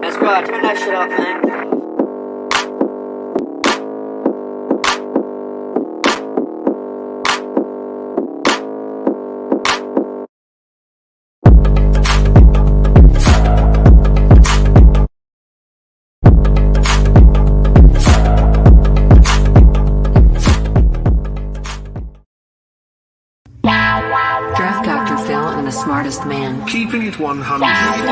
That's right, turn that shit up, man. Draft Dr. Phil and the smartest man. Keeping it 100. Keepin'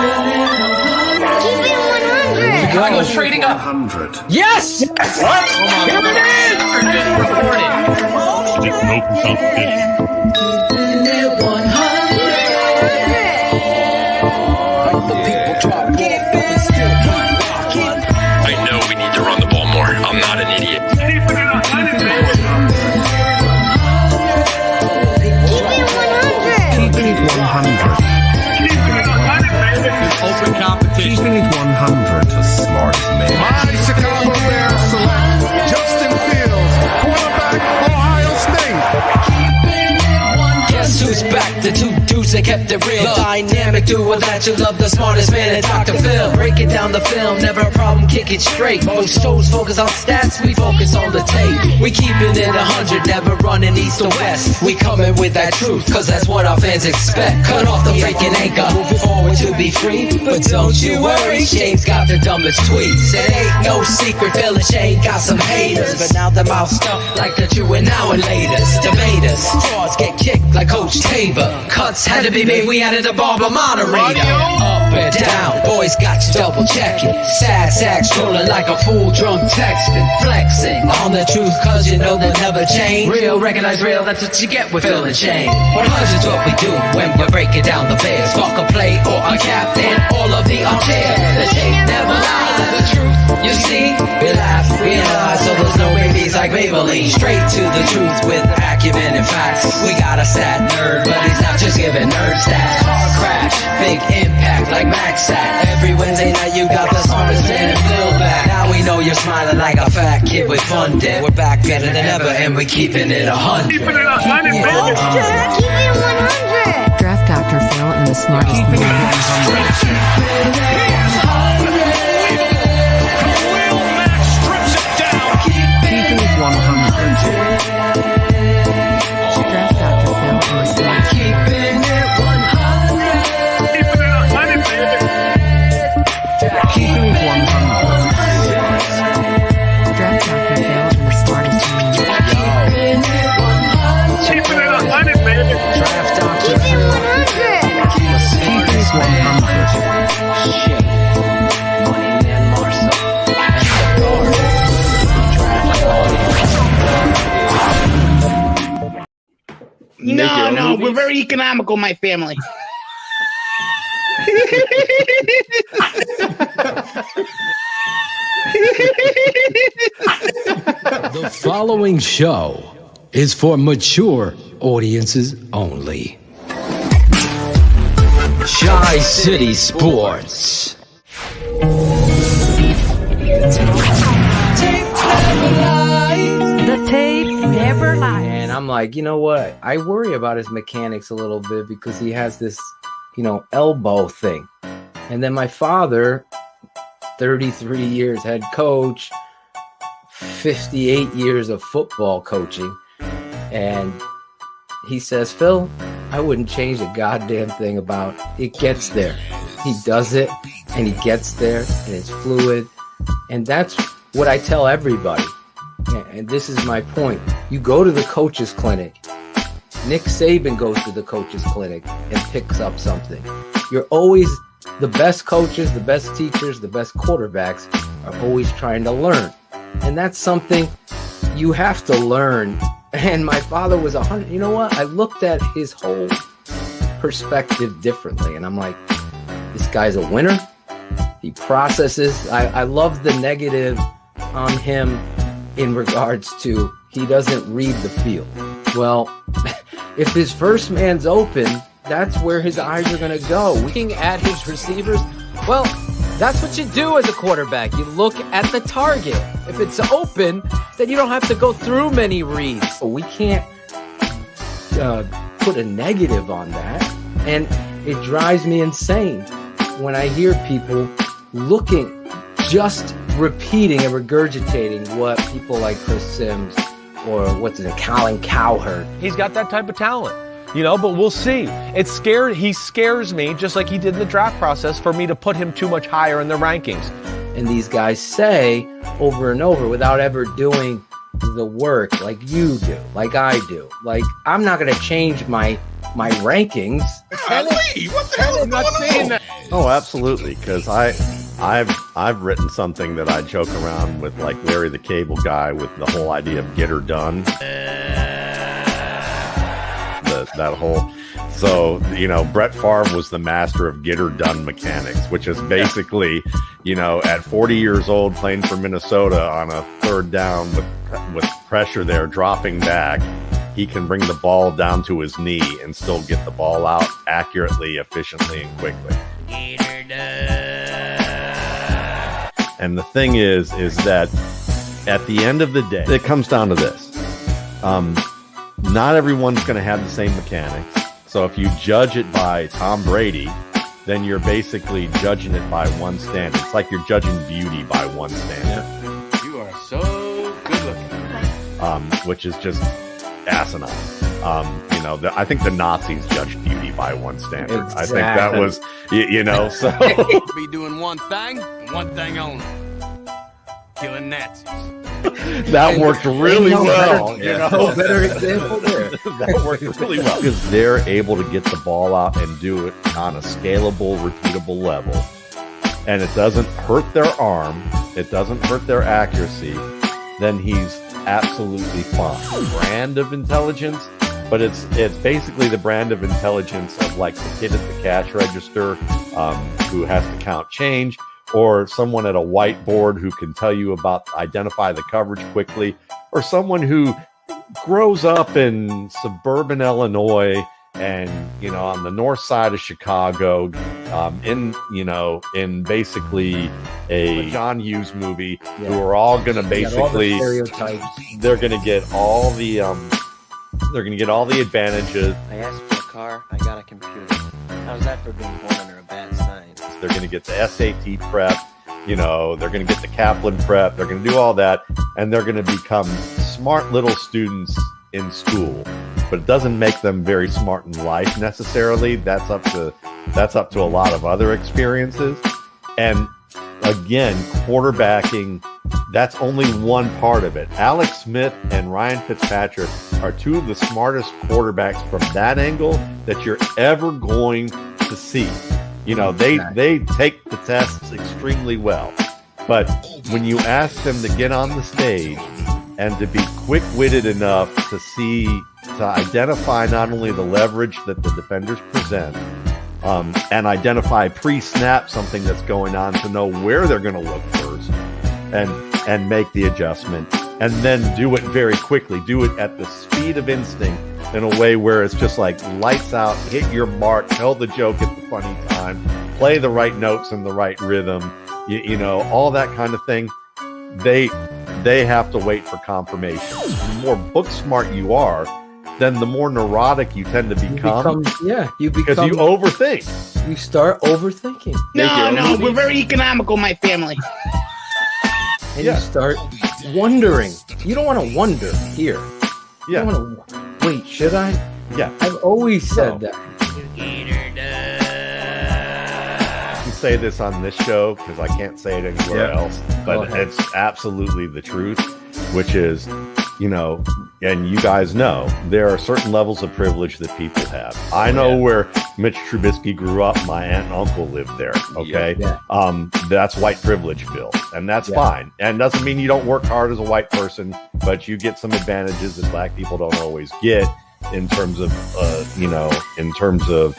It 100. I was trading up. 100. Yes! What? Here it is! Just recorded. Just no competition. Keepin' It 100. The people drop off, but we still keep I know we need to run the ball more. I'm not an idiot. Keeping it 100, baby. Keepin' It 100. Keeping it 100. Keeping it 100, baby. Open competition. Keeping it 100. The smartest man. My Chicago Bears select Justin Fields, quarterback, Ohio State. Guess who's back? The two dudes that kept it real. The dynamic duo that you love, the smartest man and Dr. Phil. Breaking down the film, never a problem, kick it straight. Most shows focus on stats, we focus on the tape. We keeping it 100, never running east or west. We coming with that truth, cause that's what our fans expect. Cut off the faking anchor, moving forward to be free. But don't you worry, Shayne's got the dumbest tweets. It ain't no secret, Phil and Shayne got some haters. But now they're mouthed up like the true and now and laters. Debaters, frauds get kicked like Coach Tabor. Cuts had to be made, we added a barber moderator. Up and down, boys got you double checking. Sad sack strolling like a fool drunk texting. Flexing on the truth cause you know they'll never change. Real, recognize real, that's what you get with Phil and Shayne. 100's what we do when we're breaking down the bears. Fuck a play or a captain, all of the armchair. The tape never lies, the truth you see. We laugh, we analyze, so there's no babies like Maybelline. Straight to the truth with acumen and facts. We got a sad nerd, but he's not just giving nerd stats. Car crash, big impact like Max Sack. Every Wednesday night you got the smartest man and Phil back. Now we know you're smiling like a fat kid with fun dip. We're back better than ever and we keeping it 100. Keeping it 100, baby. Keepin' It 100. Draft Dr. Phil and the smartest man. Keeping it 100. Draft Dr. Phil and the smartest man. Keeping it 100. Keeping it 100, baby. Keeping it 100. Draft Dr. Phil and the smartest man. Keeping it 100, baby. Draft Dr. Keepin' It Phil. 100. Keeping it 100. Shayne, Money Man Marsaw, and the guard. No, we're very economical, my family. The following show is for mature audiences only. Shy City Sports. The tape never lies. And I'm like, you know what? I worry about his mechanics a little bit because he has this, elbow thing. And then my father, 33 years head coach, 58 years of football coaching. And he says, Phil, I wouldn't change a goddamn thing about it. Gets there. He does it and he gets there and it's fluid. And that's what I tell everybody. And this is my point. You go to the coach's clinic. Nick Saban goes to the coach's clinic and picks up something. You're always the best coaches, the best teachers, the best quarterbacks are always trying to learn. And that's something you have to learn. And my father was 100. You know what? I looked at his whole perspective differently. And I'm like, this guy's a winner. He processes. I love the negative on him in regards to he doesn't read the field. Well, if his first man's open, that's where his eyes are going to go. Looking at his receivers, well, that's what you do as a quarterback. You look at the target. If it's open, then you don't have to go through many reads. We can't put a negative on that. And it drives me insane when I hear people just repeating and regurgitating what people like Chris Sims or Colin Cowherd. He's got that type of talent, but we'll see. He scares me just like he did in the draft process for me to put him too much higher in the rankings. And these guys say over and over without ever doing the work like you do, like I do. Like, I'm not going to change my rankings. Lee, what the hell is going on? Oh, absolutely. Because I've written something that I joke around with, like Larry the Cable Guy, with the whole idea of get her done. That whole. So, Brett Favre was the master of get her done mechanics, which is basically, at 40 years old playing for Minnesota on a third down with pressure there, dropping back, he can bring the ball down to his knee and still get the ball out accurately, efficiently, and quickly. Get her done. And the thing is that at the end of the day, it comes down to this. Not everyone's going to have the same mechanics. So if you judge it by Tom Brady, then you're basically judging it by one standard. It's like you're judging beauty by one standard. You are so good looking. Which is just asinine. I think the Nazis judged beauty by one standard. Exactly. I think that was, so. Be doing one thing and one thing only. Killing Nazis. That worked really well. No better example there. That worked really well because they're able to get the ball out and do it on a scalable, repeatable level, and it doesn't hurt their arm. It doesn't hurt their accuracy. Then he's absolutely fine. Brand of intelligence, but it's basically the brand of intelligence of like the kid at the cash register who has to count change. Or someone at a whiteboard who can tell you identify the coverage quickly, or someone who grows up in suburban Illinois and, on the north side of Chicago, in basically a John Hughes movie, who are all going to basically, they're going to get all the, advantages. I asked for a car, I got a computer. How's that for being born under a bad sign? They're going to get the SAT prep, they're going to get the Kaplan prep, they're going to do all that, and they're going to become smart little students in school. But it doesn't make them very smart in life necessarily. That's up to a lot of other experiences. And again, quarterbacking, that's only one part of it. Alex Smith and Ryan Fitzpatrick are two of the smartest quarterbacks from that angle that you're ever going to see. They take the tests extremely well. But when you ask them to get on the stage and to be quick-witted enough to identify not only the leverage that the defenders present, and identify pre-snap something that's going on to know where they're going to look first and make the adjustment, and then do it very quickly, do it at the speed of instinct in a way where it's just like lights out, hit your mark, tell the joke at the funny time, play the right notes in the right rhythm, all that kind of thing. They have to wait for confirmation. The more book smart you are, then the more neurotic you tend to become. Because you overthink. You start overthinking. No, we're very economical, my family. And you start wondering. You don't want to wonder here. You don't want to. Wait, should I? Yeah. I've always said that. I can say this on this show because I can't say it anywhere else, but it's absolutely the truth, which is, and you guys know, there are certain levels of privilege that people have. I know where Mitch Trubisky grew up. My aunt and uncle lived there. Okay. That's white privilege, Bill. And that's fine. And doesn't mean you don't work hard as a white person, but you get some advantages that black people don't always get in terms of, in terms of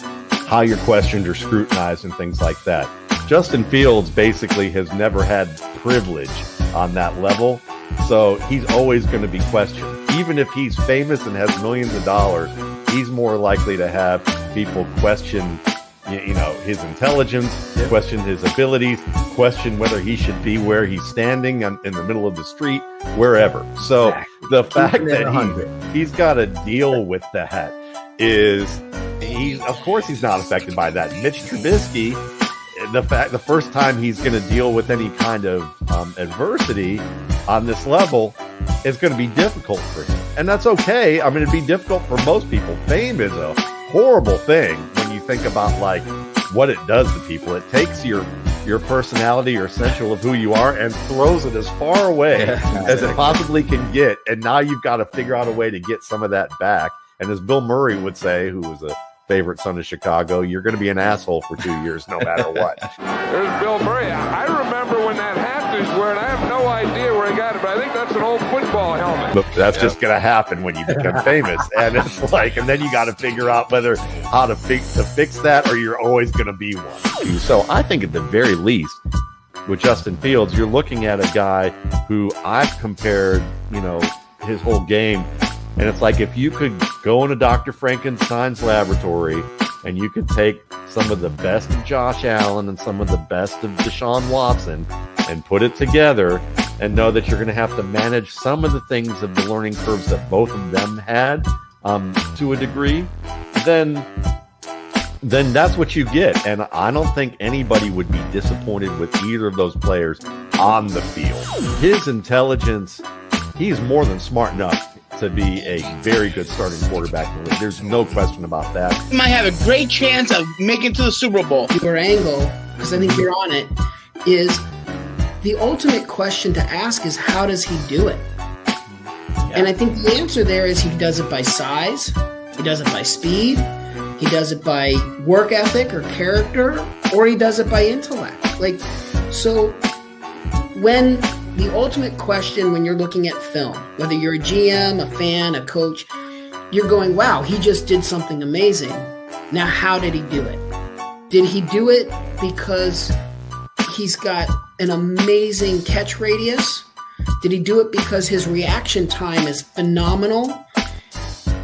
how you're questioned or scrutinized and things like that. Justin Fields basically has never had privilege on that level. So he's always going to be questioned. Even if he's famous and has millions of dollars, he's more likely to have people question, his intelligence, question his abilities, question whether he should be where he's standing in the middle of the street, wherever. So the fact that he's got to deal with that is, of course he's not affected by that. Mitch Trubisky, the first time he's going to deal with any kind of adversity on this level is going to be difficult for him, and that's okay. I mean, it'd be difficult for most people. Fame is a horrible thing when you think about like what it does to people. It takes your personality or essential of who you are and throws it as far away as it possibly can get, and now you've got to figure out a way to get some of that back. And as Bill Murray would say, who was a favorite son of Chicago, you're going to be an asshole for 2 years no matter what. There's Bill Murray. I remember when that hat was wearing. I have no idea where he got it, but I think that's an old football helmet. But that's just going to happen when you become famous. And it's like, and then you got to figure out how to fix that, or you're always going to be one. So I think at the very least, with Justin Fields, you're looking at a guy who I've compared, his whole game. And it's like if you could go into Dr. Frankenstein's laboratory and you could take some of the best of Josh Allen and some of the best of Deshaun Watson and put it together and know that you're going to have to manage some of the things of the learning curves that both of them had to a degree, then that's what you get. And I don't think anybody would be disappointed with either of those players on the field. His intelligence, he's more than smart enough to be a very good starting quarterback in the league. There's no question about that. He might have a great chance of making it to the Super Bowl. Your angle, because I think you're on it, is the ultimate question to ask is how does he do it? Yeah. And I think the answer there is he does it by size, he does it by speed, he does it by work ethic or character, or he does it by intellect. So when the ultimate question when you're looking at film, whether you're a GM, a fan, a coach, you're going, wow, he just did something amazing. Now, how did he do it? Did he do it because he's got an amazing catch radius? Did he do it because his reaction time is phenomenal?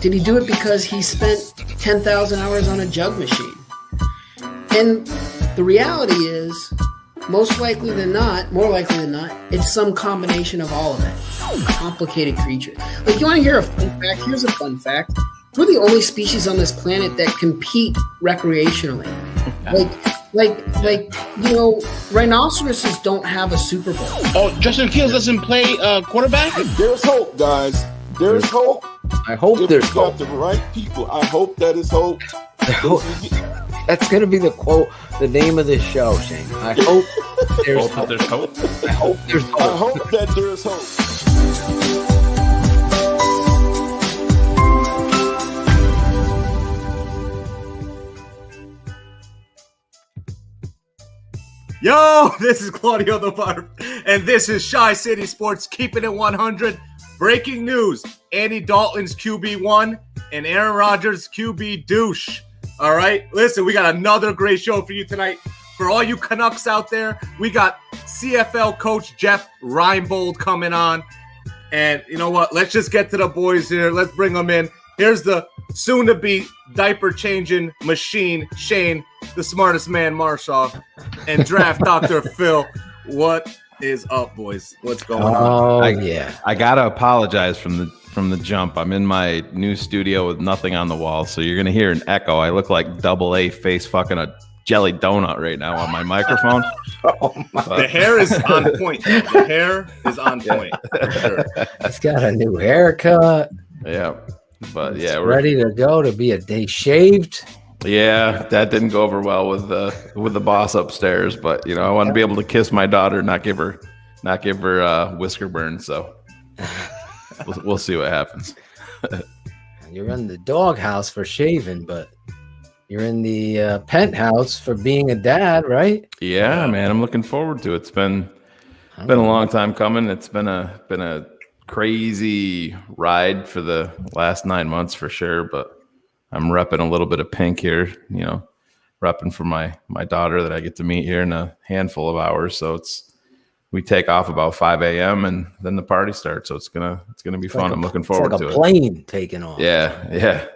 Did he do it because he spent 10,000 hours on a jug machine? And the reality is, more likely than not, it's some combination of all of it. Complicated creature. You want to hear a fun fact? Here's a fun fact. We're the only species on this planet that compete recreationally. Rhinoceroses don't have a Super Bowl. Oh, Justin Fields doesn't play quarterback? There's hope, guys. There's hope. I hope there's hope. If you got the right people, I hope that is hope. That's going to be the quote, the name of this show, Shane. I hope there's hope. There's hope. I hope there's hope. I hope that there's hope. Yo, this is Claudio the Barb, and this is Shy City Sports Keeping It 100. Breaking news, Andy Dalton's QB1 and Aaron Rodgers' QB douche. All right, listen, we got another great show for you tonight. For all you Canucks out there, we got CFL coach Jeff Reinebold coming on. And you know what? Let's just get to the boys here. Let's bring them in. Here's the soon-to-be diaper-changing machine, Shayne, the smartest man, Marsaw, and draft Dr. Phil. What is up, boys? What's going on? I gotta apologize from the jump. I'm in my new studio with nothing on the wall, so you're gonna hear an echo. I look like double A face fucking a jelly donut right now on my microphone. The hair is on point. The hair is on point. For sure. He's got a new haircut. Yeah, but we're ready to go to be a day shaved. Yeah, that didn't go over well with the boss upstairs. But I want to be able to kiss my daughter, not give her whisker burn. So we'll see what happens. You're in the doghouse for shaving, but you're in the penthouse for being a dad, right? Yeah, man, I'm looking forward to it. It's been a long time coming. It's been a crazy ride for the last 9 months for sure, but I'm repping a little bit of pink here, repping for my daughter that I get to meet here in a handful of hours. So we take off about 5 a.m. and then the party starts. So it's gonna be fun. I'm looking forward to it. It's like a plane taking off. Yeah.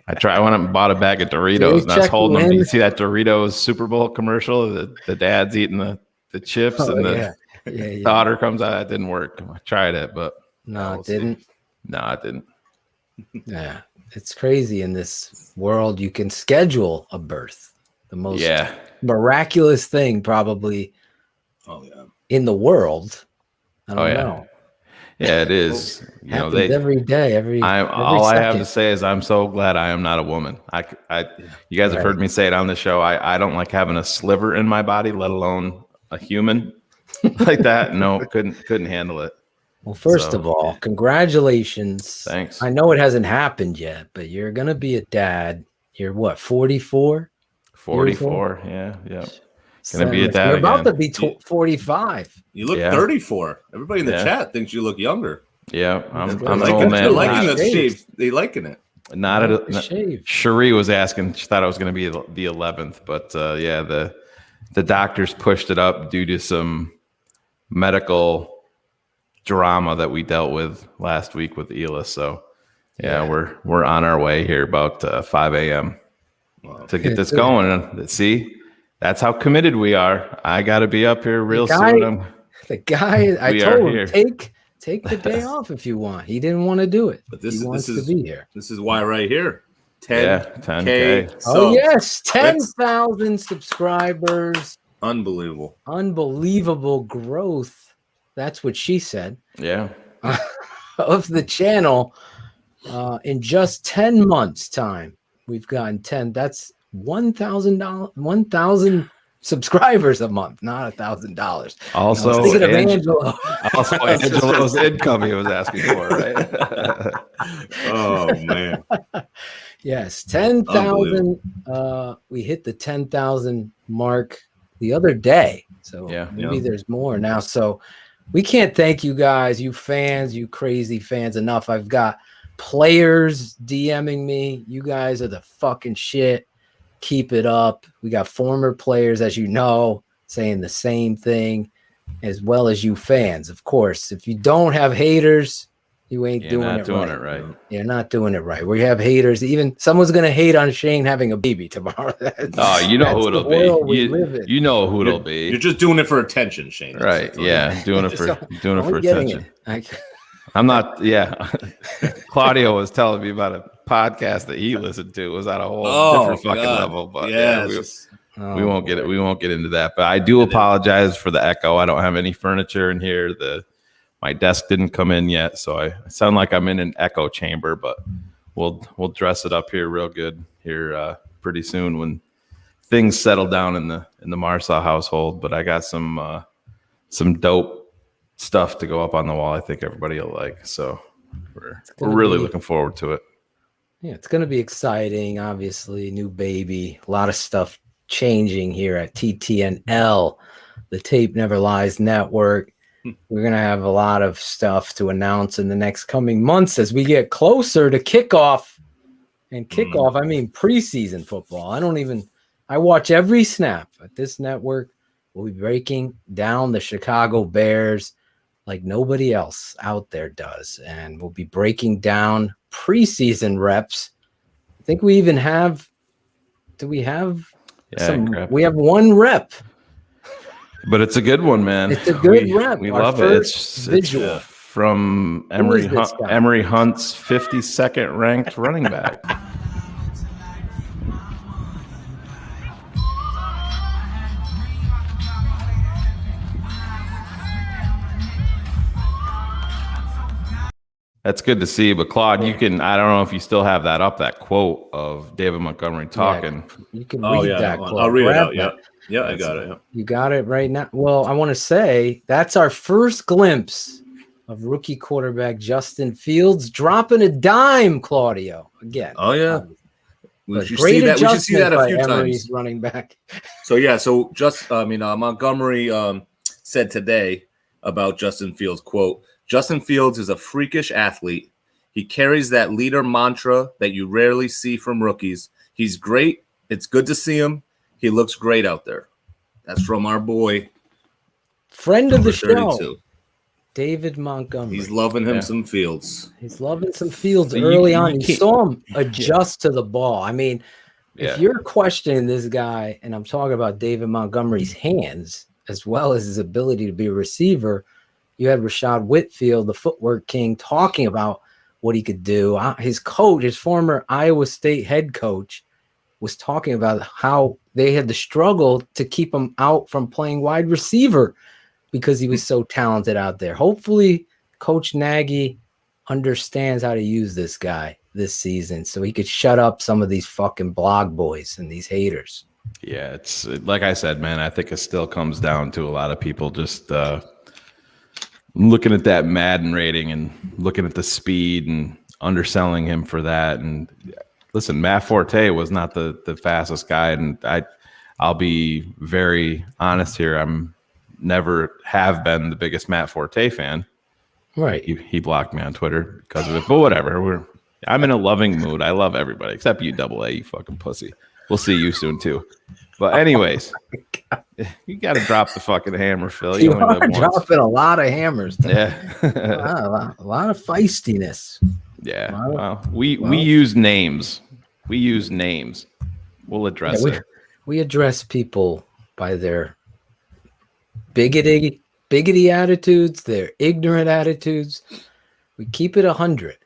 I went up and bought a bag of Doritos, and I was holding them. You see that Doritos Super Bowl commercial? The dad's eating the chips, and the daughter comes out. That didn't work. I tried it, but no, it didn't. No, it didn't. Yeah, it's crazy in this world. You can schedule a birth. the most Yeah. miraculous thing probably in the world. I don't know. Yeah, it is. You know, Happens every day, every all I have to second. say is I'm so glad I am not a woman. You guys have heard me say it on the show. I don't like having a sliver in my body, let alone a human like that. No, couldn't handle it. Well, first of all, congratulations. Thanks. I know it hasn't happened yet, but you're gonna be a dad. You're what, 44? 44. Yeah. Gonna be a dad. You're about again. to be 45. You look 34. Everybody in the chat thinks you look younger. Yeah, I'm an liking old man. They're liking the shave. They liking it. Not Cherie was asking. She thought I was going to be the 11th, but the doctors pushed it up due to some medical drama that we dealt with last week with Ela. So we're on our way here about 5 a.m. to get this going. And see, that's how committed we are. I got to be up here real soon. The guy, I told him, take the day off if you want. He didn't want to do it. But he wants to be here. This is why right here. 10K. Oh, yes. 10,000 subscribers. Unbelievable Growth. That's what she said. Yeah. Of the channel in just 10 months time. We've gotten 10. That's $1,000 subscribers a month, not $1,000. Also, thinking of Angelo. Also, Angelo's income he was asking for, right? Oh man. Yes, 10,000. We hit the 10,000 mark the other day, so maybe there's more now. So we can't thank you guys, you fans, you crazy fans enough. I've got players DMing me. You guys are the fucking shit. Keep it up. We got former players, as you know, saying the same thing, as well as you fans. Of course, if you don't have haters, you ain't doing it right. You're not doing it right. We have haters. Even someone's gonna hate on Shayne having a baby tomorrow. You know who it'll be. You know who it'll be. You're just doing it for attention, Shayne. Right? Yeah, doing it for attention. I'm not. Yeah, Claudio was telling me about a podcast that he listened to. It was at a whole different fucking level. But we won't get it. We won't get into that. But I do apologize for the echo. I don't have any furniture in here. My desk didn't come in yet, so I sound like I'm in an echo chamber. But we'll dress it up here real good here pretty soon when things settle down in the Marsaw household. But I got some dope stuff to go up on the wall. I think everybody will like. So we're really looking forward to it. Yeah, it's going to be exciting. Obviously, new baby, a lot of stuff changing here at TTNL, the Tape Never Lies Network. We're going to have a lot of stuff to announce in the next coming months as we get closer to kickoff. And kickoff, I mean preseason football. I watch every snap at this network. We'll be breaking down the Chicago Bears like nobody else out there does. And we'll be breaking down preseason reps. I think we even have, we have one rep. But it's a good one, man. It's a good rep. We love it. It's from Emory Hunt's 52nd ranked running back. That's good to see. But Claude, you can, I don't know if you still have that up, that quote of David Montgomery talking. You can read that quote. I'll read it out. Yeah, I got it. Yeah. You got it right now. Well, I want to say that's our first glimpse of rookie quarterback Justin Fields dropping a dime, Claudio. Again. Oh, yeah. We should see that a few times. Running back. Montgomery said today about Justin Fields, quote, Justin Fields is a freakish athlete. He carries that leader mantra that you rarely see from rookies. He's great. It's good to see him. He looks great out there. That's from our boy. Friend of the 32. show. David Montgomery. He's loving him some Fields. He's loving some Fields early on. You saw him adjust to the ball. I mean, if you're questioning this guy, and I'm talking about David Montgomery's hands, as well as his ability to be a receiver, you had Rashad Whitfield, the footwork king, talking about what he could do. His coach, his former Iowa State head coach, was talking about how they had the struggle to keep him out from playing wide receiver because he was so talented out there. Hopefully, Coach Nagy understands how to use this guy this season so he could shut up some of these fucking blog boys and these haters. Yeah, it's like I said, man, I think it still comes down to a lot of people just looking at that Madden rating and looking at the speed and underselling him for that. And listen, Matt Forte was not the fastest guy, and I'll be very honest here. I'm never have been the biggest Matt Forte fan. Right. He blocked me on Twitter because of it, but whatever. I'm in a loving mood. I love everybody except you, Double A, you fucking pussy. We'll see you soon too. But anyways, you got to drop the fucking hammer, Phil. You are dropping a lot of hammers. Yeah. a lot of feistiness. Yeah. Well, we use names. We use names. We'll address it. We address people by their biggity attitudes, their ignorant attitudes. We keep it 100.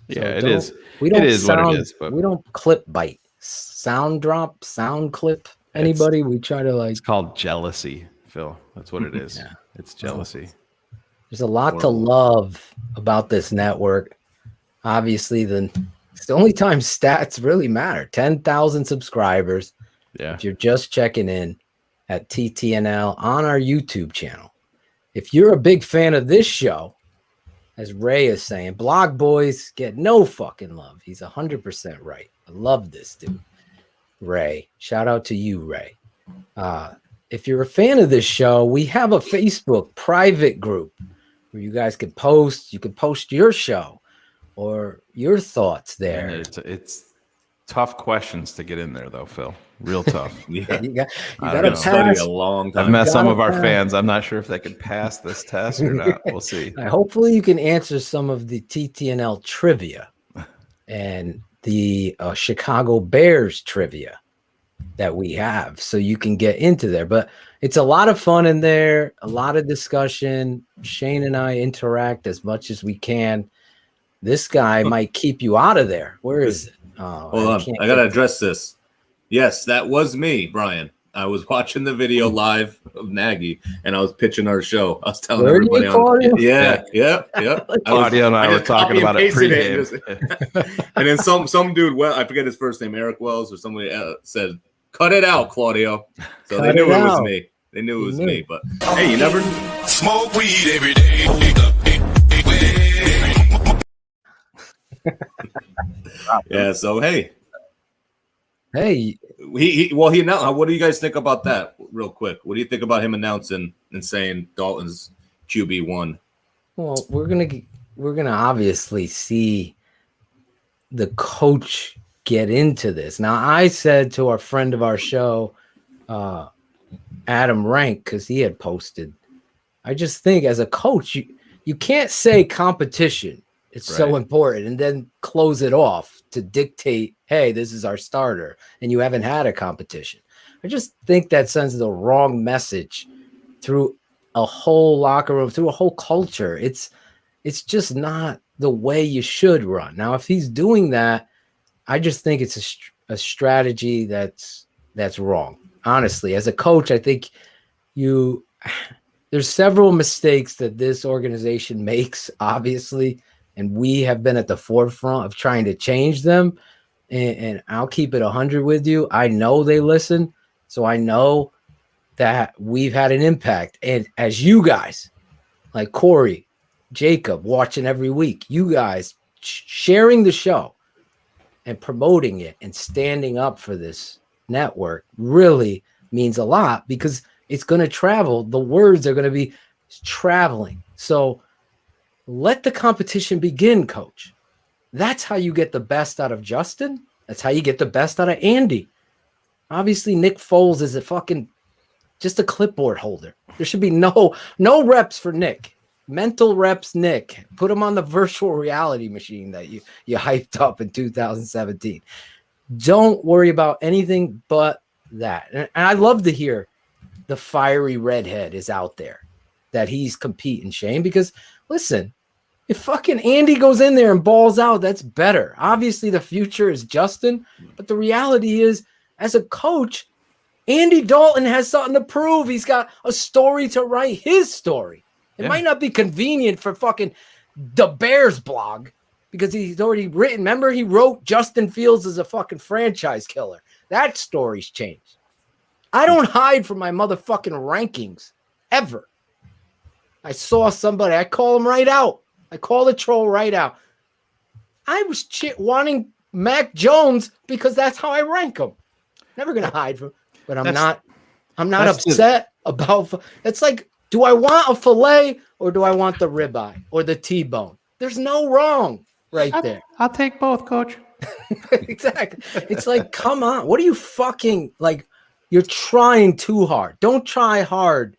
Yeah, it is. We don't it is what it is. But we don't clip bite, sound drop, sound clip anybody. We try to It's called jealousy, Phil. That's what it is. Yeah. It's jealousy. There's a lot to love about this network. Obviously, it's the only time stats really matter. 10,000 subscribers. Yeah. If you're just checking in at TTNL on our YouTube channel. If you're a big fan of this show, as Ray is saying, blog boys get no fucking love. He's 100% right. I love this dude. Ray. Shout out to you, Ray. If you're a fan of this show, we have a Facebook private group where you guys can post. You can post your show or your thoughts there. And it's tough questions to get in there, though, Phil. Real tough. Yeah, you got to study a long time. I've met some of our fans. I'm not sure if they could pass this test or not. We'll see. Hopefully, you can answer some of the TTNL trivia and the Chicago Bears trivia that we have, so you can get into there. But it's a lot of fun in there, a lot of discussion. Shayne and I interact as much as we can. This guy might keep you out of there. Where is it? Hold on. I got to address this. Yes, that was me, Brian. I was watching the video live of Nagy, and I was pitching our show. I was telling everybody. Yeah. Claudio and I were talking about it pregame. And then some dude, I forget his first name, Eric Wells or somebody said, "Cut it out, Claudio." So they knew it was me. They knew it was me. But hey, you never smoke weed every day. Yeah. So hey. He announced. What do you guys think about that, real quick? What do you think about him announcing and saying Dalton's QB1? Well, we're gonna obviously see the coach get into this. Now, I said to our friend of our show, Adam Rank, because he had posted, I just think as a coach, you can't say competition. It's so important, and then close it off to dictate, hey, this is our starter, and you haven't had a competition. I just think that sends the wrong message through a whole locker room, through a whole culture. It's just not the way you should run. Now, if he's doing that, I just think it's a strategy that's wrong. Honestly, as a coach, I think there's several mistakes that this organization makes, obviously, and we have been at the forefront of trying to change them. And I'll keep it 100 with you. I know they listen, so I know that we've had an impact. And as you guys, like Corey, Jacob, watching every week, you guys sharing the show and promoting it and standing up for this network really means a lot, because it's going to travel. The words are going to be traveling. So let the competition begin, coach. That's how you get the best out of Justin. That's how you get the best out of Andy. Obviously, Nick Foles is just a clipboard holder. There should be no reps for Nick. Mental reps, Nick. Put him on the virtual reality machine that you hyped up in 2017. Don't worry about anything but that. And I love to hear the fiery redhead is out there, that he's competing, Shayne, because listen, if fucking Andy goes in there and balls out, that's better. Obviously, the future is Justin, but the reality is as a coach, Andy Dalton has something to prove. He's got a story to write, his story. It might not be convenient for fucking the Bears blog because he's already written. Remember, he wrote Justin Fields as a fucking franchise killer. That story's changed. I don't hide from my motherfucking rankings ever. I saw somebody, I call him right out. I call the troll right out. I was wanting Mac Jones because that's how I rank him. Never gonna hide from, but I'm not upset about. It's like, do I want a fillet or do I want the ribeye or the T-bone? There's no wrong there. I'll take both, Coach. Exactly. It's like, come on. What are you fucking like? You're trying too hard. Don't try hard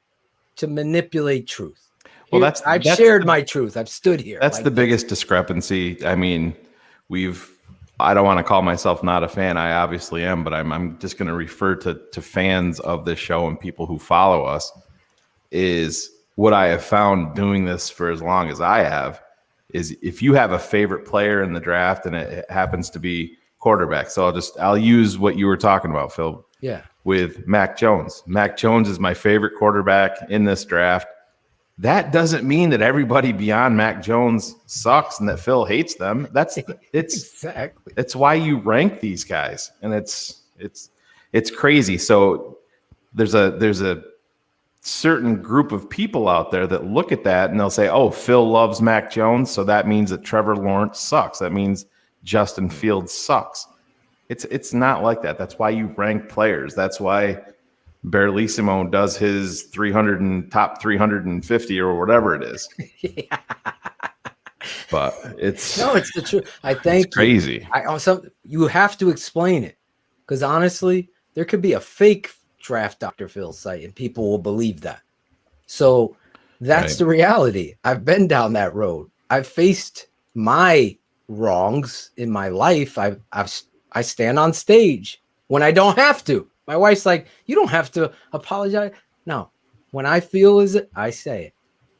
to manipulate truth. Well, I've shared my truth. I've stood here. That's the biggest discrepancy. I mean, I don't want to call myself not a fan. I obviously am, but I'm just going to refer to fans of this show and people who follow us. Is what I have found doing this for as long as I have is if you have a favorite player in the draft and it happens to be quarterback. So I'll use what you were talking about, Phil. Yeah. With Mac Jones. Mac Jones is my favorite quarterback in this draft. That doesn't mean that everybody beyond Mac Jones sucks and that Phil hates them. Exactly. It's why you rank these guys, and it's crazy. So there's a certain group of people out there that look at that and they'll say, "Oh, Phil loves Mac Jones, so that means that Trevor Lawrence sucks. That means Justin Fields sucks." It's not like that. That's why you rank players. That's why Barlissimo does his 300 and top 350 or whatever it is. Yeah. But it's the truth. I think it's crazy. You have to explain it because honestly, there could be a fake Draft Dr. Phil site and people will believe that. So that's the reality. I've been down that road. I've faced my wrongs in my life. I stand on stage when I don't have to. My wife's like, you don't have to apologize. No, when I feel I say it.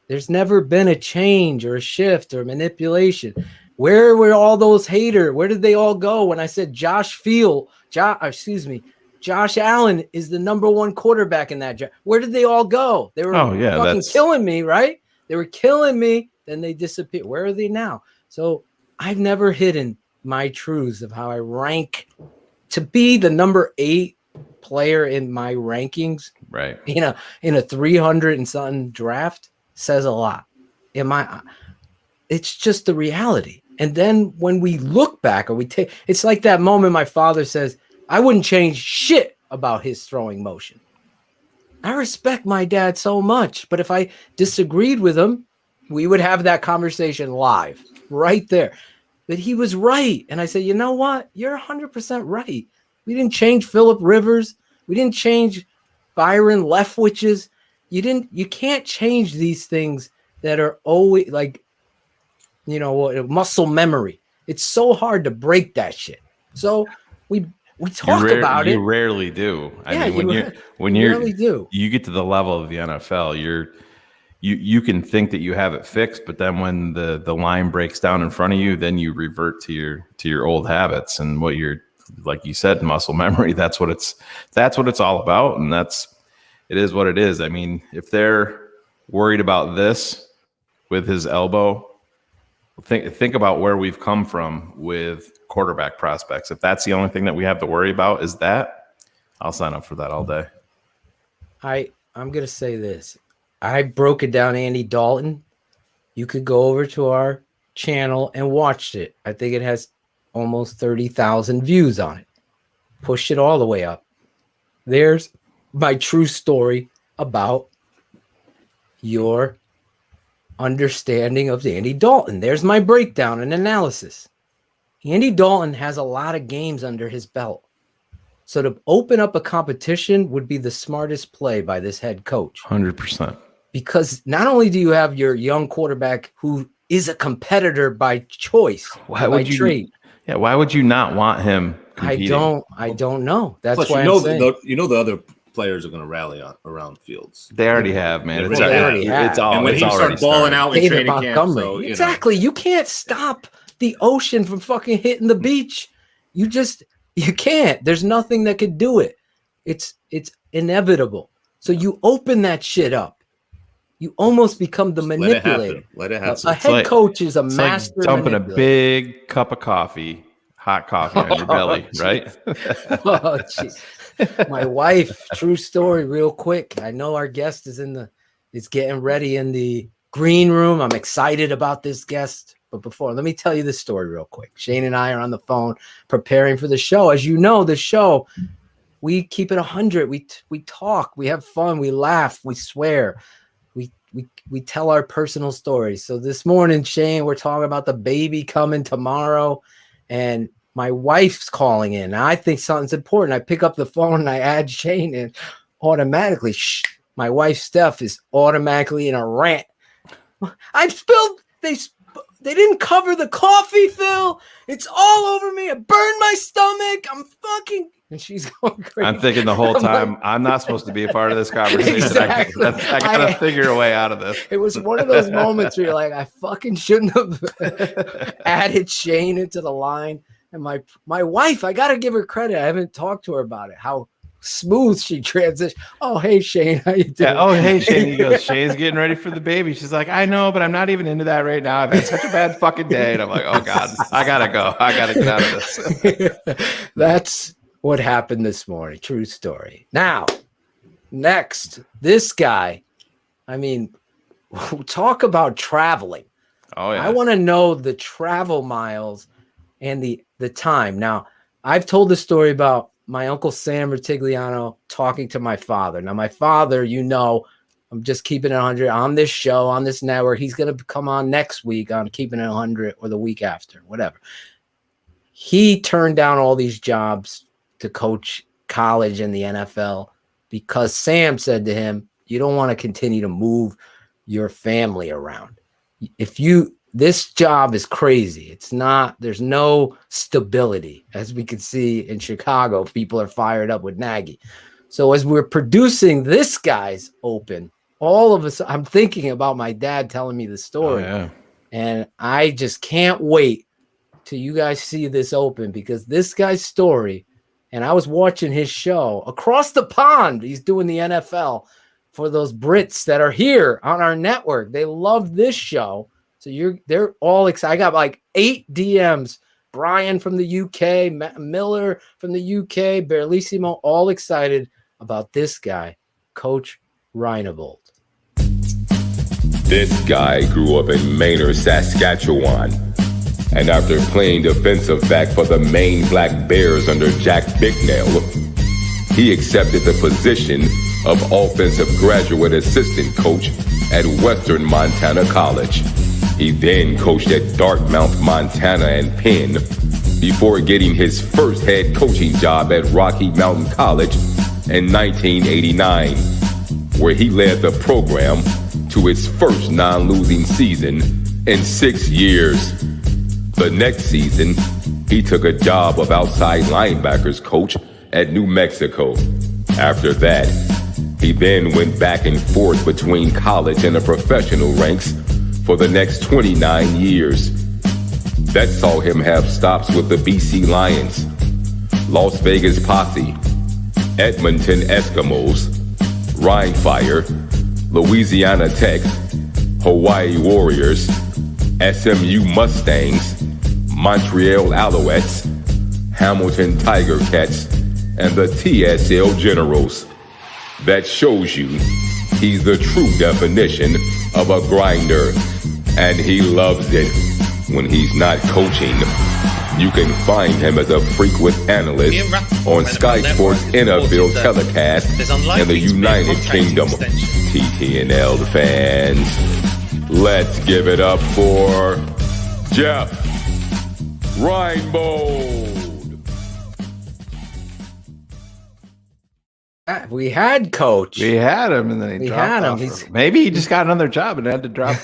There's never been a change or a shift or manipulation. Where were all those haters? Where did they all go when I said Josh Allen is the number one quarterback in that draft? Where did they all go? They were fucking killing me, right? They were killing me. Then they disappeared. Where are they now? So I've never hidden my truths of how I rank to be the number 8 player in my rankings. Right. In a 300 and something draft says a lot. It's just the reality. And then when we look back or it's like that moment my father says, I wouldn't change shit about his throwing motion. I respect my dad so much, but if I disagreed with him, we would have that conversation live right there. But he was right. And I said, you know what? You're 100% right. We didn't change Phillip Rivers. We didn't change Byron Leftwich's. You can't change these things that are always like, muscle memory. It's so hard to break that shit. So we talk about it. You rarely do. I mean, when you get to the level of the NFL, you can think that you have it fixed, but then when the line breaks down in front of you, then you revert to your old habits and what you're, like you said, muscle memory. That's what it's all about, and it is what it is. I mean, if they're worried about this with his elbow, think about where we've come from with quarterback prospects. If that's the only thing that we have to worry about is that, I'll sign up for that all day. I'm gonna say this. I broke it down, Andy Dalton. You could go over to our channel and watch it. I think it has almost 30,000 views on it. Pushed it all the way up. There's my true story about your understanding of Andy Dalton. There's my breakdown and analysis. Andy Dalton has a lot of games under his belt. So to open up a competition would be the smartest play by this head coach. 100%. Because not only do you have your young quarterback who is a competitor by choice, why would you not want him competing? I don't know. That's plus, why the other players are going to rally around Fields. They already have, man. They already have. And when he starts balling out in training camp, exactly. You can't stop the ocean from fucking hitting the beach. You just You can't. There's nothing that could do it. It's inevitable. So you open that shit up. You almost become the manipulator. Let it happen. A head coach is a it's master like dumping a manipulator. big cup of coffee, hot coffee on your belly, right? Oh, geez. My wife, true story, real quick. I know our guest is getting ready in the green room. I'm excited about this guest. But before, let me tell you this story real quick. Shayne and I are on the phone preparing for the show. As you know, the show, we keep it 100. We talk, we have fun, we laugh, we swear. We tell our personal stories. So this morning, Shayne, we're talking about the baby coming tomorrow, and my wife's calling in. Now, I think something's important. I pick up the phone and I add Shayne in automatically. My wife, Steph, is automatically in a rant. I spilled, they didn't cover the coffee, Phil. It's all over me. I burned my stomach. I'm fucking, and she's going crazy. I'm thinking the whole time, I'm not supposed to be a part of this conversation. Exactly. I gotta figure a way out of this. It was one of those moments where you're like, I fucking shouldn't have added Shayne into the line. And my wife, I gotta give her credit. I haven't talked to her about it. How smooth she transitioned. Oh, hey Shayne, how you doing? Yeah, oh, hey Shayne. He goes, Shayne's getting ready for the baby. She's like, I know, but I'm not even into that right now. I've had such a bad fucking day. And I'm like, oh God, I gotta go. I gotta get out of this. That's what happened this morning. True story. Now, next, this guy, I mean, talk about traveling. Oh, yeah. I want to know the travel miles and the time. Now, I've told the story about my Uncle Sam Ritigliano talking to my father. Now, my father, you know, I'm just keeping it 100 on this show, on this network. He's going to come on next week on Keeping It 100 or the week after, whatever. He turned down all these jobs to coach college and the NFL because Sam said to him, you don't want to continue to move your family around. This job is crazy. It's not, there's no stability. As we can see in Chicago, people are fired up with Nagy. So as we're producing this guy's open, all of us, I'm thinking about my dad telling me the story. Oh, yeah. And I just can't wait till you guys see this open, because this guy's story, and I was watching his show across the pond. He's doing the NFL for those Brits that are here on our network. They love this show. So they're all excited. I got like 8 DMs. Brian from the UK, Matt Miller from the UK, Berlissimo, all excited about this guy, Coach Reinebold. This guy grew up in Maynard, Saskatchewan. And after playing defensive back for the Maine Black Bears under Jack Bicknell, he accepted the position of offensive graduate assistant coach at Western Montana College. He then coached at Dartmouth, Montana and Penn before getting his first head coaching job at Rocky Mountain College in 1989, where he led the program to its first non-losing season in 6 years. The next season, he took a job of outside linebackers coach at New Mexico. After that, he then went back and forth between college and the professional ranks for the next 29 years. That saw him have stops with the BC Lions, Las Vegas Posse, Edmonton Eskimos, Rhine Fire, Louisiana Tech, Hawaii Warriors, SMU Mustangs, Montreal Alouettes, Hamilton Tiger Cats, and the TSL Generals. That shows you he's the true definition of a grinder, and he loves it when he's not coaching. You can find him as a frequent analyst on Sky Sports NFL telecast in the United Kingdom. TTNL fans, let's give it up for Jeff Reinebold. We had Coach. We had him, and then he dropped off. Maybe he just got another job and had to drop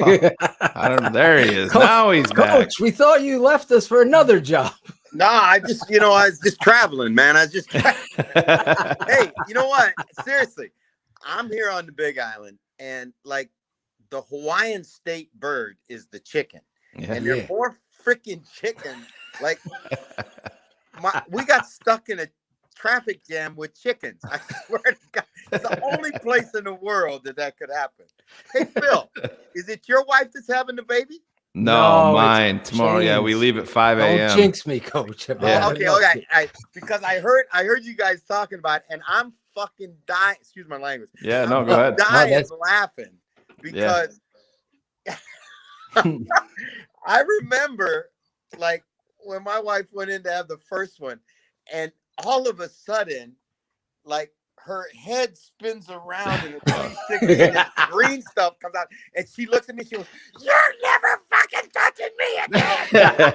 off. I don't know. There he is. Coach, now he's back. Coach, we thought you left us for another job. Nah, I was just traveling, man. Hey, you know what? Seriously, I'm here on the Big Island, and like the Hawaiian state bird is the chicken, and there are more freaking chicken. Like we got stuck in a traffic jam with chickens. I swear to God, it's the only place in the world that could happen. Hey, Phil, is it your wife that's having the baby? No, No, mine tomorrow. Yeah, we Shayne's. leave at 5 a.m. Don't jinx me, Coach. Yeah. Okay. Because I heard you guys talking about it, and I'm fucking dying. Excuse my language. Yeah, I'm no, go ahead. dying laughing because I remember like when my wife went in to have the first one, and all of a sudden, like her head spins around in a 360 and this green stuff comes out, and she looks at me. She goes, "You're never fucking touching me again."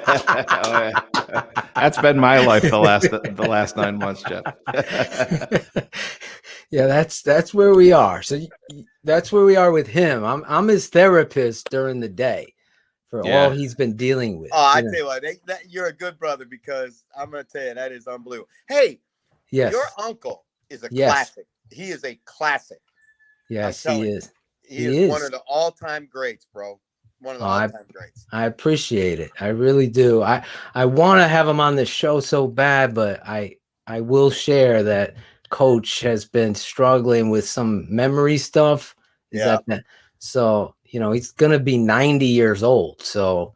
Oh, yeah. That's been my life the last 9 months, Jeff. Yeah, that's where we are. So that's where we are with him. I'm his therapist during the day for all he's been dealing with. Oh, I tell you what, you're a good brother, because I'm gonna tell you that is unbelievable. Hey, yes, your uncle is a classic. He is a classic. Yes, he is. He is one of the all-time greats, bro. One of the all-time greats. I appreciate it. I really do. I want to have him on the show so bad, but I will share that Coach has been struggling with some memory stuff. So, he's going to be 90 years old. So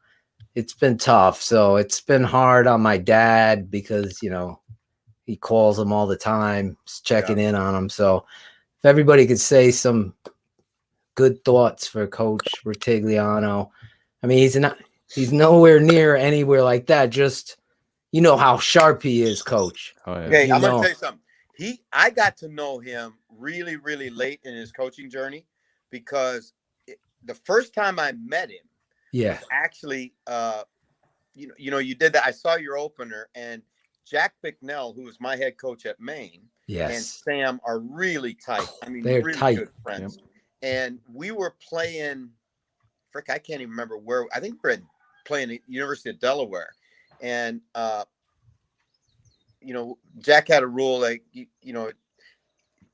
it's been tough. So it's been hard on my dad because, he calls him all the time, checking in on him. So if everybody could say some good thoughts for Coach Rutigliano. I mean, he's nowhere near anywhere like that. Just, how sharp he is, Coach. Oh, yeah. Okay, I'm going to tell you something. I got to know him really, really late in his coaching journey, because the first time I met him, was actually, you did that. I saw your opener, and Jack Bicknell, who was my head coach at Maine, and Sam are really tight. I mean, they're really tight. good friends. Yep. And we were playing, I can't even remember where. I think we were playing at University of Delaware, and Jack had a rule, like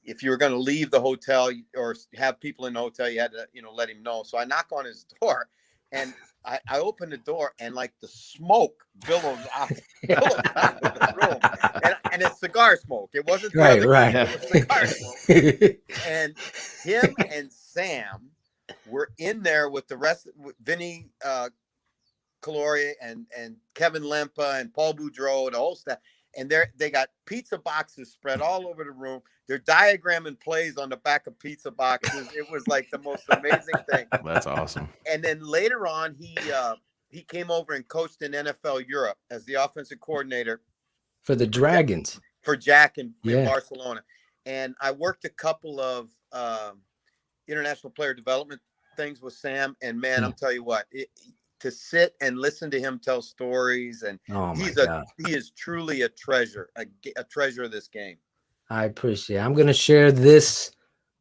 if you were going to leave the hotel or have people in the hotel, you had to let him know. So I knock on his door, and I opened the door, and like the smoke billows out of the room, and it's cigar smoke. It wasn't right. It was cigar smoke. And him and Sam were in there with the rest, with Vinny Caloria and Kevin Lempa and Paul Boudreau, the whole staff. And they got pizza boxes spread all over the room. They're diagramming plays on the back of pizza boxes. It was like the most amazing thing. That's awesome. And then later on, he came over and coached in NFL Europe as the offensive coordinator for the Dragons, for Jack in Barcelona. And I worked a couple of international player development things with Sam. And man, I'll tell you what, to sit and listen to him tell stories, and he is truly a treasure, a treasure of this game. I appreciate it. I'm going to share this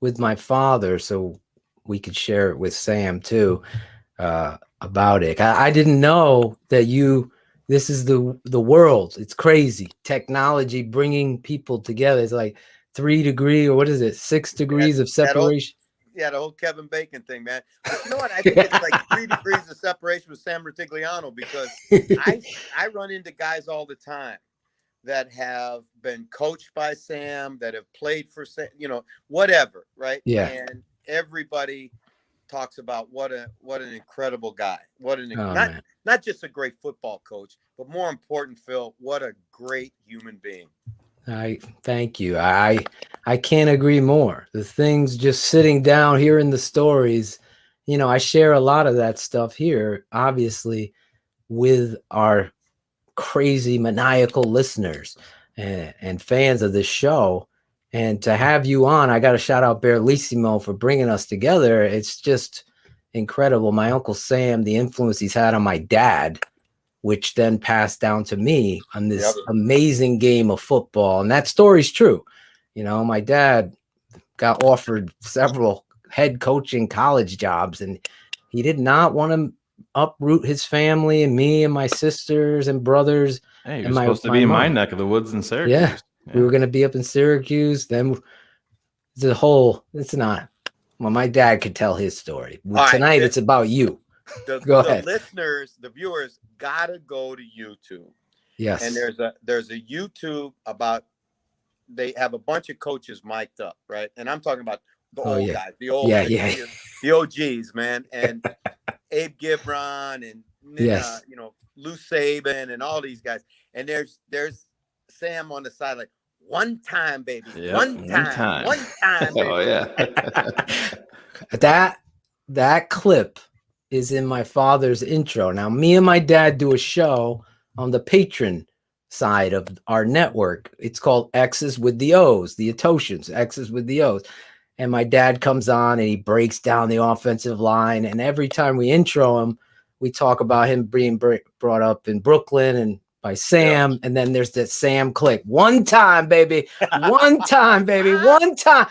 with my father so we could share it with Sam too, about it. I didn't know that this is the world. It's crazy. Technology bringing people together. It's like 3 degree, or what is it? 6 degrees of separation. The whole Kevin Bacon thing, man. But you know what? I think it's like 3 degrees of separation with Sam Rutigliano, because I run into guys all the time that have been coached by Sam, that have played for Sam, whatever, right? Yeah. And everybody talks about what an incredible guy. Not just a great football coach, but more important, Phil, what a great human being. I thank you. I can't agree more. The things just sitting down, hearing the stories, I share a lot of that stuff here, obviously, with our crazy maniacal listeners and fans of this show. And to have you on, I got to shout out Berlissimo for bringing us together. It's just incredible. My Uncle Sam, the influence he's had on my dad, which then passed down to me on this amazing game of football. And that story's true. My dad got offered several head coaching college jobs, and he did not want to uproot his family and me and my sisters and brothers. Hey, you're supposed to be in my neck of the woods in Syracuse. Yeah. We were going to be up in Syracuse. Then my dad could tell his story. Tonight, it's about you. The listeners, the viewers, gotta go to YouTube Yes. And there's a YouTube about, they have a bunch of coaches mic'd up, right? And I'm talking about the old guys, the old guys, the OGs, man. And Abe Gibron and you know, Lou Saban and all these guys. And there's Sam on the side like, one time, baby. Yep, One time, baby. Oh yeah. That clip is in my father's intro. Now, me and my dad do a show on the patron side of our network. It's called X's with the O's, the Etotians, X's with the O's. And my dad comes on and he breaks down the offensive line. And every time we intro him, we talk about him being brought up in Brooklyn and by Sam. And then there's that Sam click. One time, baby. One time, baby. One time.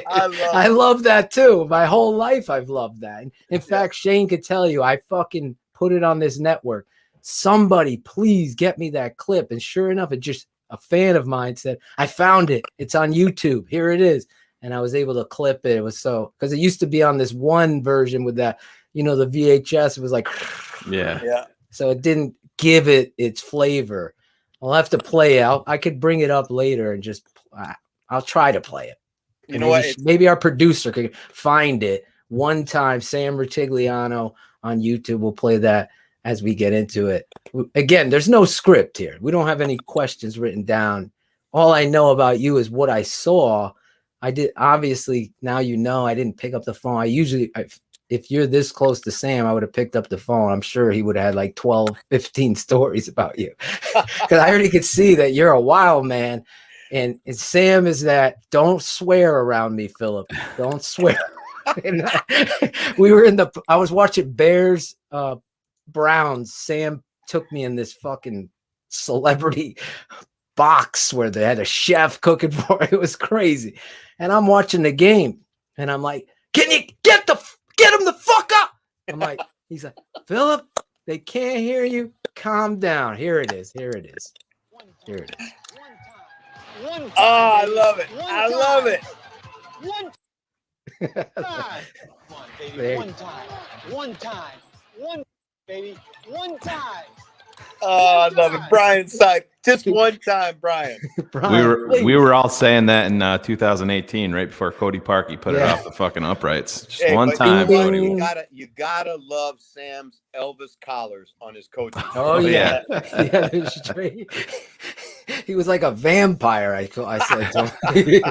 I love that too. My whole life, I've loved that. In fact, Shayne could tell you, I fucking put it on this network. Somebody, please get me that clip. And sure enough, it just a fan of mine said, I found it. It's on YouTube. Here it is. And I was able to clip it. It was so, because it used to be on this one version with that, you know, the VHS. It was like, yeah. So it didn't give it its flavor. I'll have to play out. I could bring it up later and just, I'll try to play it. You know what? Maybe our producer could find it. One time, Sam Rutigliano on YouTube will play that as we get into it. Again, there's no script here. We don't have any questions written down. All I know about you is what I saw. I did, obviously, now you know I didn't pick up the phone. If you're this close to Sam, I would have picked up the phone. I'm sure he would have had like 12, 15 stories about you. Because I already could see that you're a wild man. And Sam is that, don't swear around me, Philip. Don't swear. I was watching Bears, Browns. Sam took me in this fucking celebrity box where they had a chef cooking for it. It was crazy. And I'm watching the game and I'm like, can you get him the fuck up? I'm like, he's like, Philip, they can't hear you. Calm down. Here it is. Here it is. Here it is. Oh, I love it. I love it. One time. Come on, baby. One time. One time. One, baby. One time. Oh, I love it. Brian Sype. Just one time, Brian. We were all saying that in 2018, right before Cody Parkey put it off the fucking uprights. Just one time. You gotta love Sam's Elvis collars on his coaching. Oh yeah. Yeah, straight. He was like a vampire. I said to him.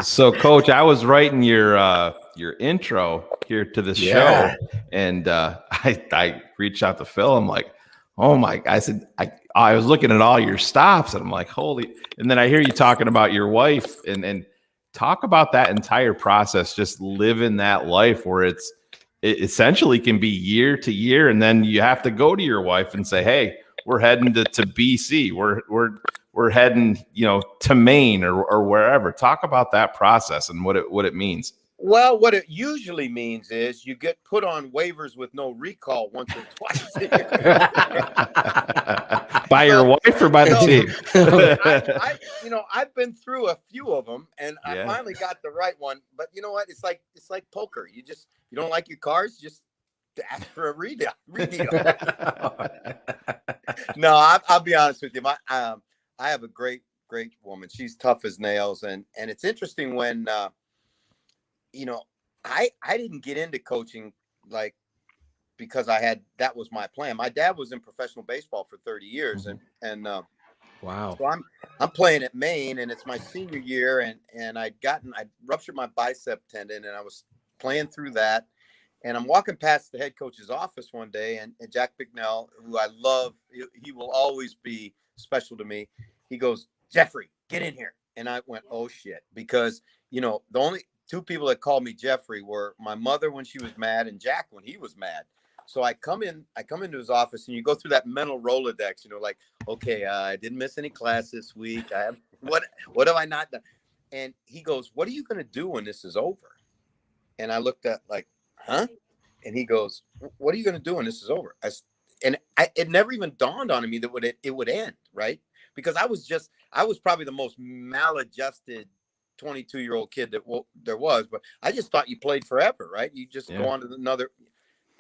So, Coach, I was writing your intro here to the show, and I reached out to Phil. I'm like, oh my! I said I was looking at all your stops, and I'm like, holy! And then I hear you talking about your wife, and talk about that entire process, just living that life where it essentially can be year to year, and then you have to go to your wife and say, hey, we're heading to BC. We're heading, to Maine or wherever. Talk about that process and what it means. Well, what it usually means is you get put on waivers with no recall once or twice. By your wife or by the team? I've been through a few of them, and I finally got the right one. But you know what? It's like poker. You don't like your cards, just ask for a redeal. No, I'll be honest with you. I have a great woman. She's tough as nails, and it's interesting when I didn't get into coaching because that was my plan. My dad was in professional baseball for 30 years, and wow. So I'm playing at Maine, and it's my senior year, and I ruptured my bicep tendon, and I was playing through that. And I'm walking past the head coach's office one day, and Jack Bicknell, who I love, he will always be special to me. He goes, Jeffrey, get in here. And I went, oh shit, because the only two people that called me Jeffrey were my mother when she was mad and Jack when he was mad. So I come into his office, and you go through that mental Rolodex, okay, I didn't miss any class this week. What have I not done? And he goes, what are you going to do when this is over? And I looked at huh? And he goes, what are you going to do when this is over? It never even dawned on me that it would end, right? Because I was probably the most maladjusted 22-year-old kid that there was, but I just thought you played forever, right? You just go on to another.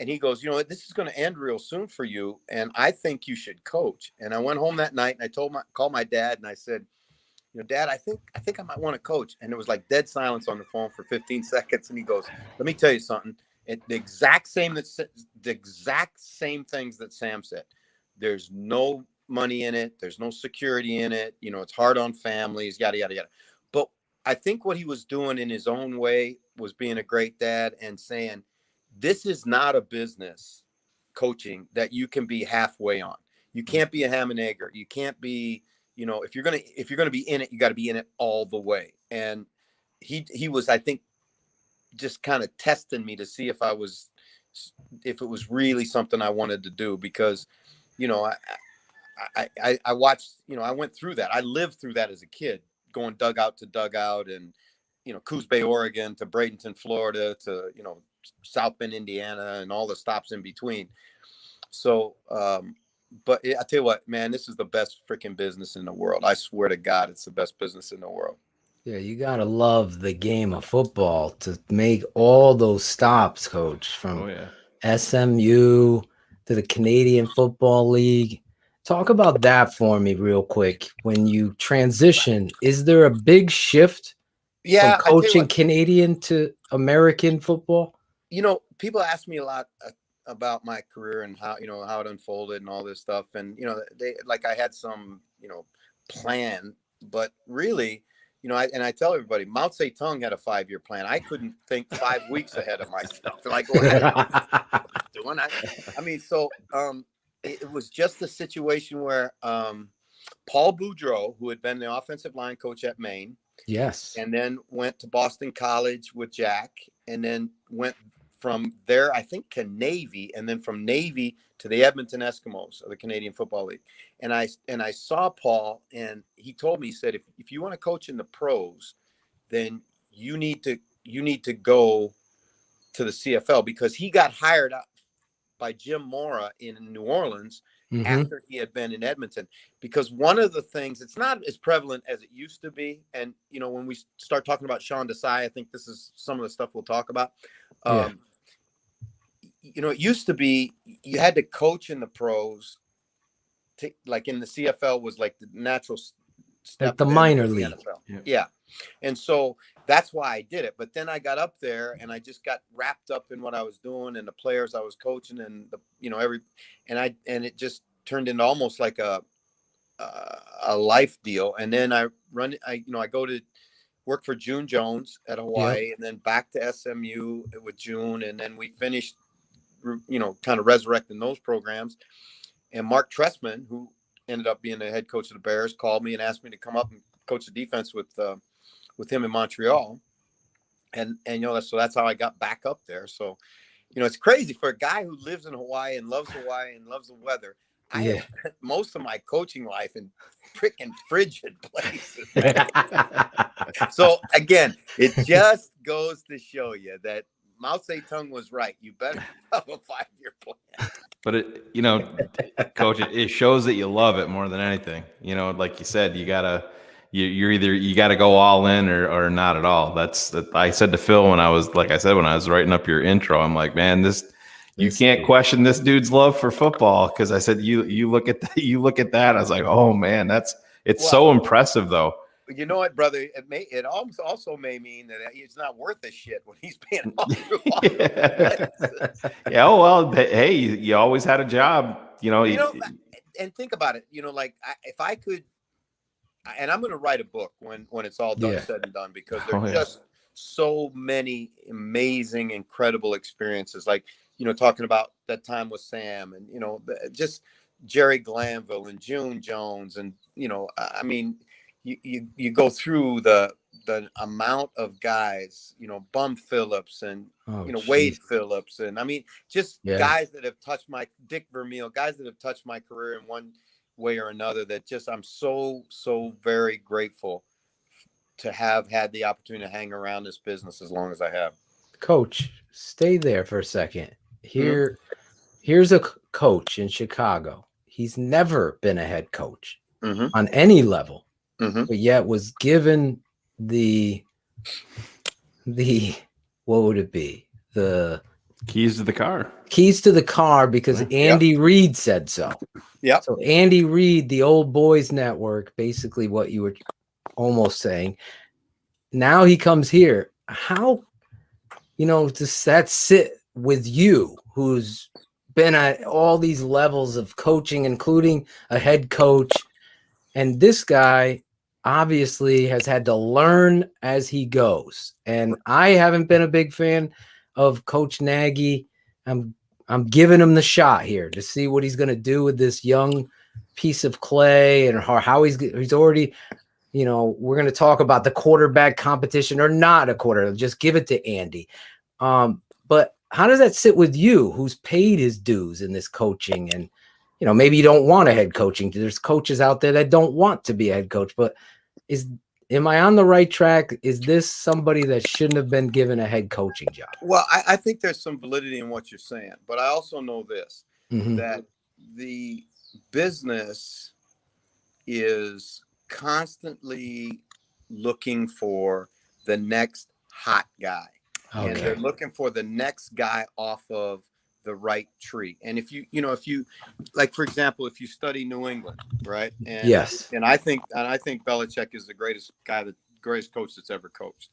And he goes, this is going to end real soon for you, and I think you should coach. And I went home that night and I called my dad and I said, Dad, I think I might want to coach. And it was like dead silence on the phone for 15 seconds. And he goes, let me tell you something. The exact same things that Sam said. There's no money in it. There's no security in it. It's hard on families, yada, yada, yada. But I think what he was doing in his own way was being a great dad and saying, this is not a business, coaching, that you can be halfway on. You can't be a ham and egger. You can't be, if you're gonna be in it, you got to be in it all the way. And he was, I think, just kind of testing me to see if it was really something I wanted to do, because, I watched, I went through that. I lived through that as a kid, going dugout to dugout, and, Coos Bay, Oregon to Bradenton, Florida to, South Bend, Indiana, and all the stops in between. So, but I tell you what, man, this is the best freaking business in the world. I swear to God, it's the best business in the world. Yeah, you got to love the game of football to make all those stops, Coach, from SMU to the Canadian Football League. Talk about that for me real quick. When you transition, is there a big shift from coaching Canadian to American football? People ask me a lot about my career and how it unfolded and all this stuff. And, they like I had some, plan, but really, I tell everybody, Mao Zedong had a 5-year plan. I couldn't think 5 weeks ahead of myself. Like, well, I don't know what I'm doing. I mean, so it was just a situation where Paul Boudreau, who had been the offensive line coach at Maine, yes, and then went to Boston College with Jack, and then went from there, I think, to Navy, and then from Navy to the Edmonton Eskimos of the Canadian Football League. And I saw Paul, and he told me, he said, if you want to coach in the pros, then you need to go to the CFL, because he got hired up by Jim Mora in New Orleans after he had been in Edmonton. Because one of the things, it's not as prevalent as it used to be. And, when we start talking about Sean Desai, I think this is some of the stuff we'll talk about. It used to be you had to coach in the pros, like in the CFL was like the natural step, like the minor league. Yeah. And so that's why I did it. But then I got up there and I just got wrapped up in what I was doing and the players I was coaching and and it just turned into almost like a life deal. And then I go to work for June Jones at Hawaii, and then back to SMU with June. And then we finished, kind of resurrecting those programs. And Mark Trestman, who ended up being the head coach of the Bears, called me and asked me to come up and coach the defense with him in Montreal. And so that's how I got back up there. So, it's crazy for a guy who lives in Hawaii and loves the weather. I have spent most of my coaching life in freaking frigid places. So again, it just goes to show you that Mao Zedong was right. You better have a 5-year plan. But Coach, it shows that you love it more than anything. Like you said, you gotta go all in or not at all. I said to Phil when I was writing up your intro, I'm like, man, you can't question this dude's love for football, because I said you look at that. I was like, oh man, it's so impressive though. You know what, brother? It also may mean that it's not worth a shit when he's paying off. Yeah. Oh well. Hey, you always had a job. And think about it. If I could, and I'm going to write a book when it's all done, said and done, because there's just so many amazing, incredible experiences. Like talking about that time with Sam, and just Jerry Glanville and June Jones, and I mean. You go through the amount of guys, Bum Phillips and Wade Phillips, and I mean guys that have touched Dick Vermeil, guys that have touched my career in one way or another, that just I'm so very grateful to have had the opportunity to hang around this business as long as I have. Coach, stay there for a second. Here's a coach in Chicago. He's never been a head coach on any level. But yet was given the what would it be? The Keys to the car. Keys to the car, because Andy Reid said so. Yep. So Andy Reid, the Old Boys Network, basically what you were almost saying. Now he comes here. How, does that sit with you, who's been at all these levels of coaching, including a head coach? And this guy obviously has had to learn as he goes. And I haven't been a big fan of Coach Nagy. I'm giving him the shot here to see what he's going to do with this young piece of clay, and how he's already, we're going to talk about the quarterback competition or not a quarter. Just give it to Andy. But how does that sit with you, who's paid his dues in this coaching? And, maybe you don't want a head coaching. There's coaches out there that don't want to be a head coach, but am I on the right track? Is this somebody that shouldn't have been given a head coaching job? Well, I think there's some validity in what you're saying, but I also know this, that the business is constantly looking for the next hot guy. Okay. And they're looking for the next guy off of the right tree. And if you like, for example, if you study New England, right? And, yes. And I think Belichick is the greatest coach that's ever coached.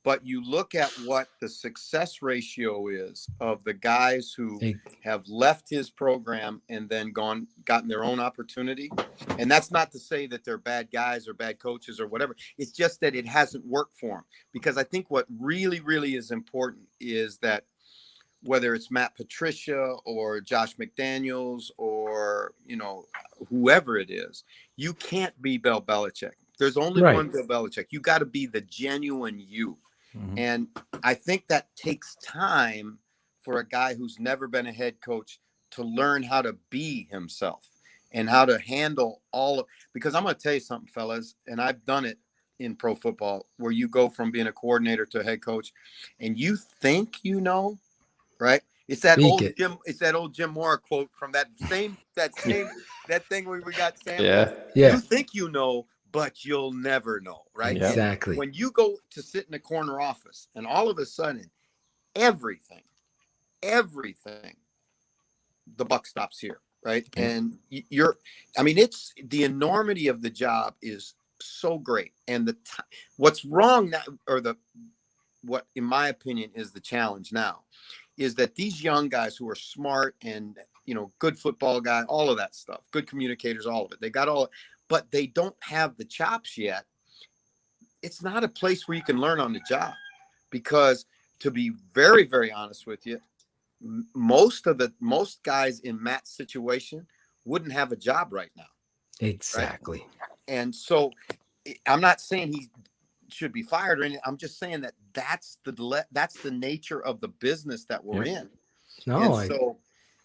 But you look at what the success ratio is of the guys who have left his program and then gotten their own opportunity. And that's not to say that they're bad guys or bad coaches or whatever. It's just that it hasn't worked for them. Because I think what really, really is important is that whether it's Matt Patricia or Josh McDaniels or, whoever it is, you can't be Bill Belichick. There's only one Bill Belichick. You got to be the genuine you. And I think that takes time for a guy who's never been a head coach to learn how to be himself and how to handle because I'm going to tell you something, fellas, and I've done it in pro football, where you go from being a coordinator to a head coach and you think, right? It's that old Jim Moore quote from that thing where we got Sam. Yeah. You think but you'll never know, right? Exactly. When you go to sit in a corner office and all of a sudden everything, the buck stops here, right? And it's the enormity of the job is so great. And what's wrong now, what in my opinion is the challenge now, is that these young guys who are smart and, good football guy, all of that stuff, good communicators, all of it, they got all, but they don't have the chops yet. It's not a place where you can learn on the job, because to be very, very honest with you, most guys in Matt's situation wouldn't have a job right now. Exactly. Right? And so I'm not saying he should be fired or anything. I'm just saying that that's the nature of the business that we're in. So,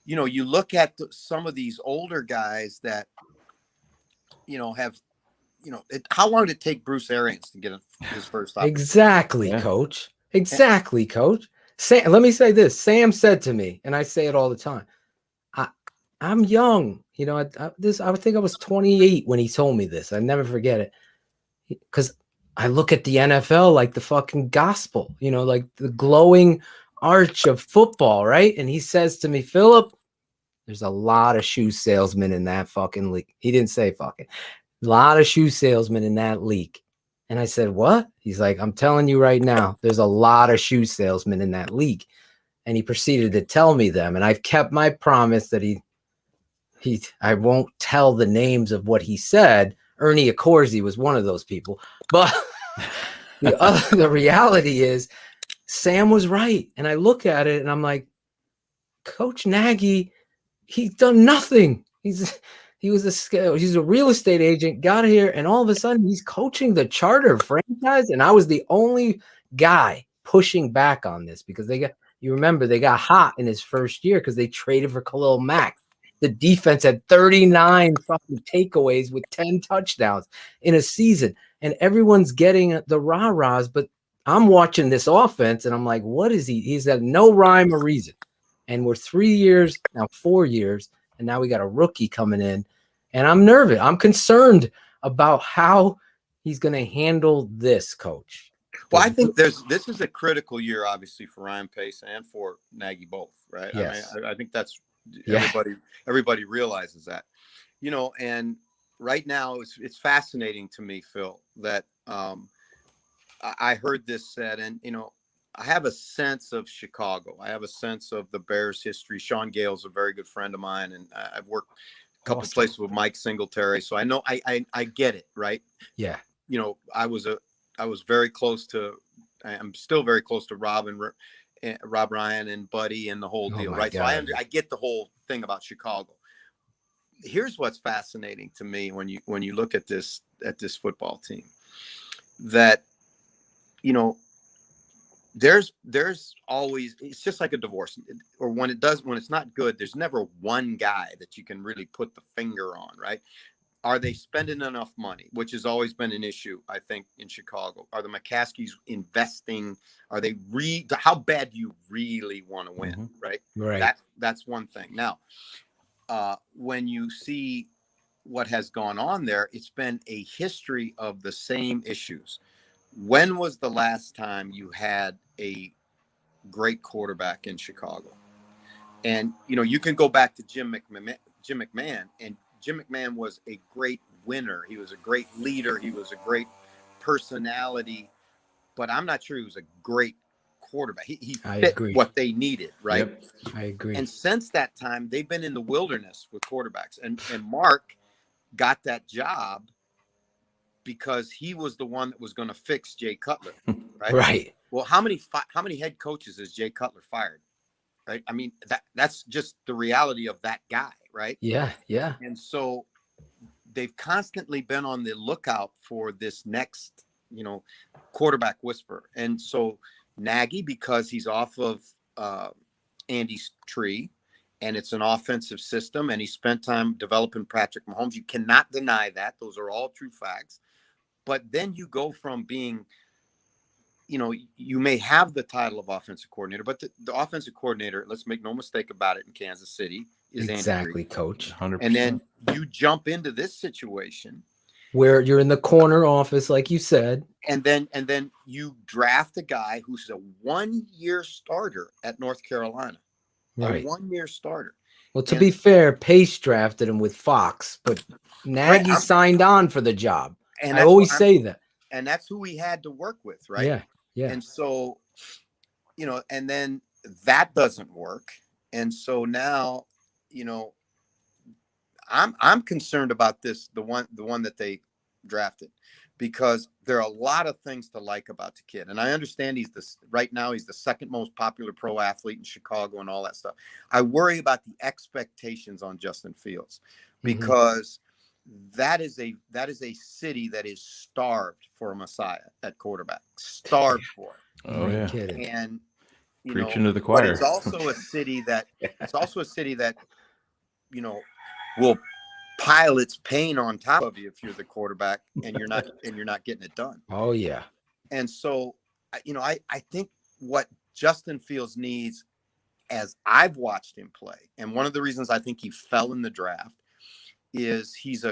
you look at some of these older guys that, have, how long did it take Bruce Arians to get his first opportunity? Exactly, Coach. Exactly, Coach. Sam, let me say this. Sam said to me, and I say it all the time, I'm young. I think I was 28 when he told me this. I never forget it, because I look at the NFL like the fucking gospel, like the glowing arch of football, right? And he says to me, Philip, there's a lot of shoe salesmen in that fucking league. He didn't say fucking. A lot of shoe salesmen in that league. And I said, what? He's like, I'm telling you right now, there's a lot of shoe salesmen in that league. And he proceeded to tell me them. And I've kept my promise that I won't tell the names of what he said. Ernie Accorsi was one of those people. But the reality is Sam was right. And I look at it and I'm like, Coach Nagy, he's done nothing. He's a real estate agent, got here, and all of a sudden he's coaching the charter franchise. And I was the only guy pushing back on this, because they got hot in his first year because they traded for Khalil Mack. The defense had 39 fucking takeaways with 10 touchdowns in a season, and everyone's getting the rah-rahs, but I'm watching this offense and I'm like, what is he? He's had no rhyme or reason. And we're 3 years, now 4 years, and now we got a rookie coming in, and I'm nervous. I'm concerned about how he's going to handle this, Coach. Well, I think this is a critical year, obviously, for Ryan Pace and for Nagy both, right? Yes. I mean, I think that's Yeah. everybody realizes that, you know. And right now, it's fascinating to me, Phil, that I heard this said, and you know, I have a sense of Chicago. I have a sense of the Bears' history. Sean Gale's a very good friend of mine, and I've worked a couple places with Mike Singletary, so I know I get it, right? Yeah. You know, I was very close to. I'm still very close to Rob Ryan and Buddy and the whole deal, right? God. So I get the whole thing about Chicago. Here's what's fascinating to me when you look at this football team, that, you know, there's always, it's just like a divorce, or when it's not good, there's never one guy that you can really put the finger on, right? Are they spending enough money, which has always been an issue, I think, in Chicago? Are the McCaskies investing? Are they how bad do you really want to win, right? Right. That's one thing. Now, when you see what has gone on there, it's been a history of the same issues. When was the last time you had a great quarterback in Chicago? And, you know, you can go back to Jim McMahon, and Jim McMahon was a great winner. He was a great leader. He was a great personality, but I'm not sure he was a great quarterback. He fit what they needed, right? Yep. I agree. And since that time, they've been in the wilderness with quarterbacks. And Mark got that job because he was the one that was going to fix Jay Cutler, right? Right. Well, how many head coaches has Jay Cutler fired? Right. I mean, that's just the reality of that guy, right? Yeah. Yeah. And so they've constantly been on the lookout for this next, you know, quarterback whisperer. And so Nagy, because he's off of Andy's tree, and it's an offensive system, and he spent time developing Patrick Mahomes. You cannot deny that. Those are all true facts. But then you go from being, you know, you may have the title of offensive coordinator, but the offensive coordinator, let's make no mistake about it, in Kansas City is exactly, Andy Coach. 100%. And then you jump into this situation where you're in the corner office, like you said, and then you draft a guy who's a 1-year starter at North Carolina, right? A 1-year starter. Well, to be fair, Pace drafted him with Fox, but Nagy signed on for the job. And I always say that. And that's who we had to work with, right? Yeah, yeah. And so, you know, and then that doesn't work. And so now, you know, I'm concerned about this, the one that they drafted, because there are a lot of things to like about the kid. And I understand right now he's the second most popular pro athlete in Chicago and all that stuff. I worry about the expectations on Justin Fields, because that is a city that is starved for a Messiah at quarterback, starved for it. Oh yeah. And you preaching know, to the choir. But it's also a city that you know, will pile its pain on top of you if you're the quarterback and you're not getting it done. Oh yeah. And so, you know, I think what Justin Fields needs, as I've watched him play, and one of the reasons I think he fell in the draft, is his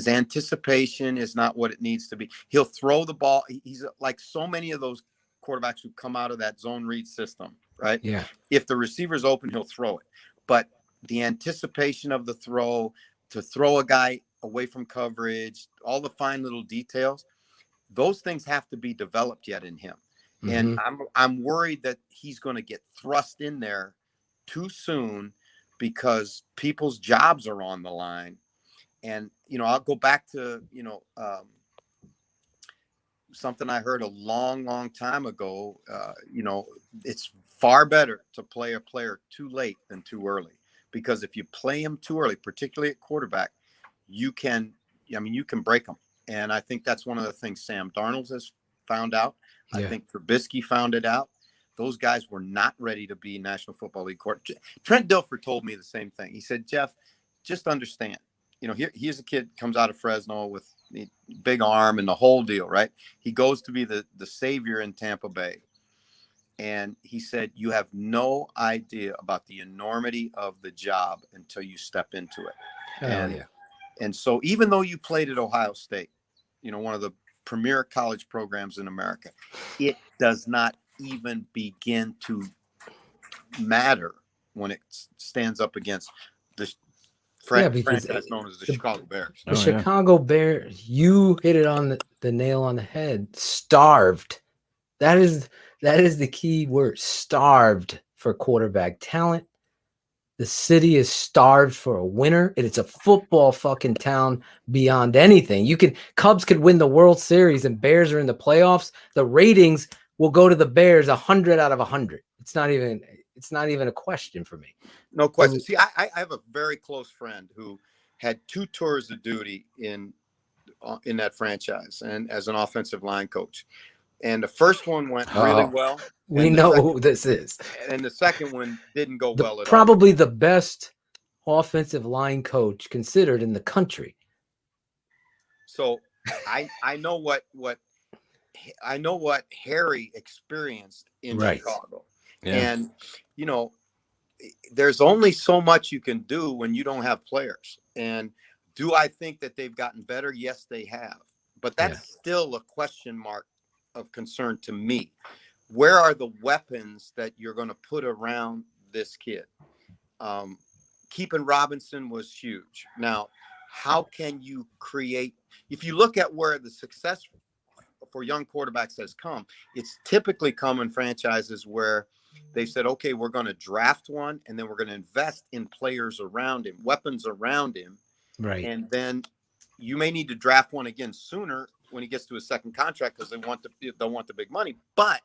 anticipation is not what it needs to be. He'll throw the ball. He's like so many of those quarterbacks who come out of that zone read system, right? Yeah. If the receiver's open, he'll throw it. But the anticipation of the throw, to throw a guy away from coverage, all the fine little details, those things have to be developed yet in him. And I'm worried that he's going to get thrust in there too soon, because people's jobs are on the line. And, you know, I'll go back to, you know, something I heard a long time ago. You know, it's far better to play a player too late than too early, because if you play him too early, particularly at quarterback, you can break them. And I think that's one of the things Sam Darnold has found out. Yeah. I think Trubisky found it out. Those guys were not ready to be National Football League quarterback. Trent Dilfer told me the same thing. He said, Jeff, just understand, you know, here's a kid comes out of Fresno with the big arm and the whole deal, right? He goes to be the savior in Tampa Bay. And he said, you have no idea about the enormity of the job until you step into it. Hell yeah. And so even though you played at Ohio State, you know, one of the premier college programs in America. It does not even begin to matter when it stands up against the franchise known as the Chicago Bears. The Chicago Bears, you hit it on the nail on the head. Starved. That is the key word. Starved for quarterback talent. The city is starved for a winner. It's a football fucking town beyond anything. Cubs could win the World Series and Bears are in the playoffs. The ratings will go to the Bears 100 out of 100. It's not even a question for me. No question. See, I have a very close friend who had 2 tours of duty in that franchise and as an offensive line coach. And the first one went really well. We know who this is. And the second one didn't go well at all. Probably the best offensive line coach considered in the country. So I know what Harry experienced in Chicago. Yeah. And there's only so much you can do when you don't have players. And do I think that they've gotten better? Yes, they have. But that's still a question mark of concern to me. Where are the weapons that you're going to put around this kid? Keepin Robinson was huge. Now, how can you create, if you look at where the success for young quarterbacks has come, it's typically come in franchises where they said, okay, we're going to draft one and then we're going to invest in players around him, weapons around him. Right. And then you may need to draft one again sooner when he gets to his second contract because they'll want the big money. But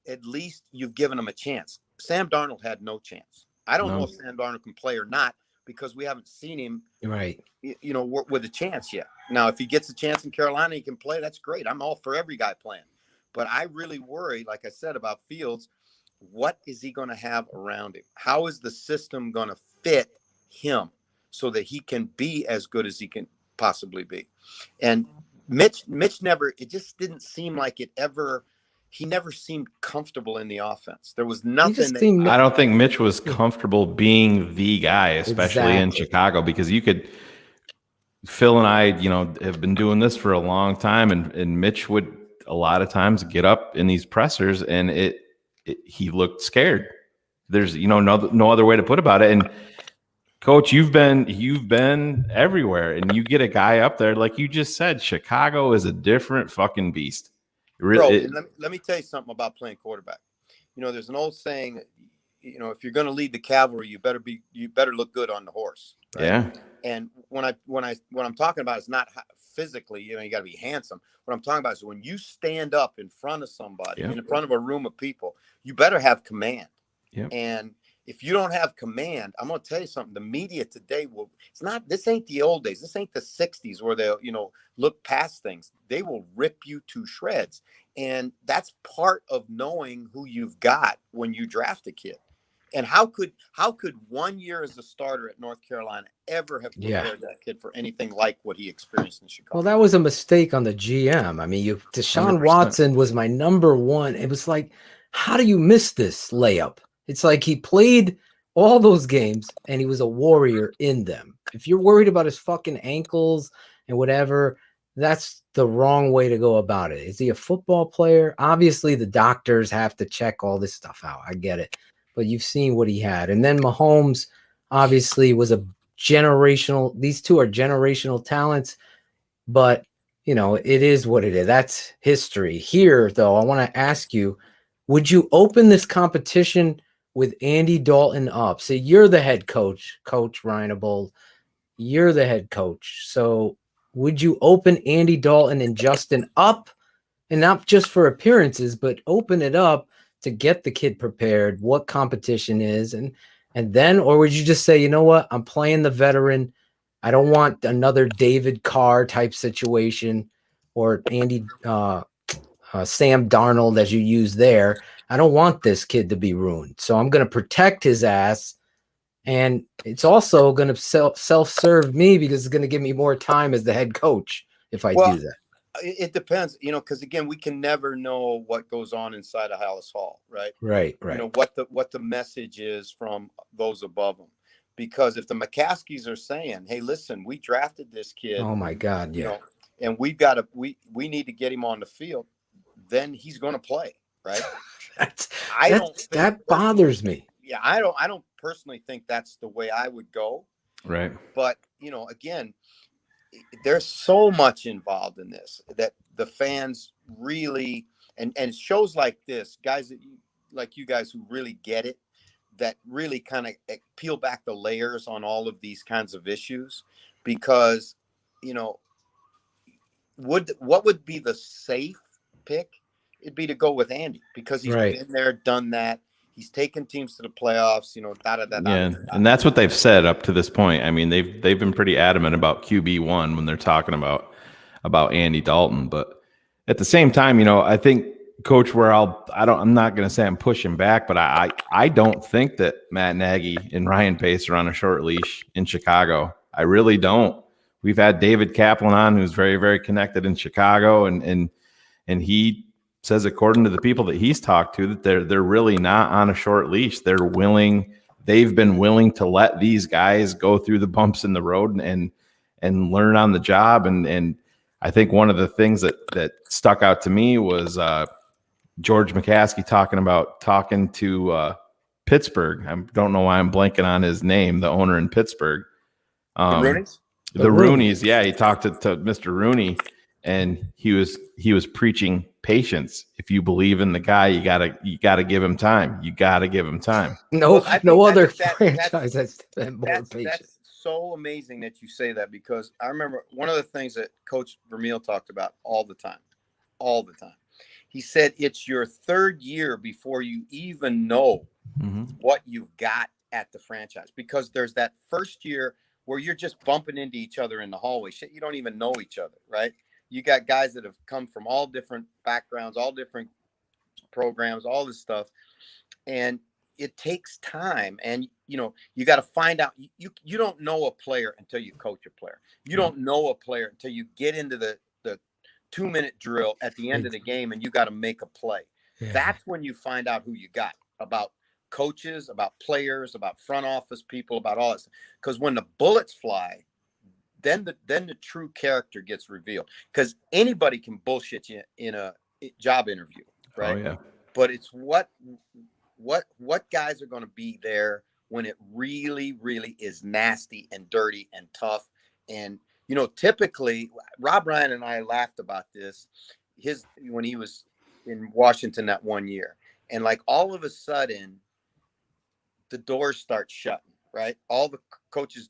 at least you've given him a chance. Sam Darnold had no chance. I don't know if Sam Darnold can play or not because we haven't seen him with a chance yet. Now, if he gets a chance in Carolina, he can play. That's great. I'm all for every guy playing. But I really worry, like I said, about Fields. What is he going to have around him? How is the system going to fit him so that he can be as good as he can possibly be? And Mitch never, it just didn't seem like he never seemed comfortable in the offense. There was nothing. I don't think Mitch was comfortable being the guy, especially in Chicago, because Phil and I, have been doing this for a long time, and Mitch would a lot of times get up in these pressers and he looked scared. There's, no other way to put about it. And Coach, you've been everywhere, and you get a guy up there, like you just said, Chicago is a different fucking beast. Bro, let me tell you something about playing quarterback. There's an old saying, if you're going to lead the cavalry, you better look good on the horse. Right? Yeah. And what I'm talking about is not physically, you got to be handsome. What I'm talking about is when you stand up in front of somebody, in front of a room of people, you better have command. Yeah. And if you don't have command, I'm going to tell you something. The media today this ain't the old days. This ain't the 60s where they'll, look past things. They will rip you to shreds. And that's part of knowing who you've got when you draft a kid. And how could 1 year as a starter at North Carolina ever have prepared that kid for anything like what he experienced in Chicago? Well, that was a mistake on the GM. I mean, Deshaun 100%. Watson was my number one. It was like, how do you miss this layup? It's like he played all those games and he was a warrior in them. If you're worried about his fucking ankles and whatever, that's the wrong way to go about it. Is he a football player? Obviously, the doctors have to check all this stuff out. I get it. But you've seen what he had. And then Mahomes obviously was a generational. These two are generational talents. But, it is what it is. That's history. Here, though, I want to ask you, would you open this competition with Andy Dalton up? So you're the head coach, Coach Reinebold. You're the head coach. So would you open Andy Dalton and Justin up, and not just for appearances, but open it up to get the kid prepared, what competition is, and then, or would you just say, you know what, I'm playing the veteran. I don't want another David Carr type situation or Sam Darnold, as you use there. I don't want this kid to be ruined. So I'm going to protect his ass. And it's also going to self-serve me because it's going to give me more time as the head coach if I do that. It depends, because again, we can never know what goes on inside of Hallis Hall, right? Right. What the message is from those above them. Because if the McCaskies are saying, hey, listen, we drafted this kid. Oh my God. Yeah. and we need to get him on the field, then he's going to play, right? That bothers me. Yeah, I don't personally think that's the way I would go. Right. But, again, there's so much involved in this that the fans really, and shows like this, guys like you guys who really get it, that really kind of peel back the layers on all of these kinds of issues, because, what would be the safe pick? It'd be to go with Andy, because he's been there, done that. He's taken teams to the playoffs, Yeah, and that's what they've said up to this point. I mean, they've been pretty adamant about QB1 when they're talking about Andy Dalton, but at the same time, I think, Coach, I'm not going to say I'm pushing back, but I don't think that Matt Nagy and Ryan Pace are on a short leash in Chicago. I really don't. We've had David Kaplan on, who's very, very connected in Chicago, and he says, according to the people that he's talked to, that they're really not on a short leash. They've been willing to let these guys go through the bumps in the road and learn on the job. And I think one of the things that stuck out to me was George McCaskey talking to Pittsburgh. I don't know why I'm blanking on his name, the owner in Pittsburgh. The Rooneys? The Rooneys, yeah. He talked to Mr. Rooney, and he was preaching patience. If you believe in the guy, you gotta give him time. You gotta give him time. No other franchise has been more patient. That's so amazing that you say that, because I remember one of the things that Coach Vermeil talked about all the time. He said it's your third year before you even know what you've got at the franchise, because there's that first year where you're just bumping into each other in the hallway. Shit, you don't even know each other, right? You got guys that have come from all different backgrounds, all different programs, all this stuff. And it takes time. And, you got to find out. You don't know a player until you coach a player. You don't know a player until you get into the 2-minute drill at the end of the game and you got to make a play. Yeah. That's when you find out who you got, about coaches, about players, about front office people, about all this. Because when the bullets fly, then the true character gets revealed, because anybody can bullshit you in a job interview, right? Oh, yeah. But it's what guys are going to be there when it really, really is nasty and dirty and tough. And typically Rob Ryan and I laughed about this when he was in Washington that one year, and like all of a sudden the doors start shutting, right? All the coaches'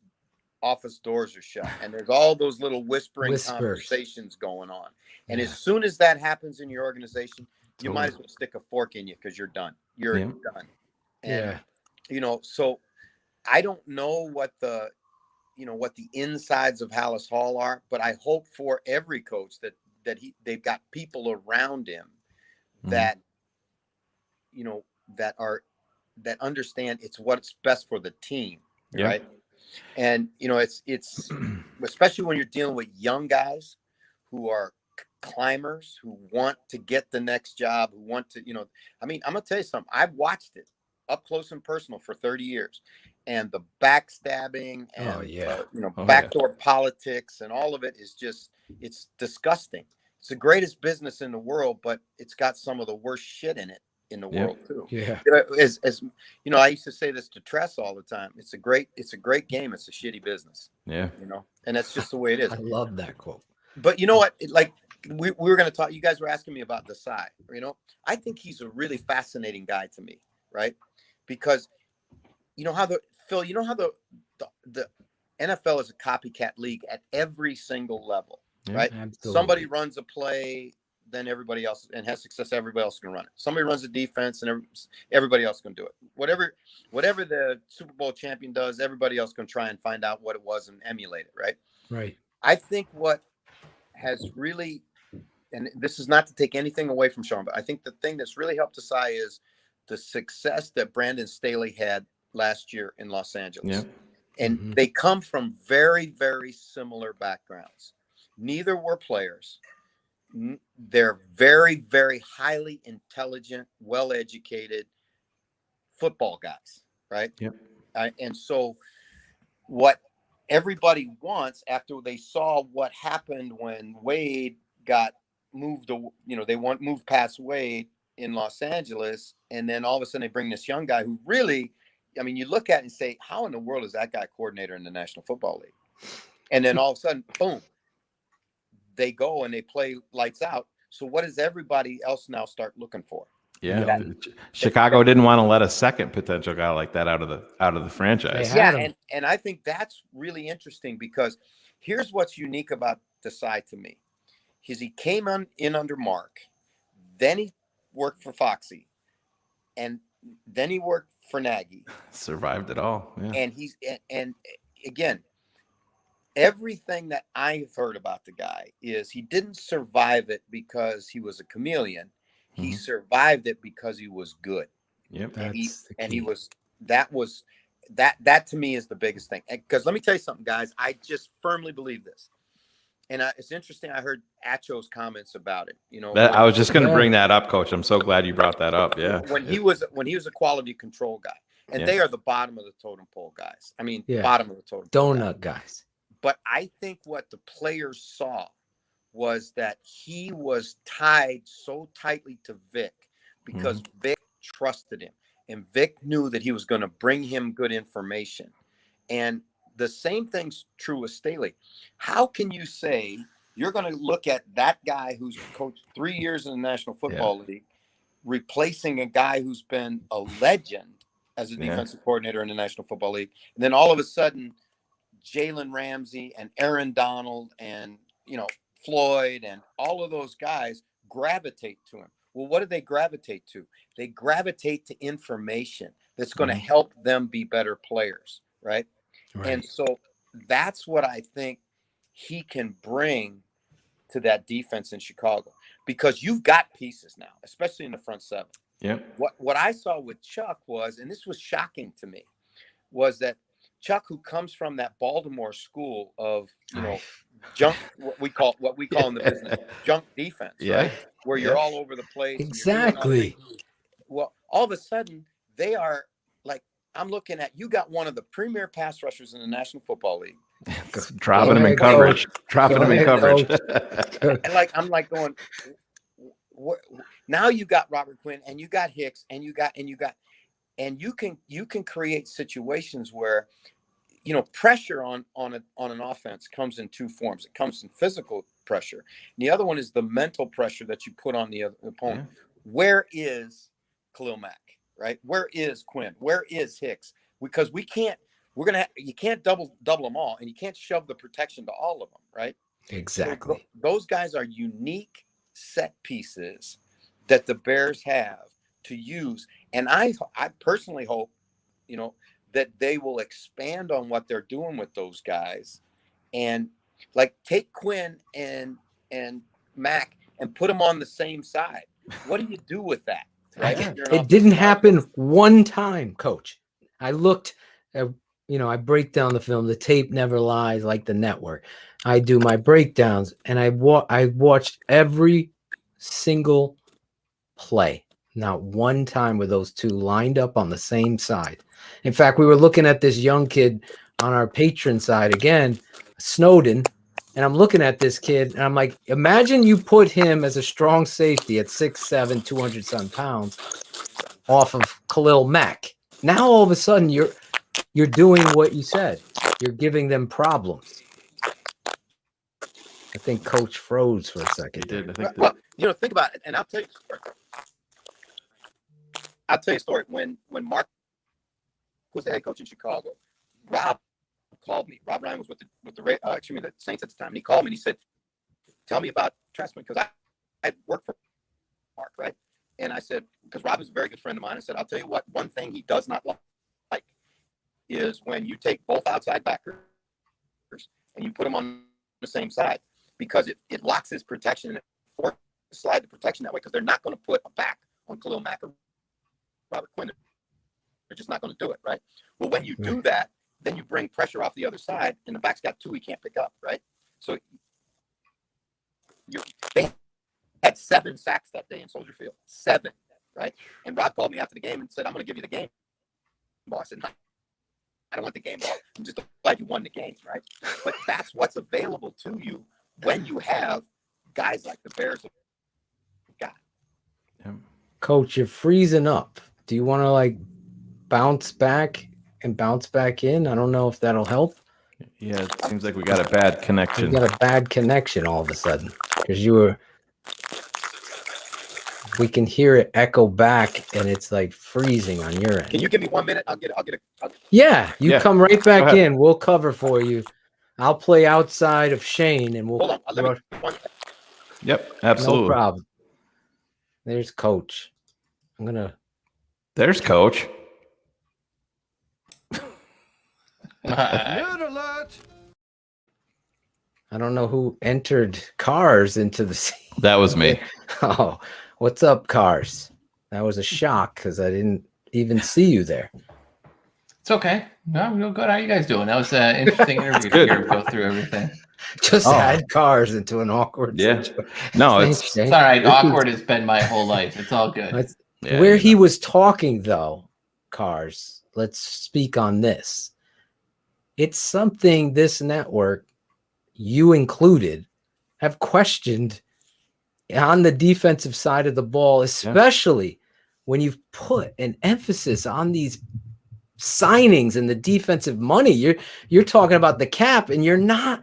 office doors are shut, and there's all those little whispers. Conversations going on. And as soon as that happens in your organization, you might as well stick a fork in you, because you're done. You're done. And, so I don't know what the insides of Hallis Hall are, but I hope for every coach that they've got people around him that, that understand it's what's best for the team. Right. And, it's especially when you're dealing with young guys who are climbers, who want to get the next job, who want to, I'm going to tell you something. I've watched it up close and personal for 30 years. And the backstabbing and, backdoor politics and all of it is just, it's disgusting. It's the greatest business in the world, but it's got some of the worst shit in it in the world too. Yeah. As I used to say this to Tress all the time. It's a great game. It's a shitty business. Yeah. And that's just the way it is. I love that quote. But you know what? We were going to talk. You guys were asking me about Desai. I think he's a really fascinating guy to me, right? Because Phil, the NFL is a copycat league at every single level, right? Absolutely. Somebody runs a play, then everybody else, and has success, everybody else can run it. Somebody runs a defense, and everybody else can do it. Whatever the Super Bowl champion does, everybody else can try and find out what it was and emulate it, right? Right. I think what has really, and this is not to take anything away from Sean, but I think the thing that's really helped Desai is the success that Brandon Staley had last year in Los Angeles. Yeah. And they come from very, very similar backgrounds. Neither were players. They're very, very highly intelligent, well-educated football guys, right? Yep. And so what everybody wants, after they saw what happened when Wade got moved, they moved past Wade in Los Angeles, and then all of a sudden they bring this young guy who really, I mean, you look at it and say, how in the world is that guy coordinator in the National Football League? And then all of a sudden, boom, they go and they play lights out. So what does everybody else now start looking for? Yeah, Chicago didn't want to let a second potential guy like that out of the franchise. Yeah, and I think that's really interesting, because here's what's unique about Desai to me. He came in under Mark, then he worked for Foxy, and then he worked for Nagy. Survived it all. Yeah. And again, everything that I've heard about the guy is he didn't survive it because he was a chameleon. He survived it because he was good. Yep. That to me is the biggest thing. Because let me tell you something, guys. I just firmly believe this. And it's interesting. I heard Acho's comments about it. I was just going to bring that up, Coach. I'm so glad you brought that up. Yeah. When he was a quality control guy, and they are the bottom of the totem pole guys. I mean, bottom of the totem pole donut guys. But I think what the players saw was that he was tied so tightly to Vic because Vic trusted him, and Vic knew that he was going to bring him good information. And the same thing's true with Staley. How can you say you're going to look at that guy who's coached 3 years in the National Football League, replacing a guy who's been a legend as a defensive coordinator in the National Football League, and then all of a sudden Jalen Ramsey and Aaron Donald and Floyd and all of those guys gravitate to him. Well, what do they gravitate to? They gravitate to information that's going to help them be better players, right? And so that's what I think he can bring to that defense in Chicago, because you've got pieces now, especially in the front seven. Yeah. What I saw with Chuck was, and this was shocking to me, was that Chuck, who comes from that Baltimore school of junk, what we call in the business junk defense, right? Where you're all over the place. Exactly. Well, all of a sudden they are like, I'm looking at, you got one of the premier pass rushers in the National Football League. Dropping him in coverage. And I'm like going, what? Now you got Robert Quinn and you got Hicks and you can create situations where, pressure on an offense comes in two forms. It comes in physical pressure. And the other one is the mental pressure that you put on the opponent. Yeah. Where is Khalil Mack, right? Where is Quinn? Where is Hicks? Because you can't double them all, and you can't shove the protection to all of them, right? Exactly. So those guys are unique set pieces that the Bears have to use. And I personally hope, that they will expand on what they're doing with those guys, and like take Quinn and Mac and put them on the same side. What do you do with that? Right? It didn't happen one time, Coach. I looked at, I break down the film. The tape never lies, like the network. I do my breakdowns, and I watched every single play. Not one time were those two lined up on the same side. In fact, we were looking at this young kid on our patron side again, Snowden, and I'm looking at this kid, and I'm like, imagine you put him as a strong safety at 6'7", 200-some pounds off of Khalil Mack. Now all of a sudden you're doing what you said. You're giving them problems. I think Coach froze for a second. Well, think about it, and I'll tell you a story. When Mark was the head coach in Chicago, Rob called me. Rob Ryan was with the Saints at the time. And he called me and he said, "Tell me about Trestman," because I worked for Mark, right? And I said, because Rob is a very good friend of mine. I said, "I'll tell you what. One thing he does not like is when you take both outside backers and you put them on the same side, because it locks his protection and it forces slide the protection that way, because they're not going to put a back on Khalil Mack or Robert Quinn. They're just not going to do it, right? Well, when you do that, then you bring pressure off the other side, and the back's got two he can't pick up, right? So they had 7 sacks that day in Soldier Field. 7, right? And Rob called me after the game and said, "I'm going to give you the game." Boss said, I don't want the game ball. I'm just glad you won the game, right? But that's what's available to you when you have guys like the Bears got. Coach, you're freezing up. Do you want to like bounce back and bounce back in? I don't know if that'll help. Yeah, it seems like we got a bad connection. We got a bad connection all of a sudden because we can hear it echo back and it's like freezing on your end. Can you give me 1 minute? I'll get it. Yeah, you come right Go back ahead. in. We'll cover for you. I'll play outside of Shayne and we'll. Hold on. Let me, Yep, absolutely. No problem. There's Coach. There's Coach. I don't know who entered Cars into the scene. That was me. Oh, what's up, Cars? That was a shock because I didn't even see you there. It's okay. No, I'm real good. How you guys doing? That was an interesting interview to hear go through everything. Just add Cars into an awkward situation. No, Thanks, Shayne. It's all right. Awkward has been my whole life. It's all good. Where he was talking, though, Cars, let's speak on this. It's something this network, you included, have questioned on the defensive side of the ball, especially when you've put an emphasis on these signings and the defensive money. You're talking about the cap, and you're not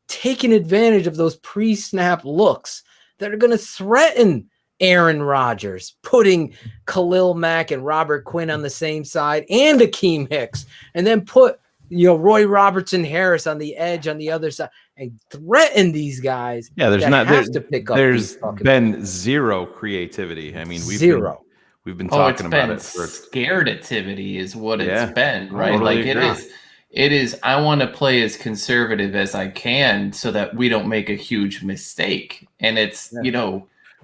taking advantage of those pre-snap looks that are going to threaten Aaron Rodgers, putting Khalil Mack and Robert Quinn on the same side and Akeem Hicks, and then put Roy Robertson Harris on the edge on the other side and threaten these guys. Yeah, there's been balls. zero creativity. I mean, we've been Oh, talking it's about been it for scared activity is what Yeah, it's been, I right? totally Like agree. it is I want to play as conservative as I can so that we don't make a huge mistake. And it's, But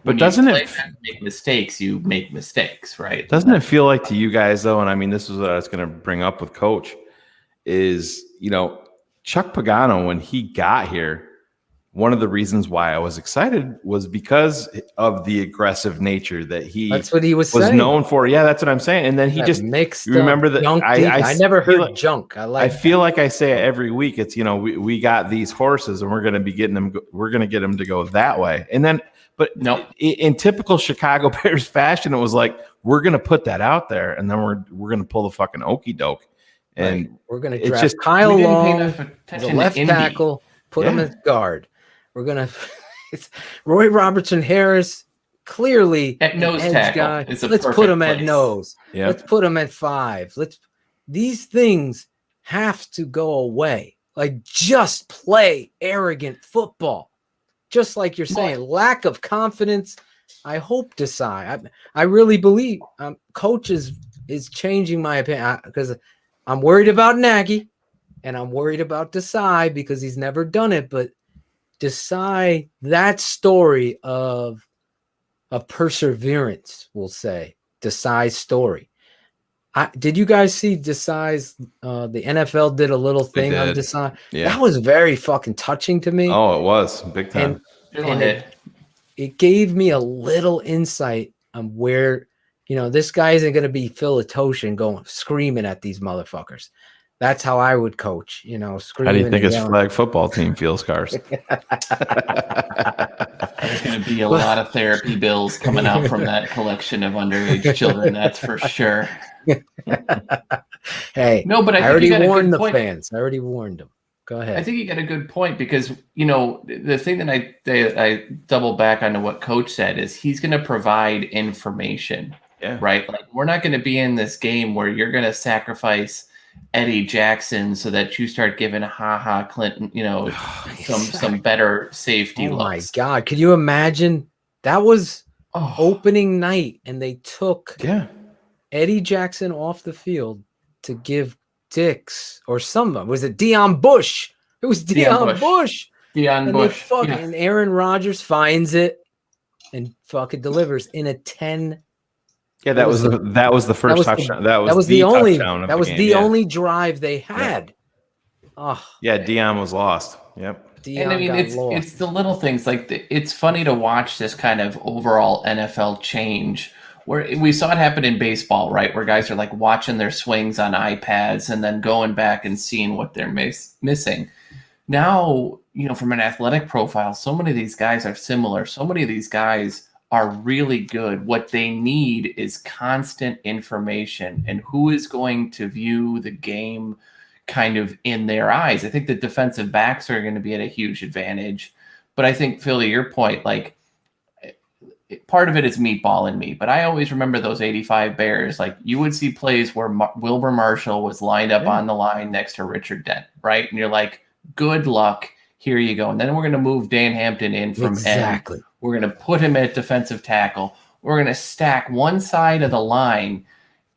when doesn't you it play not to make mistakes, you make mistakes, right? Doesn't it feel like to you guys though, and I mean this is what I was going to bring up with Coach, is Chuck Pagano, when he got here, one of the reasons why I was excited was because of the aggressive nature that That's what he was saying. known for. Yeah, that's what I'm saying. And then he That just mixed you remember that junk I never heard junk. I feel like I say it every week. It's we got these horses and we're going to be getting them. We're going to get them to go that way. And then, but no, in typical Chicago Bears fashion, it was like we're going to put that out there, and then we're going to pull the fucking okey doke. And we're going to it's draft just Kyle we didn't pay Long, enough the attention to left Indy. tackle, put him at guard. We're going to it's Roy Robertson Harris, clearly At an nose edge tackle guy. is a Let's put perfect him at place. nose. Yeah. Let's put him at 5. These things have to go away. Like, just play arrogant football. Just like you're saying, lack of confidence. I hope Desai. I really believe Coach is changing my opinion because I'm worried about Nagy and I'm worried about Desai because he's never done it. But Desai, that story of perseverance, we'll say, Desai's story. Did you guys see Desai's? The NFL did a little thing on Desai. Yeah. That was very fucking touching to me. Oh, it was big time. And it gave me a little insight on where, this guy isn't going to be Phil Toshin going screaming at these motherfuckers. That's how I would coach, screaming. How do you think his yelling. flag football team feels, Cars? There's going to be a lot of therapy bills coming out from that collection of underage children. That's for sure. Hey, no, but I already think you got a warned good the point. fans. I already warned them. Go ahead. I think you got a good point because, the thing that I double back onto what Coach said is he's going to provide information, right? Like, we're not going to be in this game where you're going to sacrifice Eddie Jackson so that you start giving Clinton, some better safety looks. Oh my God. Could you imagine? That was opening night and they took Eddie Jackson off the field to give Dix or someone. Was it Deion Bush? It was Deion Bush. Deion Bush. And Aaron Rodgers finds it and fucking delivers in a 10. Yeah, that was the first touchdown. That was the only touchdown of that the was game, the only drive they had. Yeah, Deion was lost. Yep. And I mean, it's the little things. Like, it's funny to watch this kind of overall NFL change where we saw it happen in baseball, right? Where guys are like watching their swings on iPads and then going back and seeing what they're missing. Now, from an athletic profile, so many of these guys are similar. So many of these guys are really good. What they need is constant information and who is going to view the game kind of in their eyes. I think the defensive backs are going to be at a huge advantage. But I think, Phil, to your point, like part of it is meatball in me. But I always remember those 85 Bears. Like you would see plays where Wilbur Marshall was lined up on the line next to Richard Dent, right? And you're like, good luck. Here you go. And then we're going to move Dan Hampton in from end. We're going to put him at defensive tackle. We're going to stack one side of the line,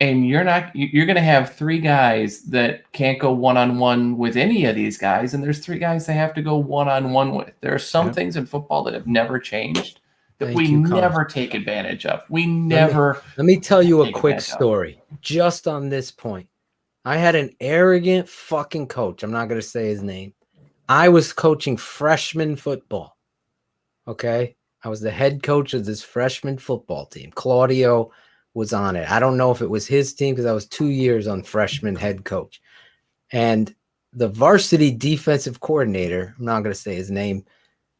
and you're going to have three guys that can't go one-on-one with any of these guys, and there's three guys they have to go one-on-one with. There are some things in football that have never changed that we never take advantage of. We never. Let me tell you a quick story just on this point. I had an arrogant fucking coach. I'm not going to say his name. I was coaching freshman football. Okay. I was the head coach of this freshman football team. Claudio was on it. I don't know if it was his team because I was 2 years on freshman head coach. And the varsity defensive coordinator, I'm not going to say his name,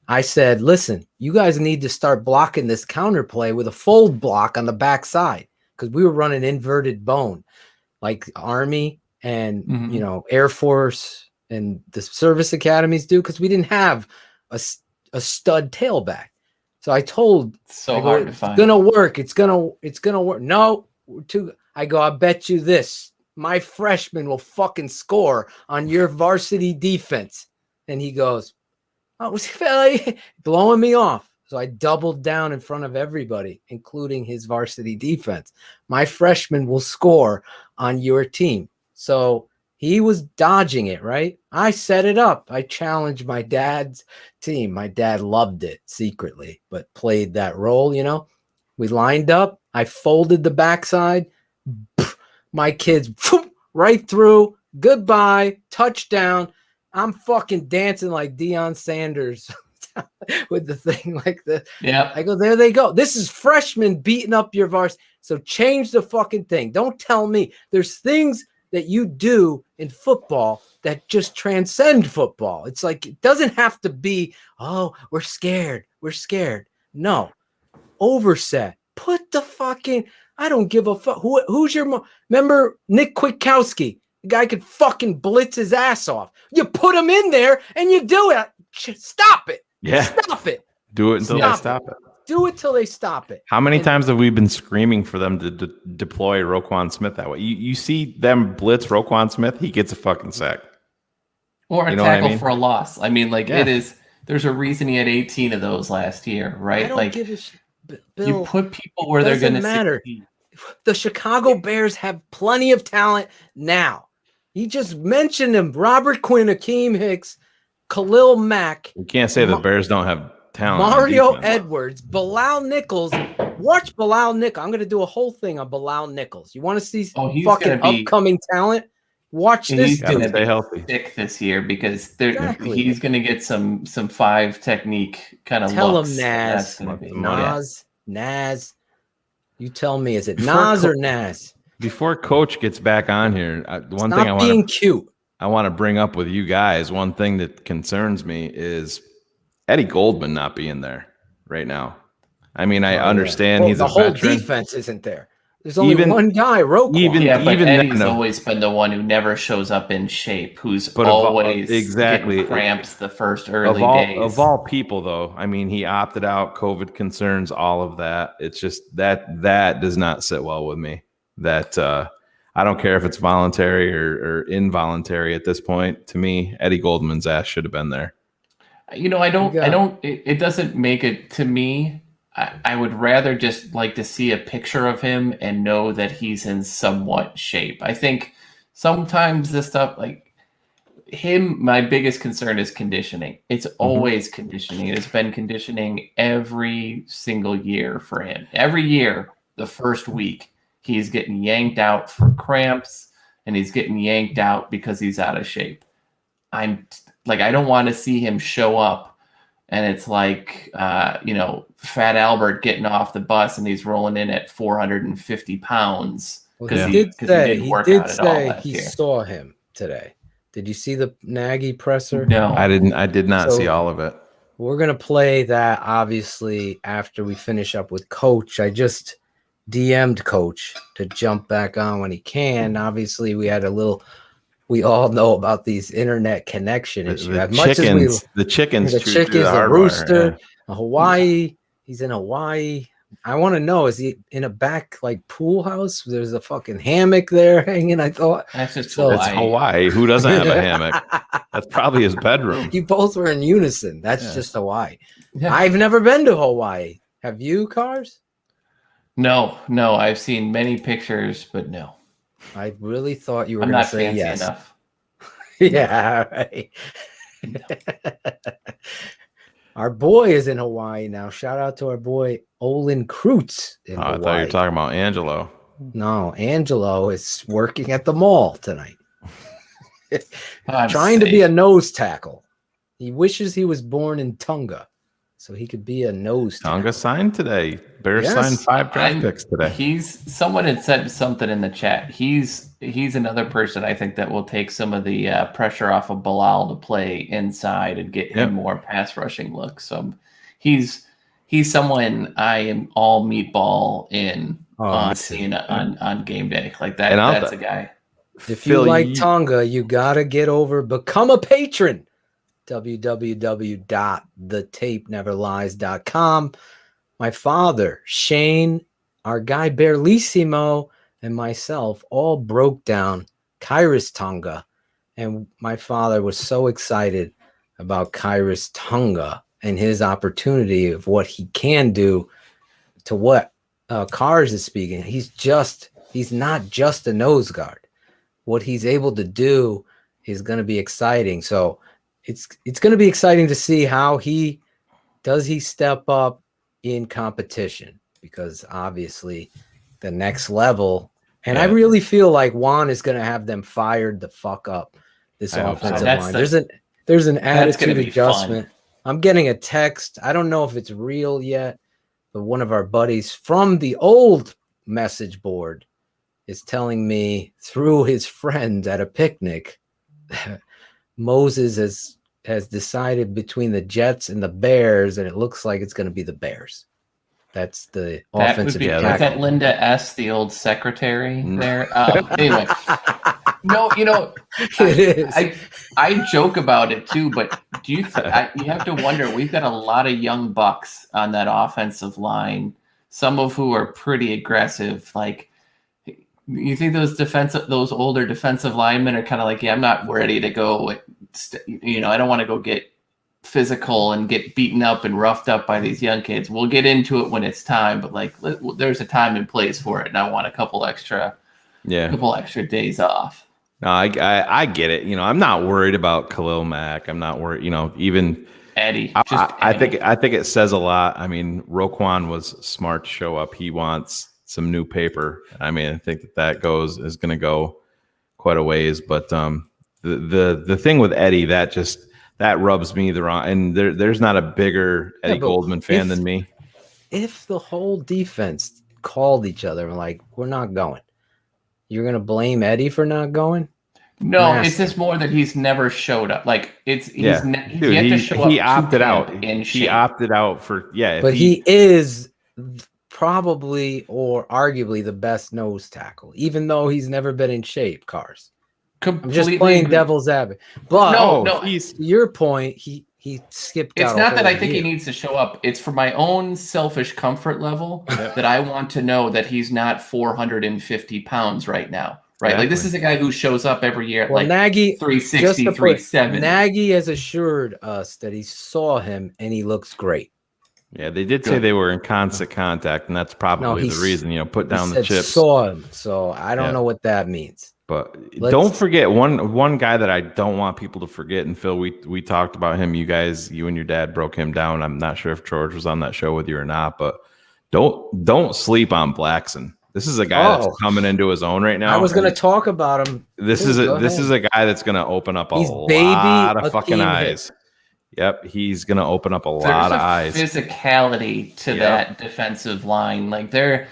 I said, listen, you guys need to start blocking this counter play with a fold block on the backside because we were running inverted bone like Army and, Air Force and the service academies do because we didn't have a stud tailback. So I told, hard to find. It's gonna work. It's gonna work. No, I go, I bet you this. My freshman will fucking score on your varsity defense. And he goes, oh, blowing me off. So I doubled down in front of everybody, including his varsity defense. My freshman will score on your team. So he was dodging it, right? I set it up. I challenged my dad's team. My dad loved it secretly, but played that role, We lined up. I folded the backside. My kids right through. Goodbye. Touchdown. I'm fucking dancing like Deion Sanders with the thing like this. Yeah. I go, there they go. This is freshmen beating up your varsity. So change the fucking thing. Don't tell me. There's things that you do in football that just transcend football. It's like, it doesn't have to be, oh, we're scared. No. Overset. Put the fucking, I don't give a fuck. Who's your, remember Nick Kwiatkowski? The guy could fucking blitz his ass off. You put him in there and you do it. Stop it. Yeah. Stop it. Do it until they stop it. Do it till they stop it. How many times have we been screaming for them to deploy Roquan Smith that way? You see them blitz Roquan Smith, he gets a fucking sack. Or a tackle for a loss. I mean, it is, there's a reason he had 18 of those last year, right? I don't give a shit. Bill, you put people where they're going to matter. The Chicago Bears have plenty of talent now. He just mentioned them. Robert Quinn, Akeem Hicks, Khalil Mack. You can't say the Bears don't have talent. Mario Edwards, Bilal Nichols. Watch Bilal Nichols. I'm going to do a whole thing on Bilal Nichols. You want to see fucking upcoming talent? Watch this dude. Stay healthy. Sick this year because he's going to get some 5 technique kind of tell looks. Tell him Nas. You tell me, is it Nas or Nas? Before Coach gets back on here, one thing I want to bring up with you guys, one thing that concerns me is Eddie Goldman not being there right now. I mean, I understand he's a veteran. The whole defense isn't there. There's only one guy, Roquan. Even Eddie's always been the one who never shows up in shape, who's always getting cramps the first early days. Of all people, though, I mean, he opted out, COVID concerns, all of that. It's just that does not sit well with me. That I don't care if it's voluntary or involuntary at this point. To me, Eddie Goldman's ass should have been there. It doesn't make it to me. I would rather just like to see a picture of him and know that he's in somewhat shape. I think sometimes this stuff like him, my biggest concern is conditioning. It's always conditioning. It has been conditioning every single year for him. Every year, the first week, he's getting yanked out for cramps and he's getting yanked out because he's out of shape. I don't want to see him show up and it's like Fat Albert getting off the bus and he's rolling in at 450 pounds because he didn't work out at all last he year. saw him today. Did you see the Nagy presser? No, I didn't. I did not see all of it. We're gonna play that obviously after we finish up with Coach. I just DM'd Coach to jump back on when he can. Obviously, we had a little. We all know about these internet connection issues. The chickens, the rooster, Hawaii. He's in Hawaii. I want to know, is he in a back like pool house? There's a fucking hammock there hanging. I thought that's just It's Hawaii. Who doesn't have a hammock? That's probably his bedroom. You both were in unison. That's just Hawaii. Yeah. I've never been to Hawaii. Have you, Cars? No. I've seen many pictures, but no. I really thought you were I'm going to not say fancy yes. enough. Yeah, right. Our boy is in Hawaii now. Shout out to our boy Olin Kreutz in Hawaii. I thought you were talking about Angelo. No, Angelo is working at the mall tonight. Trying to be a nose tackle. He wishes he was born in Tonga so he could be a nose tackle. Tonga signed today. Bears signed 5 draft picks today. Someone had said something in the chat. He's another person I think that will take some of the pressure off of Bilal to play inside and get him more pass rushing looks. So he's someone I am all meatball in on game day. Like that. That's a guy. If you like Tonga, you gotta get over. Become a patron. www.thetapeneverlies.com. My father, Shayne, our guy Berlissimo, and myself all broke down Kairos Tonga. And my father was so excited about Kairos Tonga and his opportunity of what he can do to what Cars is speaking. He's not just a nose guard. What he's able to do is going to be exciting. So it's going to be exciting to see how he step up in competition, because obviously the next level, and I really feel like Juan is going to have them fired the fuck up this offensive line. There's an attitude adjustment. I'm getting a text. I don't know if it's real yet, but one of our buddies from the old message board is telling me through his friend at a picnic, Moses has decided between the Jets and the Bears, and it looks like it's going to be the Bears. That's the offensive. Is that Linda S., the old secretary there? Anyway, no, it is. I joke about it too, but do you have to wonder? We've got a lot of young bucks on that offensive line, some of who are pretty aggressive. Like, you think those older defensive linemen are kind of like, I'm not ready to go. I don't want to go get physical and get beaten up and roughed up by these young kids. We'll get into it when it's time, but there's a time and place for it, and I want a couple extra days off. No, I get it. I'm not worried about Khalil Mack. I'm not worried. Even Eddie. I think it says a lot. I mean, Roquan was smart to show up. He wants some new paper. I mean, I think that is going to go quite a ways. But the thing with Eddie that rubs me the wrong. And there's not a bigger Eddie Goldman fan than me. If the whole defense called each other and like, we're not going, you're going to blame Eddie for not going? No, it's just more that he's never showed up. Like he opted out. He opted out for But he is probably or arguably the best nose tackle, even though he's never been in shape. Cars. I'm just playing devil's advocate. But no, to your point, he skipped out. It's not that I think he needs to show up. It's for my own selfish comfort level that I want to know that he's not 450 pounds right now. Right? Exactly. Like, this is a guy who shows up every year at Nagy, 360, 370. Nagy has assured us that he saw him and he looks great. Yeah, they did say they were in constant contact, and that's probably the reason, put down the chips. Saw him, so I don't know what that means. But don't forget one guy that I don't want people to forget. And Phil, we talked about him. You and your dad broke him down. I'm not sure if George was on that show with you or not, but don't sleep on Blackson. This is a guy that's coming into his own right now. I was going to talk about him. This is a guy that's going to open up a lot of fucking eyes. Yep, he's going to open up a lot of eyes. Physicality to that defensive line. Like there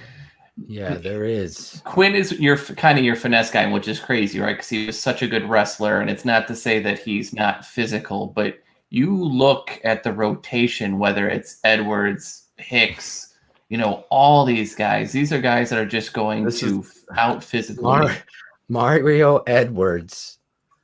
is. Quinn is your finesse guy, which is crazy, right? Because he was such a good wrestler, and it's not to say that he's not physical, but you look at the rotation, whether it's Edwards, Hicks, all these guys. These are guys that are just going to out physically. Mario Edwards.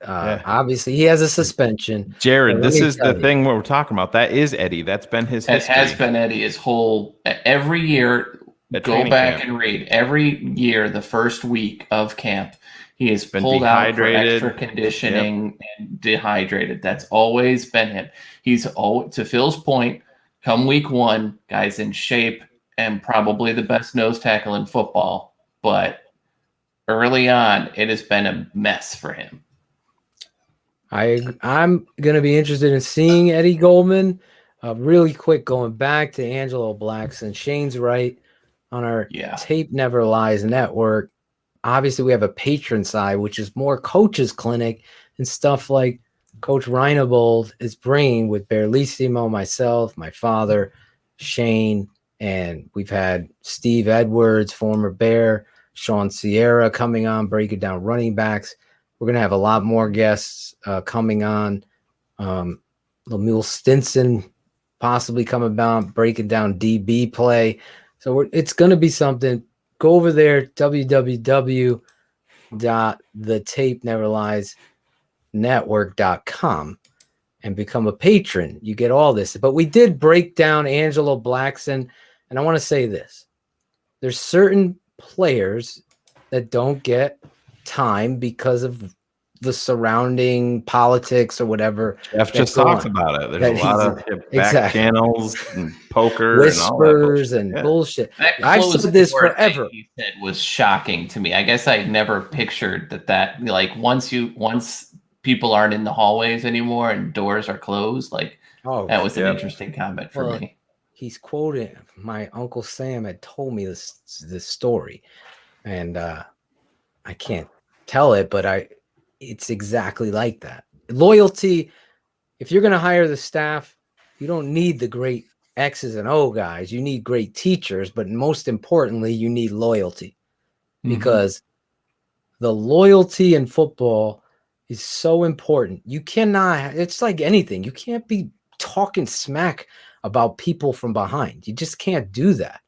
Obviously, he has a suspension. Jared, this is the thing what we're talking about. That is Eddie. That's been his history. It has been Eddie his whole every year. Go back and read every year. The first week of camp, he has been pulled out for extra conditioning and dehydrated. That's always been him. He's to Phil's point. Come week one, guy's in shape and probably the best nose tackle in football. But early on, it has been a mess for him. I'm going to be interested in seeing Eddie Goldman. Really quick, going back to Angelo Blackson. Shayne's right on our Tape Never Lies network. Obviously, we have a patron side, which is more coaches clinic and stuff like Coach Reinebold is bringing with Berlissimo, myself, my father, Shayne, and we've had Steve Edwards, former Bear, Sean Sierra coming on, breaking down running backs. We're going to have a lot more guests coming on. Lemuel Stinson possibly coming down, breaking down DB play. So it's going to be something. Go over there, www.thetapeneverliesnetwork.com and become a patron. You get all this. But we did break down Angelo Blackson, and I want to say this. There's certain players that don't get time because of the surrounding politics or whatever. Jeff just talked about it. There's a lot of back channels and poker whispers and bullshit. I've said this forever. He said was shocking to me. I guess I never pictured that like once people aren't in the hallways anymore and doors are closed, like that was an interesting comment for me. He's quoting my Uncle Sam had told me this story, and I can't tell it, but it's exactly like that. Loyalty. If you're going to hire the staff, you don't need the great X's and O guys. You need great teachers, but most importantly, you need loyalty, because the loyalty in football is so important. You cannot, it's like anything. You can't be talking smack about people from behind. You just can't do that.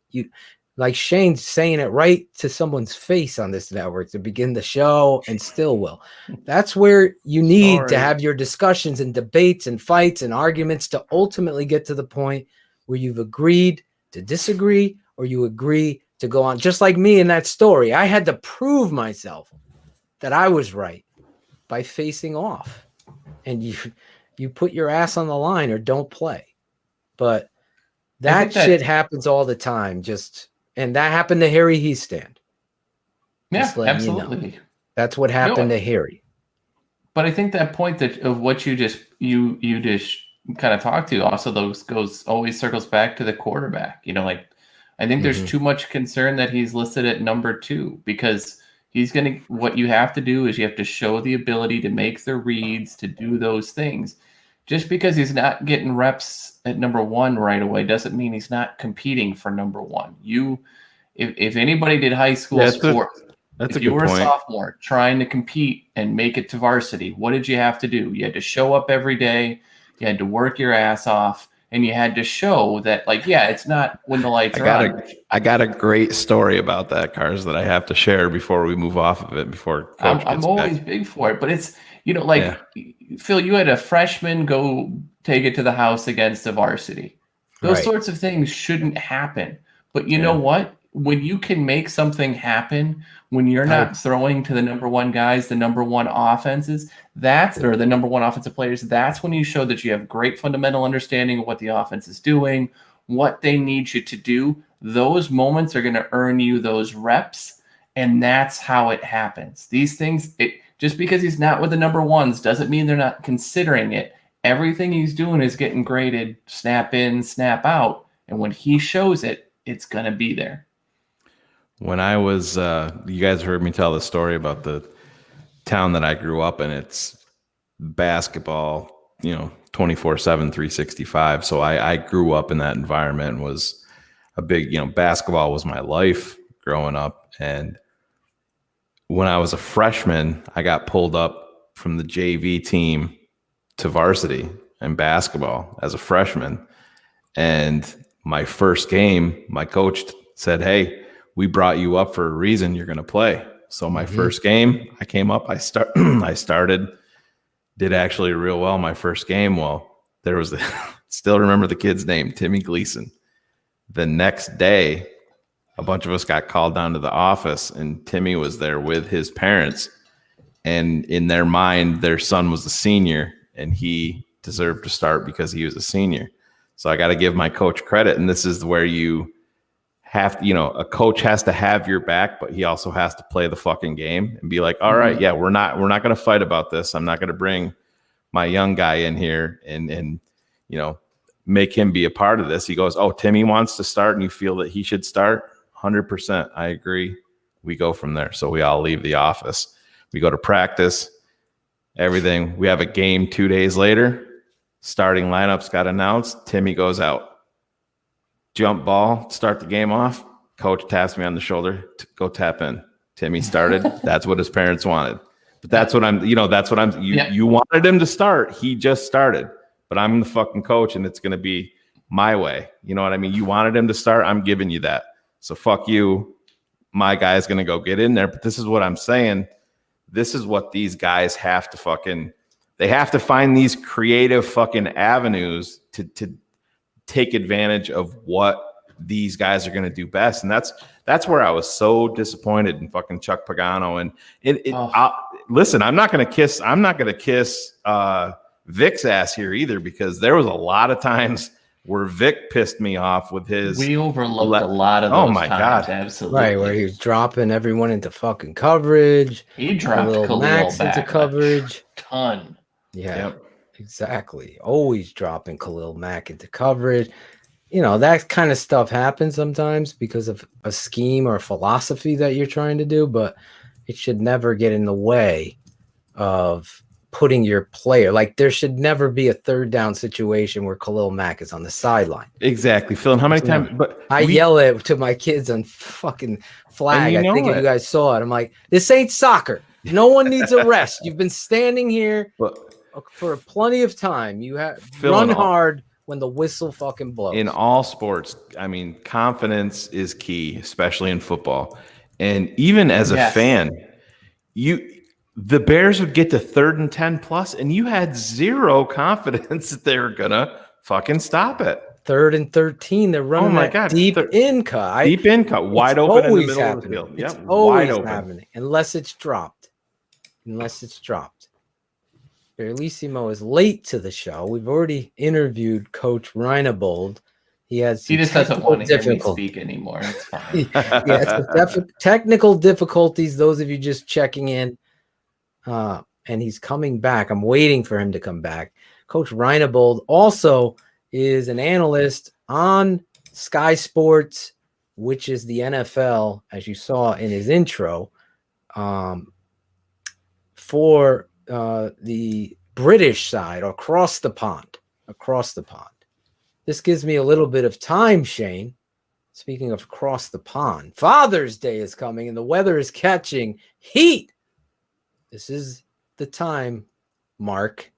Like Shayne's saying it right to someone's face on this network to begin the show and still will. That's where you need to have your discussions and debates and fights and arguments to ultimately get to the point where you've agreed to disagree or you agree to go on. Just like me in that story, I had to prove myself that I was right by facing off. And you put your ass on the line or don't play. But that shit happens all the time. And that happened to Harry Heastand. Yeah, absolutely. That's what happened to Harry. But I think that point of what you just kind of talked to also always circles back to the quarterback. I think there's too much concern that he's listed at number 2, because what you have to do is you have to show the ability to make the reads, to do those things. Just because he's not getting reps at number 1 right away doesn't mean he's not competing for number 1. If anybody did high school sports, if you were a sophomore trying to compete and make it to varsity, what did you have to do? You had to show up every day. You had to work your ass off, and you had to show that, it's not when the lights are on. I got a great story about that, Cars, that I have to share before we move off of it. Before Coach I'm always big for it, but it's Phil, you had a freshman go take it to the house against the varsity. Those sorts of things shouldn't happen. But you know what? When you can make something happen, when you're not throwing to the number 1 guys, the number 1 offenses, or the number 1 offensive players, that's when you show that you have great fundamental understanding of what the offense is doing, what they need you to do. Those moments are going to earn you those reps, and that's how it happens. These things, just because he's not with the number 1s doesn't mean they're not considering it. Everything he's doing is getting graded, snap in, snap out. And when he shows it, it's going to be there. When I was, you guys heard me tell the story about the town that I grew up in. It's basketball, 24/7, 365. So I grew up in that environment and was a big, basketball was my life growing up. And when I was a freshman, I got pulled up from the JV team to varsity in basketball as a freshman. And my first game, my coach said, "Hey, we brought you up for a reason. You're going to play." So my first game, I came up, I started, did actually real well my first game. Well, there was still remember the kid's name, Timmy Gleason. The next day, a bunch of us got called down to the office, and Timmy was there with his parents. And in their mind, their son was a senior, and he deserved to start because he was a senior. So I got to give my coach credit. And this is where you have to, a coach has to have your back, but he also has to play the fucking game and be like, all right, yeah, we're not going to fight about this. I'm not going to bring my young guy in here and make him be a part of this. He goes, "Oh, Timmy wants to start and you feel that he should start?" 100%. I agree. We go from there. So we all leave the office. We go to practice, everything. We have a game 2 days later. Starting lineups got announced. Timmy goes out. Jump ball, start the game off. Coach taps me on the shoulder. Go tap in. Timmy started. That's what his parents wanted. But that's what you wanted him to start. He just started. But I'm the fucking coach, and it's going to be my way. You know what I mean? You wanted him to start. I'm giving you that. So fuck you. My guy's going to go get in there. But this is what I'm saying. This is what these guys have to they have to find these creative fucking avenues to take advantage of what these guys are going to do best. And that's where I was so disappointed in fucking Chuck Pagano. And listen, I'm not going to kiss Vic's ass here either, because there was a lot of times where Vic pissed me off with his. We overlooked a lot of those. Oh my times, God. absolutely. Right, where he was dropping everyone into fucking coverage. He dropped Khalil Max into coverage. Ton. Yeah, exactly. Always dropping Khalil Mack into coverage. That kind of stuff happens sometimes because of a scheme or a philosophy that you're trying to do, but it should never get in the way of putting your player. Like, there should never be a third down situation where Khalil Mack is on the sideline. Exactly. Phil, and how many times? But I yell it to my kids on fucking flag. I think if you guys saw it, I'm like, this ain't soccer. No one needs a rest. You've been standing here for plenty of time. You have run hard when the whistle fucking blows. In all sports, I mean, confidence is key, especially in football. And even as a fan, the Bears would get to 3rd and 10 plus, and you had zero confidence that they were gonna fucking stop it. 3rd and 13, they're running deep in cut. Deep in cut, wide open in the middle of the field. It's always happening, unless it's dropped. Verlissimo is late to the show. We've already interviewed Coach Reinebold. He just doesn't want to hear me speak anymore. It's fine. Technical difficulties. Those of you just checking in, and he's coming back. I'm waiting for him to come back. Coach Reinebold also is an analyst on Sky Sports, which is the NFL, as you saw in his intro, for the British side, across the pond. This gives me a little bit of time, Shayne. Speaking of across the pond, Father's Day is coming and the weather is catching heat. This is the time, Mark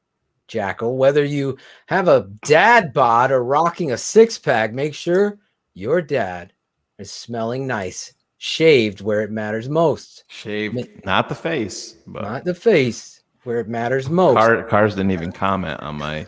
Jackal. Whether you have a dad bod or rocking a six-pack, make sure your dad is smelling nice, shaved where it matters most. Shaved, not the face, but not the face where it matters most. Cars didn't even comment on my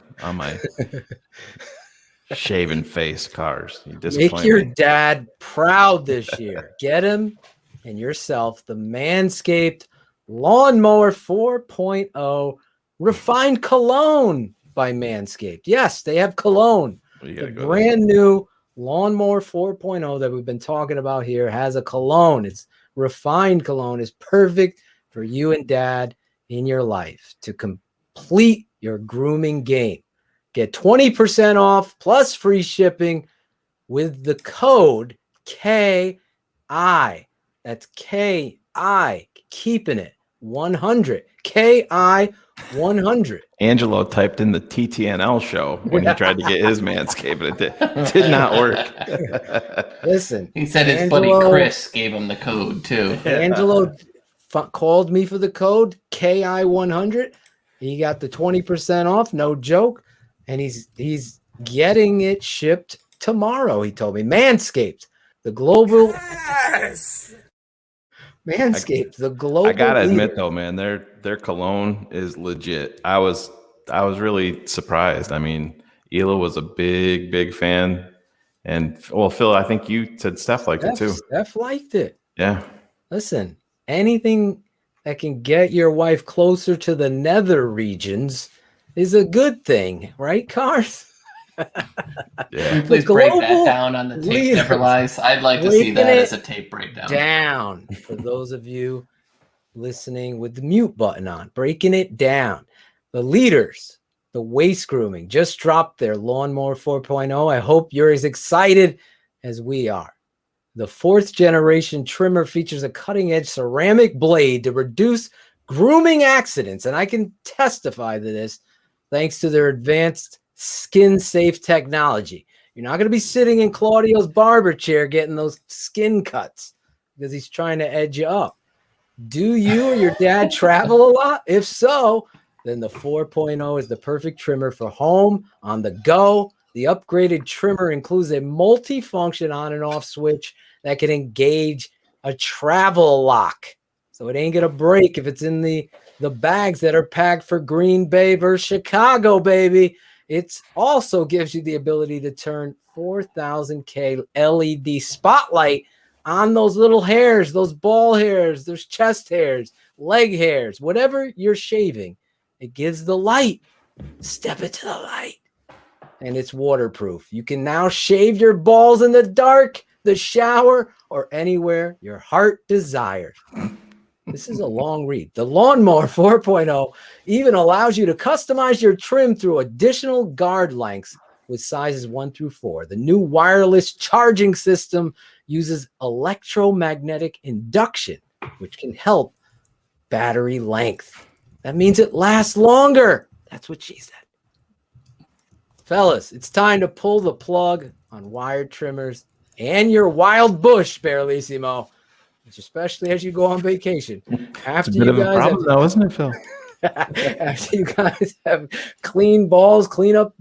shaven face. Cars, make your dad proud this year. Get him and yourself the Manscaped Lawnmower 4.0 refined cologne by Manscaped. Yes, they have cologne. The brand new Lawnmower 4.0 that we've been talking about here has a cologne. It's refined cologne. Is perfect for you and dad in your life to complete your grooming game. Get 20% off plus free shipping with the code KI. That's KI. Keepin It. 100. KI 100. Angelo typed in the TTNL show when he tried to get his Manscaped, and it did not work. Listen, He said his Angelo- buddy Chris gave him the code too. Angelo called me for the code KI 100. He got the 20% off, no joke, and he's getting it shipped tomorrow. He told me Manscaped, the global Manscaped, the global. I gotta leader. admit though, man, their cologne is legit. I was really surprised. I mean, Ela was a big fan, and well, Phil, I think you said Steph liked it too. Steph liked it. Yeah. Listen, anything that can get your wife closer to the nether regions is a good thing, right, Cars? Can you please break that down on the tape leaders. never lies? I'd like to see Breaking that it as a tape breakdown. Down for those of you listening with the mute button on, breaking it down. The leaders, the waist grooming, just dropped their Lawnmower 4.0. I hope you're as excited as we are. The 4th generation trimmer features a cutting edge ceramic blade to reduce grooming accidents. And I can testify to this thanks to their advanced skin safe technology. You're not going to be sitting in Claudio's barber chair getting those skin cuts because he's trying to edge you up. Do you or your dad travel a lot? If so, then the 4.0 is the perfect trimmer for home, on the go. The upgraded trimmer includes a multi-function on and off switch that can engage a travel lock. So it ain't going to break if it's in the bags that are packed for Green Bay versus Chicago, baby. It also gives you the ability to turn 4,000K LED spotlight on those little hairs, those ball hairs, those chest hairs, leg hairs, whatever you're shaving. It gives the light. Step into the light. And it's waterproof. You can now shave your balls in the dark, the shower, or anywhere your heart desires. This is a long read. The Lawnmower 4.0 even allows you to customize your trim through additional guard lengths with sizes 1 through 4. The new wireless charging system uses electromagnetic induction, which can help battery length. That means it lasts longer. That's what she said. Fellas, it's time to pull the plug on wired trimmers and your wild bush, Barrelissimo, especially as you go on vacation. After It's a bit of a problem, though, isn't it, Phil? After you guys have clean balls, clean up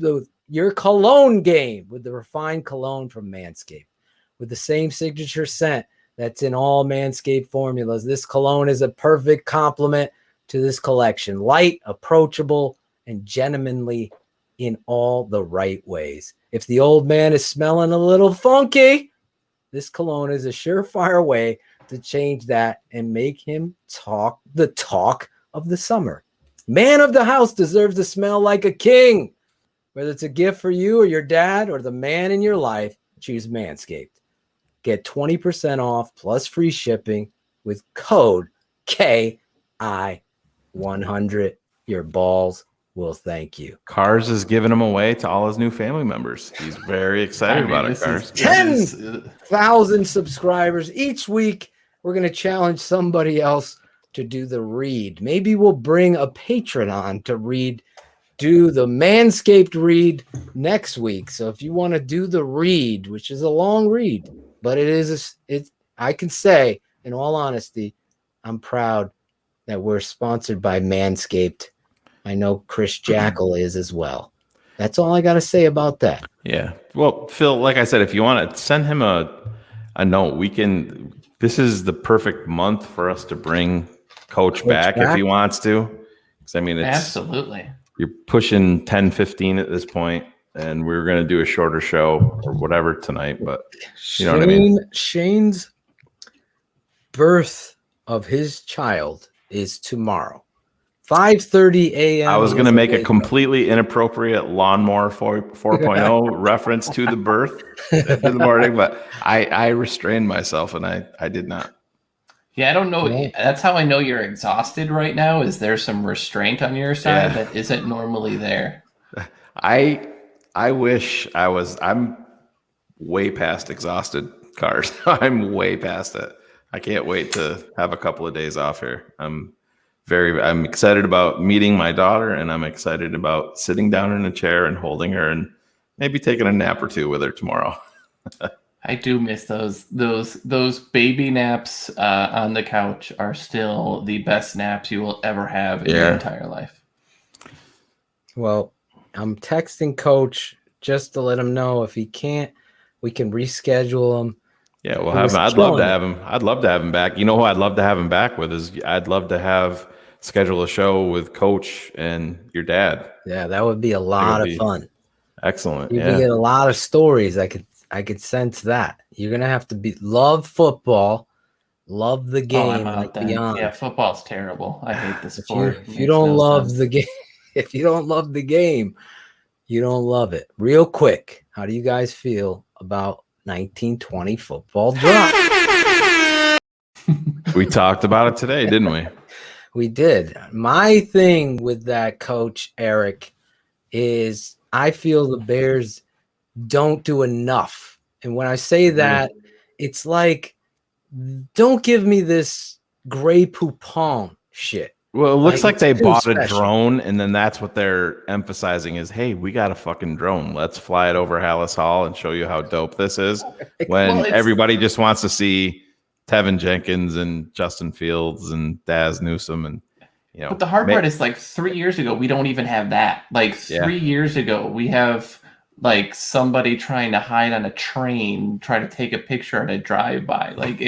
your cologne game with the refined cologne from Manscaped. With the same signature scent that's in all Manscaped formulas, this cologne is a perfect complement to this collection. Light, approachable, and gentlemanly in all the right ways. If the old man is smelling a little funky, this cologne is a surefire way to change that and make him the talk of the summer. Man of the house deserves to smell like a king. Whether it's a gift for you or your dad or the man in your life, choose Manscaped. Get 20% off plus free shipping with code KI100. Your balls will thank you. Cars is giving them away to all his new family members. He's very excited about it, Cars. 10,000 subscribers each week. We're going to challenge somebody else to do the read. Maybe we'll bring a patron on to do the Manscaped read next week. So if you want to do the read, which is a long read, but I can say in all honesty, I'm proud that we're sponsored by Manscaped. I know Chris Jackal is as well. That's all I got to say about that. Yeah. Well, Phil, like I said, if you want to send him a note, this is the perfect month for us to bring Coach back if he wants to. Because I mean, Absolutely. You're pushing 10, 15 at this point, and we're going to do a shorter show or whatever tonight, but you know what I mean? Shayne's birth of his child is tomorrow. 5:30 a.m. I was going to make a completely inappropriate Lawnmower 4.0 reference to the birth in the morning, but I restrained myself and I did not. Yeah, I don't know. That's how I know you're exhausted right now. Is there some restraint on your side that isn't normally there? I wish I was. I'm way past exhausted, Cars. I'm way past it. I can't wait to have a couple of days off here. I'm I'm excited about meeting my daughter, and I'm excited about sitting down in a chair and holding her and maybe taking a nap or two with her tomorrow. I do miss those baby naps on the couch are still the best naps you will ever have in your entire life. Well, I'm texting Coach just to let him know if he can't, we can reschedule him. Yeah, we'll have him. I'd love to have him. I'd love to have him back. You know who I'd love to have him back with is I'd love to schedule a show with Coach and your dad. Yeah, that would be a lot of fun. Excellent. You can get a lot of stories. I could sense that. You're gonna have to love football, love the game. Beyond. Yeah, football's terrible. I hate the sport. If you don't love the game, if you don't love the game, you don't love it. Real quick, how do you guys feel about 1920 football draft? We talked about it today, didn't we? We did. My thing with that, Coach Eric, is I feel the Bears don't do enough. And when I say that, it's like, don't give me this Grey Poupon shit. Well, it looks like they bought a drone, and then that's what they're emphasizing is, hey, we got a fucking drone. Let's fly it over Hallis Hall and show you how dope this is. When everybody just wants to see Tevin Jenkins and Justin Fields and Daz Newsome. And, you know, but the hard part is, like, 3 years ago, we don't even have that. Like, 3 years ago, we have, like, somebody trying to hide on a train, trying to take a picture at a drive-by. Like,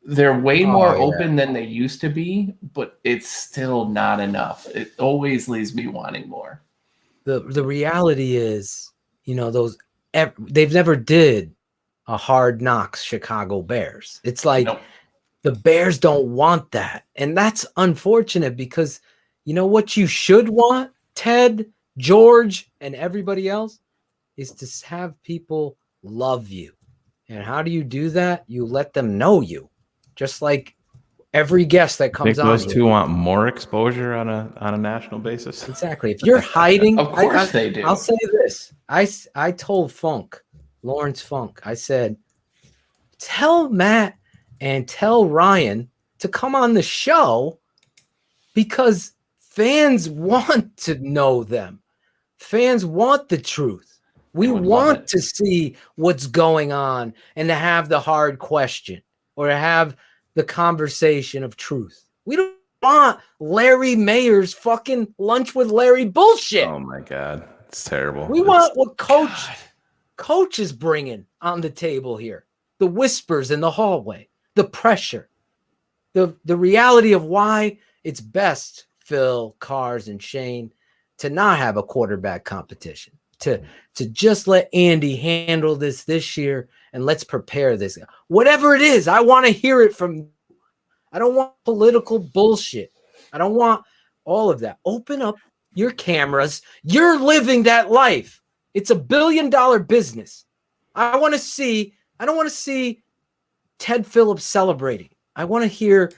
they're way more open than they used to be, but it's still not enough. It always leaves me wanting more. The reality is, you know, they've never did a Hard Knocks Chicago Bears. It's like the Bears don't want that. And that's unfortunate because you know what you should want, Ted, George, and everybody else, is to have people love you. And how do you do that? You let them know you. Just like every guest that comes on. Those two want more exposure on a national basis. Exactly. If you're hiding, of course they do. I'll say this. I told Lawrence Funk, I said, tell Matt and tell Ryan to come on the show because fans want to know them. Fans want the truth. We want to see what's going on and to have the hard question or to have the conversation of truth. We don't want Larry Mayer's fucking lunch with Larry bullshit. Oh my God. It's terrible. We want what Coach is bringing on the table here. The whispers in the hallway, the pressure, the reality of why it's best, Phil, Cars, and Shayne, to not have a quarterback competition, to just let Andy handle this year and let's prepare this. Whatever it is, I want to hear it from you. I don't want political bullshit. I don't want all of that. Open up your cameras. You're living that life. It's $1 billion business. I don't want to see Ted Phillips celebrating. I want to hear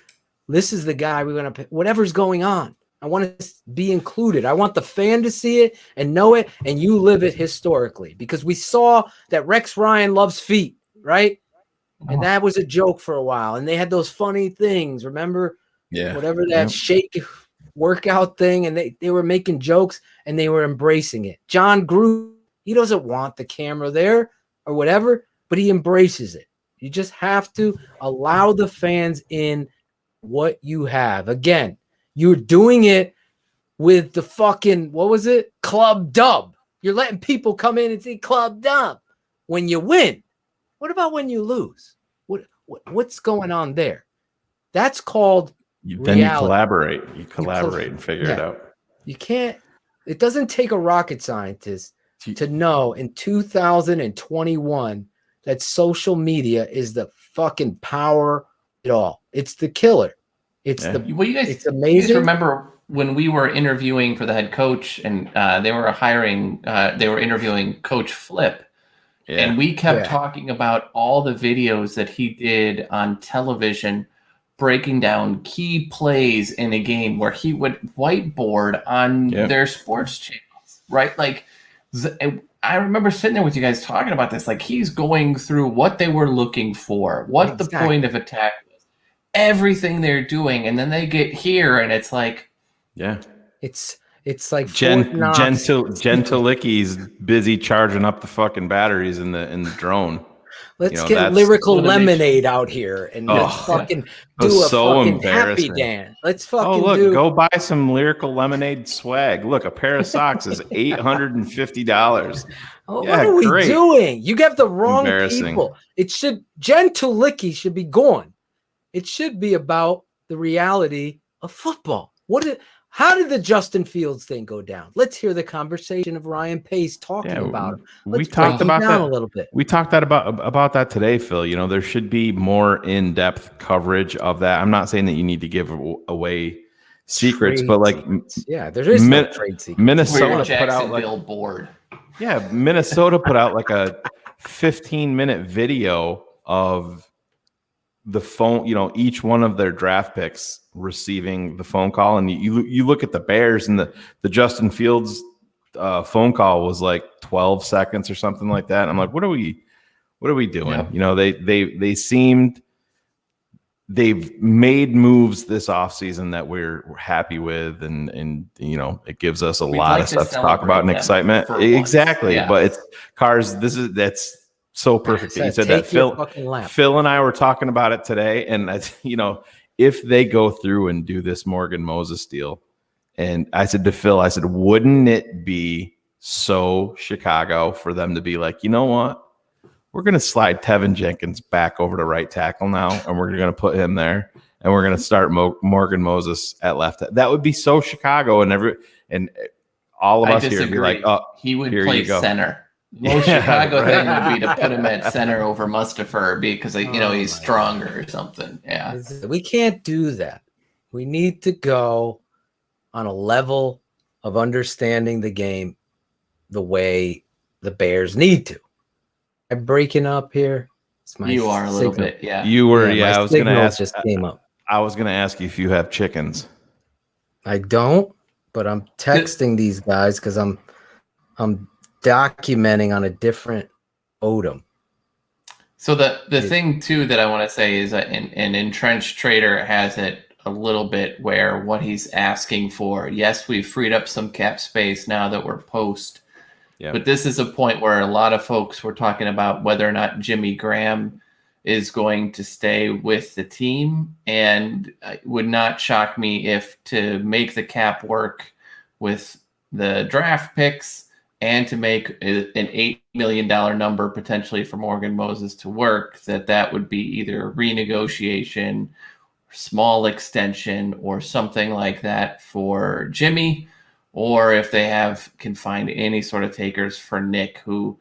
this is the guy we're going to pick. Whatever's going on. I want to be included. I want the fan to see it and know it, and you live it historically. Because we saw that Rex Ryan loves feet, right? And that was a joke for a while. And they had those funny things, remember? Yeah. Whatever that shake workout thing, and they were making jokes, and they were embracing it. John Gruden, he doesn't want the camera there or whatever, but he embraces it. You just have to allow the fans in what you have. Again, you're doing it with the fucking, what was it? Club Dub. You're letting people come in and see Club Dub when you win. What about when you lose? What's going on there? That's called then reality. You collaborate and figure it out. You can't, it doesn't take a rocket scientist to know in 2021 that social media is the fucking power of it all. It's the killer. It's it's amazing. You guys remember when we were interviewing for the head coach and they were interviewing Coach Flip. Yeah. And we kept talking about all the videos that he did on television, breaking down key plays in a game where he would whiteboard on their sports channels, right? Like, I remember sitting there with you guys talking about this. Like, he's going through what they were looking for, what the point of attack was. everything they're doing, and then they get here, and it's like, yeah, it's like Gentilicki's busy charging up the fucking batteries in the drone. Let's get Lyrical Lemonade out here and let's fucking do a fucking happy dance. Let's fucking go buy some Lyrical Lemonade swag. Look, a pair of socks is $850. What are we doing? You got the wrong people. Gentilicki should be gone. It should be about the reality of football. How did the Justin Fields thing go down? Let's hear the conversation of Ryan Pace talking about him. We talked about that a little bit. We talked about that today, Phil. You know, there should be more in-depth coverage of that. I'm not saying that you need to give away secrets, but like, there is no trade secret. Minnesota put out like board. Yeah, Minnesota put out like a 15-minute video of the phone, each one of their draft picks receiving the phone call, and you look at the Bears, and the Justin Fields phone call was like 12 seconds or something like that. And I'm like, what are we doing? Yeah. They've made moves this offseason that we're happy with, and it gives us a lot of stuff to talk about and excitement. Exactly. Yeah. But it's Cars, that's so perfect that you said that. Phil and I were talking about it today, and if they go through and do this Morgan Moses deal, and I said to Phil, wouldn't it be so Chicago for them to be like, you know what? We're going to slide Tevin Jenkins back over to right tackle now, and we're going to put him there, and we're going to start Morgan Moses at left. That would be so Chicago, and all of us here would be like, oh, he would play center. Most Chicago thing would be to put him at center over Mustapher because he's stronger or something. Yeah, we can't do that. We need to go on a level of understanding the game the way the Bears need to. I'm breaking up here. You are a little bit, yeah. You were, yeah. I was going to ask. Just came up. I was going to ask you if you have chickens. I don't, but I'm texting these guys because I'm documenting on a different Odom. So the thing too that I want to say is that an entrenched trader has it a little bit where what he's asking for. Yes, we've freed up some cap space now that we're post. Yep. But this is a point where a lot of folks were talking about whether or not Jimmy Graham is going to stay with the team, and it would not shock me if to make the cap work with the draft picks and to make an $8 million number potentially for Morgan Moses to work, that would be either renegotiation, small extension, or something like that for Jimmy. Or if they can find any sort of takers for Nick, who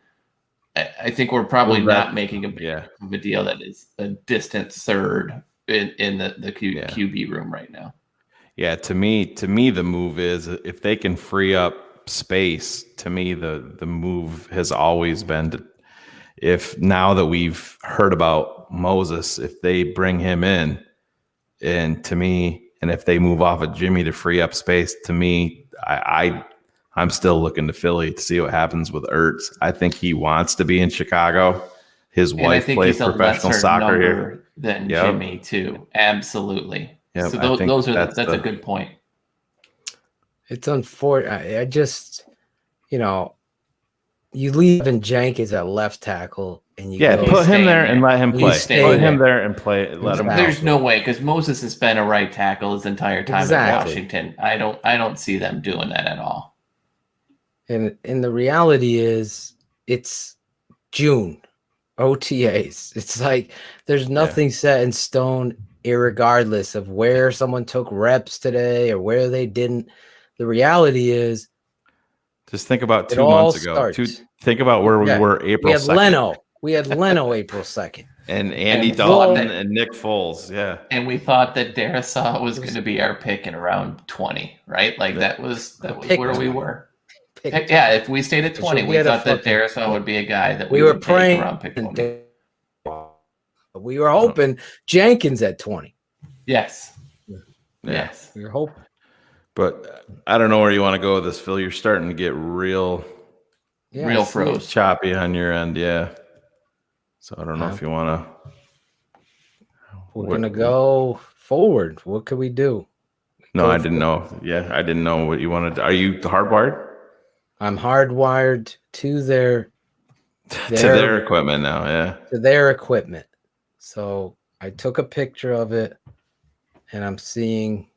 I think we're probably not making a big of a deal that is a distant third in the QB room right now. Yeah, to me, the move is if they can free up space. To me, the move has always been if now that we've heard about Moses, if they bring him in, and to me, and if they move off of Jimmy to free up space, to me, I'm still looking to Philly to see what happens with Ertz. I think he wants to be in Chicago. His wife plays professional soccer here. Than Jimmy too, absolutely. Yep, so that's a good point. It's unfortunate. I just, you leave in Jenkins at left tackle, and you put him there and let him play. Put him there and play. Let him. There's no way because Moses has been a right tackle his entire time in Washington. I don't see them doing that at all. And the reality is, it's June, OTAs. It's like there's nothing set in stone, irregardless of where someone took reps today or where they didn't. The reality is, just think about 2 months ago. Think about where we were April 2nd. We had Leno April 2nd. And Andy Dalton and Nick Foles. Yeah. And we thought that Marsaw was going to be our pick in around 20, right? Like that was where we were. Yeah, if we stayed at 20, we thought that Marsaw would be a guy that we were praying around pick 20. We were hoping Jenkins at 20. Yes. Yeah. Yes. We were hoping. But I don't know where you want to go with this, Phil. You're starting to get real froze, choppy on your end. Yeah. So I don't know if you want to. We're gonna go forward. What can we do? No, Go I didn't know. Yeah, I didn't know what you wanted to. Are you hardwired? I'm hardwired to their To their equipment now, yeah. to their equipment. So I took a picture of it, and I'm seeing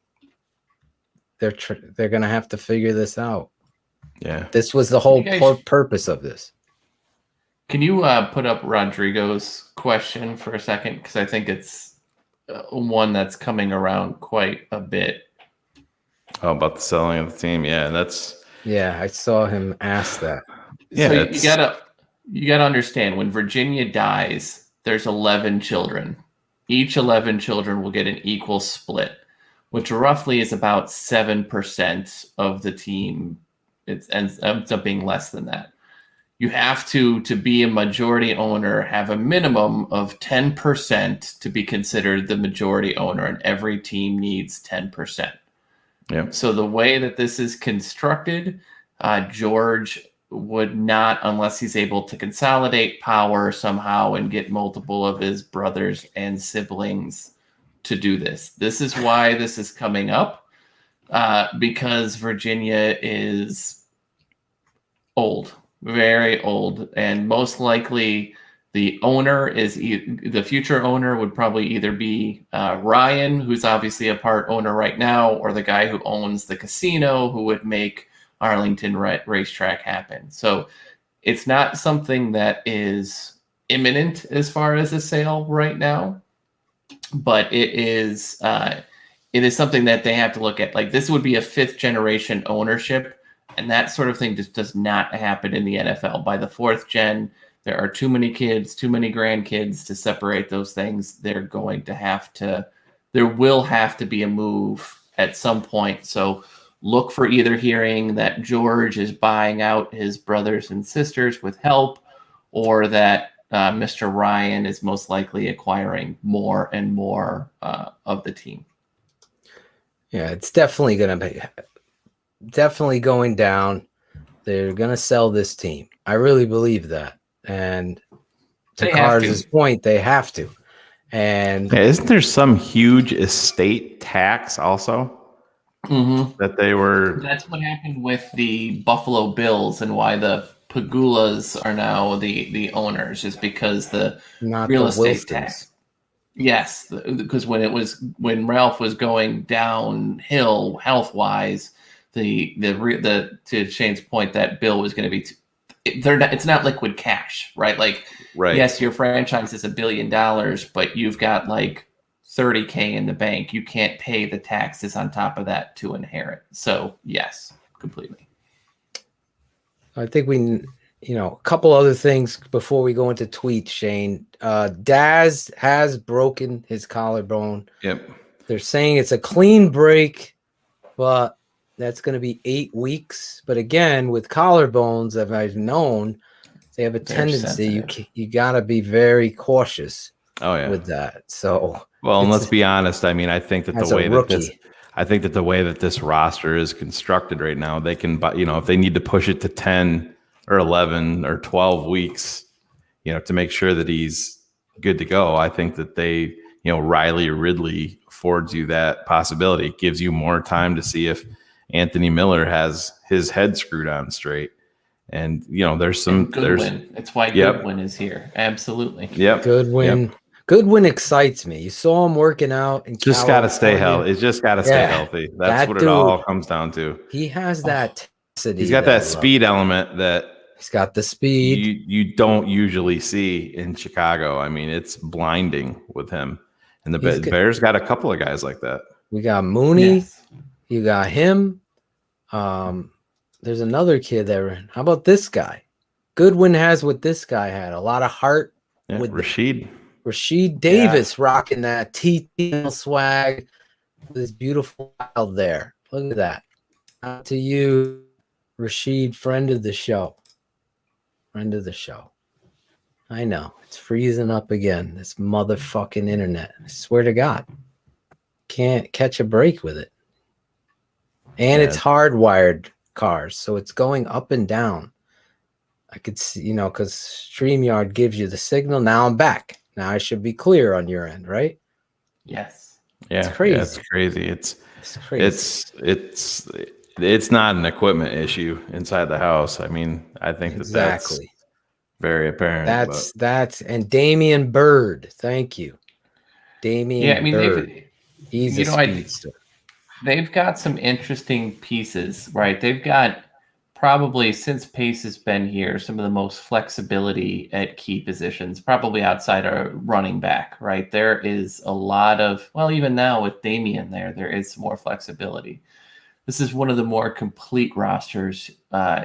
they're gonna have to figure this out. Yeah, this was the whole You guys- purpose of this. Can you put up Rodrigo's question for a second? Because I think it's one that's coming around quite a bit. Oh, about the selling of the team. Yeah, that's. Yeah, I saw him ask that. Yeah, So you gotta understand, when Virginia dies, there's 11 children. Each 11 children will get an equal split, which roughly is about 7% of the team. It ends up being less than that. You have to be a majority owner, have a minimum of 10% to be considered the majority owner, and every team needs 10%. Yeah. So the way that this is constructed, George would not, unless he's able to consolidate power somehow and get multiple of his brothers and siblings to do this. This is why this is coming up, because Virginia is old. Very old, and most likely the owner is the future owner would probably either be Ryan, who's obviously a part owner right now, or the guy who owns the casino, who would make Arlington racetrack happen. So it's not something that is imminent as far as a sale right now, but it is something that they have to look at. Like, this would be a 5th generation ownership. And that sort of thing just does not happen in the NFL. By the 4th gen, there are too many kids, too many grandkids to separate those things. There will have to be a move at some point. So look for either hearing that George is buying out his brothers and sisters with help, or that Mr. Ryan is most likely acquiring more and more of the team. Yeah, it's definitely going to be. Definitely going down. They're going to sell this team. I really believe that. And to Cars' point, they have to. And isn't there some huge estate tax also that they were? That's what happened with the Buffalo Bills, and why the Pagulas are now the owners, is because the real estate tax. Yes, because when Ralph was going downhill health wise, to Shayne's point, that bill was going to be it's not liquid cash, right? Like, right. Yes, your franchise is $1 billion, but you've got like $30K in the bank. You can't pay the taxes on top of that to inherit. So yes, completely. I think a couple other things before we go into tweets, Shayne. Daz has broken his collarbone. Yep. They're saying it's a clean break, but that's going to be 8 weeks. But again, with collarbones, as I've known, they have a tendency. You got to be very cautious. With that. So well, and let's be honest. I mean, I think that the way that this roster is constructed right now, they can, if they need to push it to 10 or 11 or 12 weeks, to make sure that he's good to go. I think that they, Riley Ridley affords you that possibility. It gives you more time to see if Anthony Miller has his head screwed on straight. And, there's some... Goodwin. It's why Goodwin is here. Absolutely. Yep. Goodwin. Yep. Goodwin excites me. You saw him working out. Just got to stay healthy. It's just got to stay healthy. That's what it all comes down to. He has that... He's got that speed element that... He's got the speed. You don't usually see in Chicago. I mean, it's blinding with him. And the Bears got a couple of guys like that. We got Mooney. Yes. You got him. There's another kid there. How about this guy? Goodwin has what this guy had. A lot of heart. Yeah, with Rashid Davis rocking that TTNL swag with his beautiful child there. Look at that. Out to you, Rashid, friend of the show. Friend of the show. I know. It's freezing up again. This motherfucking internet. I swear to God. Can't catch a break with it. And it's hardwired cars, so it's going up and down. I could see, because StreamYard gives you the signal. Now I'm back. Now I should be clear on your end, right? Yes. Yeah, It's crazy. It's crazy. It's crazy. It's not an equipment issue inside the house. I mean, I think that's Exactly. very apparent. That's and Damian Bird. Thank you, Damian. Yeah, I mean, Bird. He's a speedster. They've got some interesting pieces, right? They've got probably, since Pace has been here, some of the most flexibility at key positions, probably outside of running back, right? There is a lot of, well, even now with Damian there is some more flexibility. This is one of the more complete rosters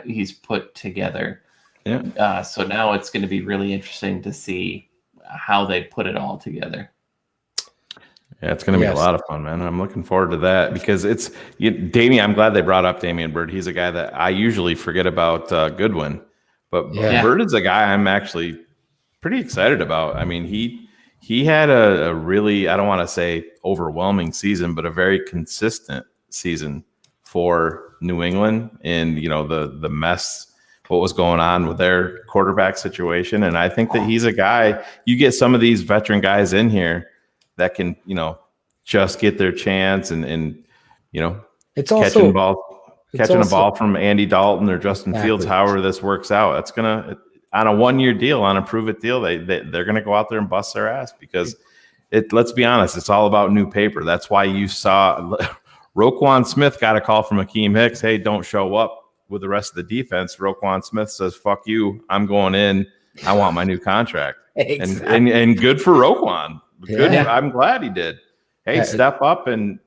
he's put together. Yeah. So now it's going to be really interesting to see how they put it all together. Yeah, it's going to be a lot of fun, man. I'm looking forward to that because Damian. I'm glad they brought up Damian Bird. He's a guy that I usually forget about Goodwin, but Bird is a guy I'm actually pretty excited about. I mean, he had a really, I don't want to say overwhelming season, but a very consistent season for New England and, the mess, what was going on with their quarterback situation. And I think that he's a guy, you get some of these veteran guys in here that can, just get their chance and it's catching also a ball from Andy Dalton or Justin Fields, however this works out. That's gonna, on a 1-year deal, on a prove it deal, they're gonna go out there and bust their ass because let's be honest, it's all about new paper. That's why you saw Roquan Smith got a call from Akeem Hicks. Hey, don't show up with the rest of the defense. Roquan Smith says, "Fuck you, I'm going in. I want my new contract." Exactly. And good for Roquan. Good. Yeah. I'm glad he did. Hey, step up, and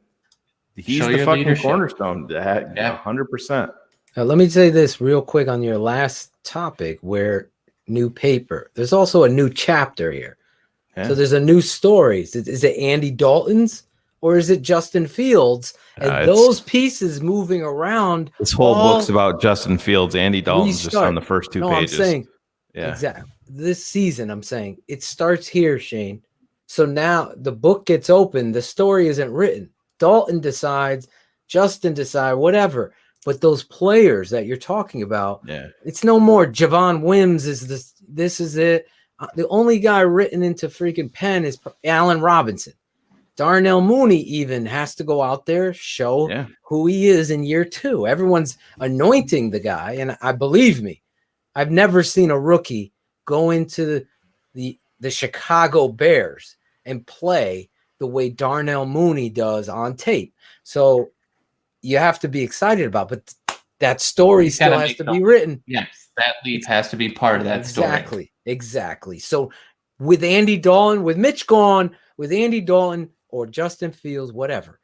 he's the fucking leadership. Cornerstone. 100%. Now, let me say this real quick on your last topic, where new paper. There's also a new chapter here. Yeah. So there's a new story. Is it Andy Dalton's or is it Justin Fields? And those pieces moving around. This whole book's about Justin Fields. Andy Dalton's just on the first two pages. I'm saying, yeah, exactly. This season, I'm saying it starts here, Shayne. So now the book gets open. The story isn't written. Dalton decides, Justin decide, whatever. But those players that you're talking about, it's no more Javon Wims is this. This is it. The only guy written into freaking pen is Allen Robinson. Darnell Mooney even has to go out there, show who he is in year 2. Everyone's anointing the guy. And I believe me, I've never seen a rookie go into the Chicago Bears and play the way Darnell Mooney does on tape. So you have to be excited about, but that story still has to be written. Yes, that leap has to be part of that story. Exactly. So with Andy Dalton, with Mitch gone, with Andy Dalton or Justin Fields, whatever,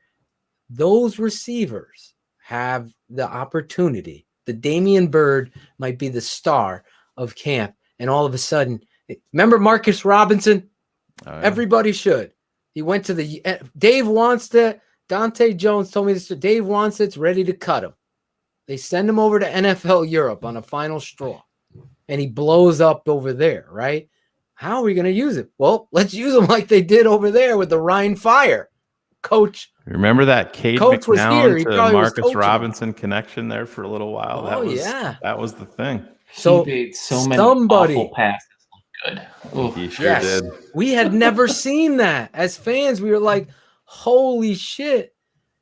those receivers have the opportunity. The Damian Bird might be the star of camp. And all of a sudden, remember Marcus Robinson? Everybody should. He went to the Dave wants that. Dante Jones told me this. Dave wants it's ready to cut him. They send him over to NFL Europe on a final straw, and he blows up over there, right? How are we going to use it? Well, let's use him like they did over there with the Rhine Fire. Coach. Remember that Cade Coach was here. McNown to Marcus Robinson connection there for a little while? That was the thing. So he made so many awful passes look good. Ooh. He sure did. We had never seen that. As fans, we were like, holy shit.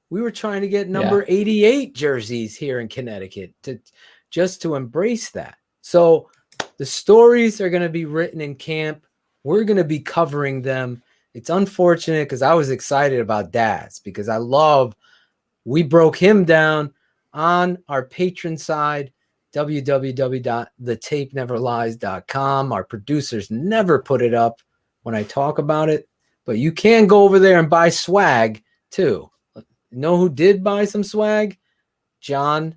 We were trying to get number 88 jerseys here in Connecticut to embrace that. So the stories are going to be written in camp. We're going to be covering them. It's unfortunate because I was excited about Daz because we broke him down on our patron side, www.thetapeneverlies.com. Our producers never put it up when I talk about it, but you can go over there and buy swag too. You know who did buy some swag? John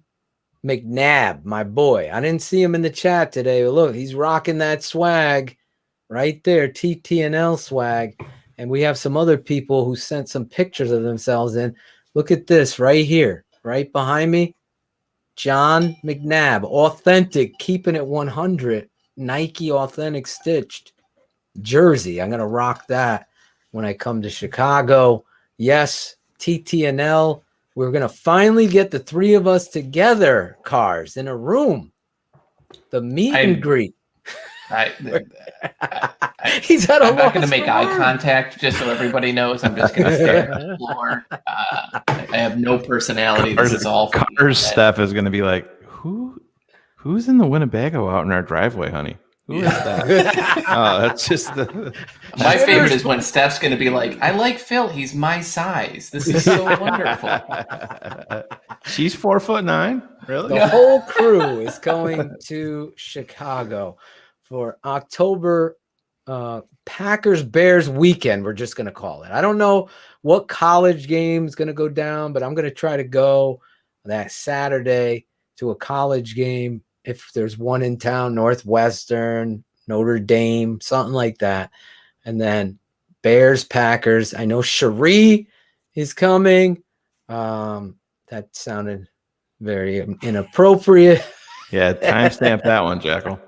McNabb, my boy. I didn't see him in the chat today, but look, he's rocking that swag right there, TTNL swag. And we have some other people who sent some pictures of themselves in. Look at this right here, right behind me. John McNabb, authentic, keeping it 100, Nike authentic stitched jersey. I'm going to rock that when I come to Chicago. Yes, TTNL. We're going to finally get the 3 of us together, cars, in a room. The meet and greet. He's at a I'm not going to loss make for eye words. contact just so everybody knows. I'm just going to stare at the floor. I have no personality. This is all for Carter's Steph is going to be like, who's in the Winnebago out in our driveway, honey? Who is that? Oh, that's just the. My favorite is when Steph's going to be like, I like Phil. He's my size. This is so wonderful. She's 4'9". Really? The whole crew is going to Chicago for October Packers Bears weekend. We're just going to call it. I don't know what college game is going to go down, but I'm going to try to go that Saturday to a college game. If there's one in town, Northwestern, Notre Dame, something like that. And then Bears, Packers. I know Cherie is coming. That sounded very inappropriate. Yeah, timestamp that one, Jackal.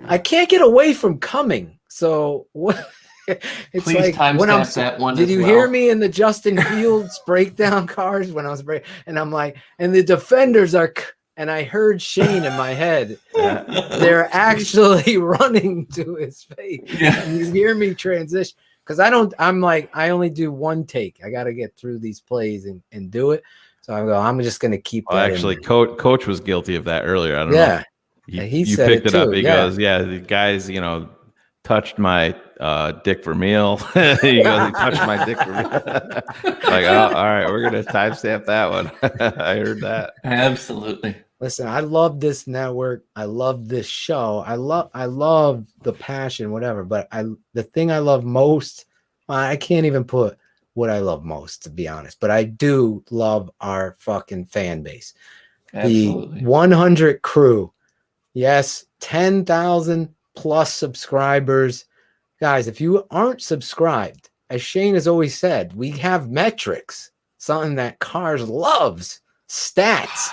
I can't get away from coming. So what? It's Please like when I'm. timestamp that one. Did as you well. hear me in the Justin Fields breakdown cars when I was and I'm like, and the defenders are. And I heard Shayne in my head. They're actually running to his face. Yeah. And you hear me transition because I only do one take. I got to get through these plays and do it. So I'm just going to keep Well, that. actually, Coach was guilty of that earlier. I don't know. Yeah. He He said picked it it up. too, He yeah. goes, yeah, the guys, touched my dick for meal. He goes, he touched my dick for meal. Like, oh, all right, we're going to timestamp that one. I heard that. Absolutely. Listen, I love this network. I love this show. I love the passion, whatever. But the thing I love most, I can't even put what I love most, to be honest. But I do love our fucking fan base. Absolutely. The 100 crew. Yes, 10,000 plus subscribers. Guys, if you aren't subscribed, as Shayne has always said, we have metrics, something that Cars loves, stats.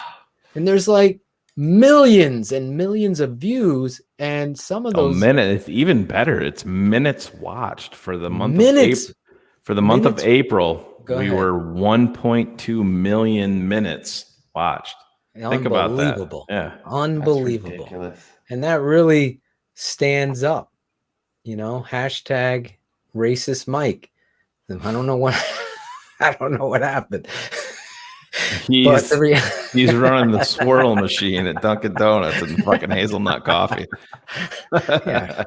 And there's like millions and millions of views, and some of those It's even better. It's minutes watched for the month Minutes. of April. For the month of April, Go we ahead. were 1.2 million minutes watched. Think about that. Unbelievable. Yeah. Unbelievable. Ridiculous. And that really stands up. Hashtag racist Mike. I don't know what happened. He's running the swirl machine at Dunkin' Donuts and fucking hazelnut coffee. Yeah.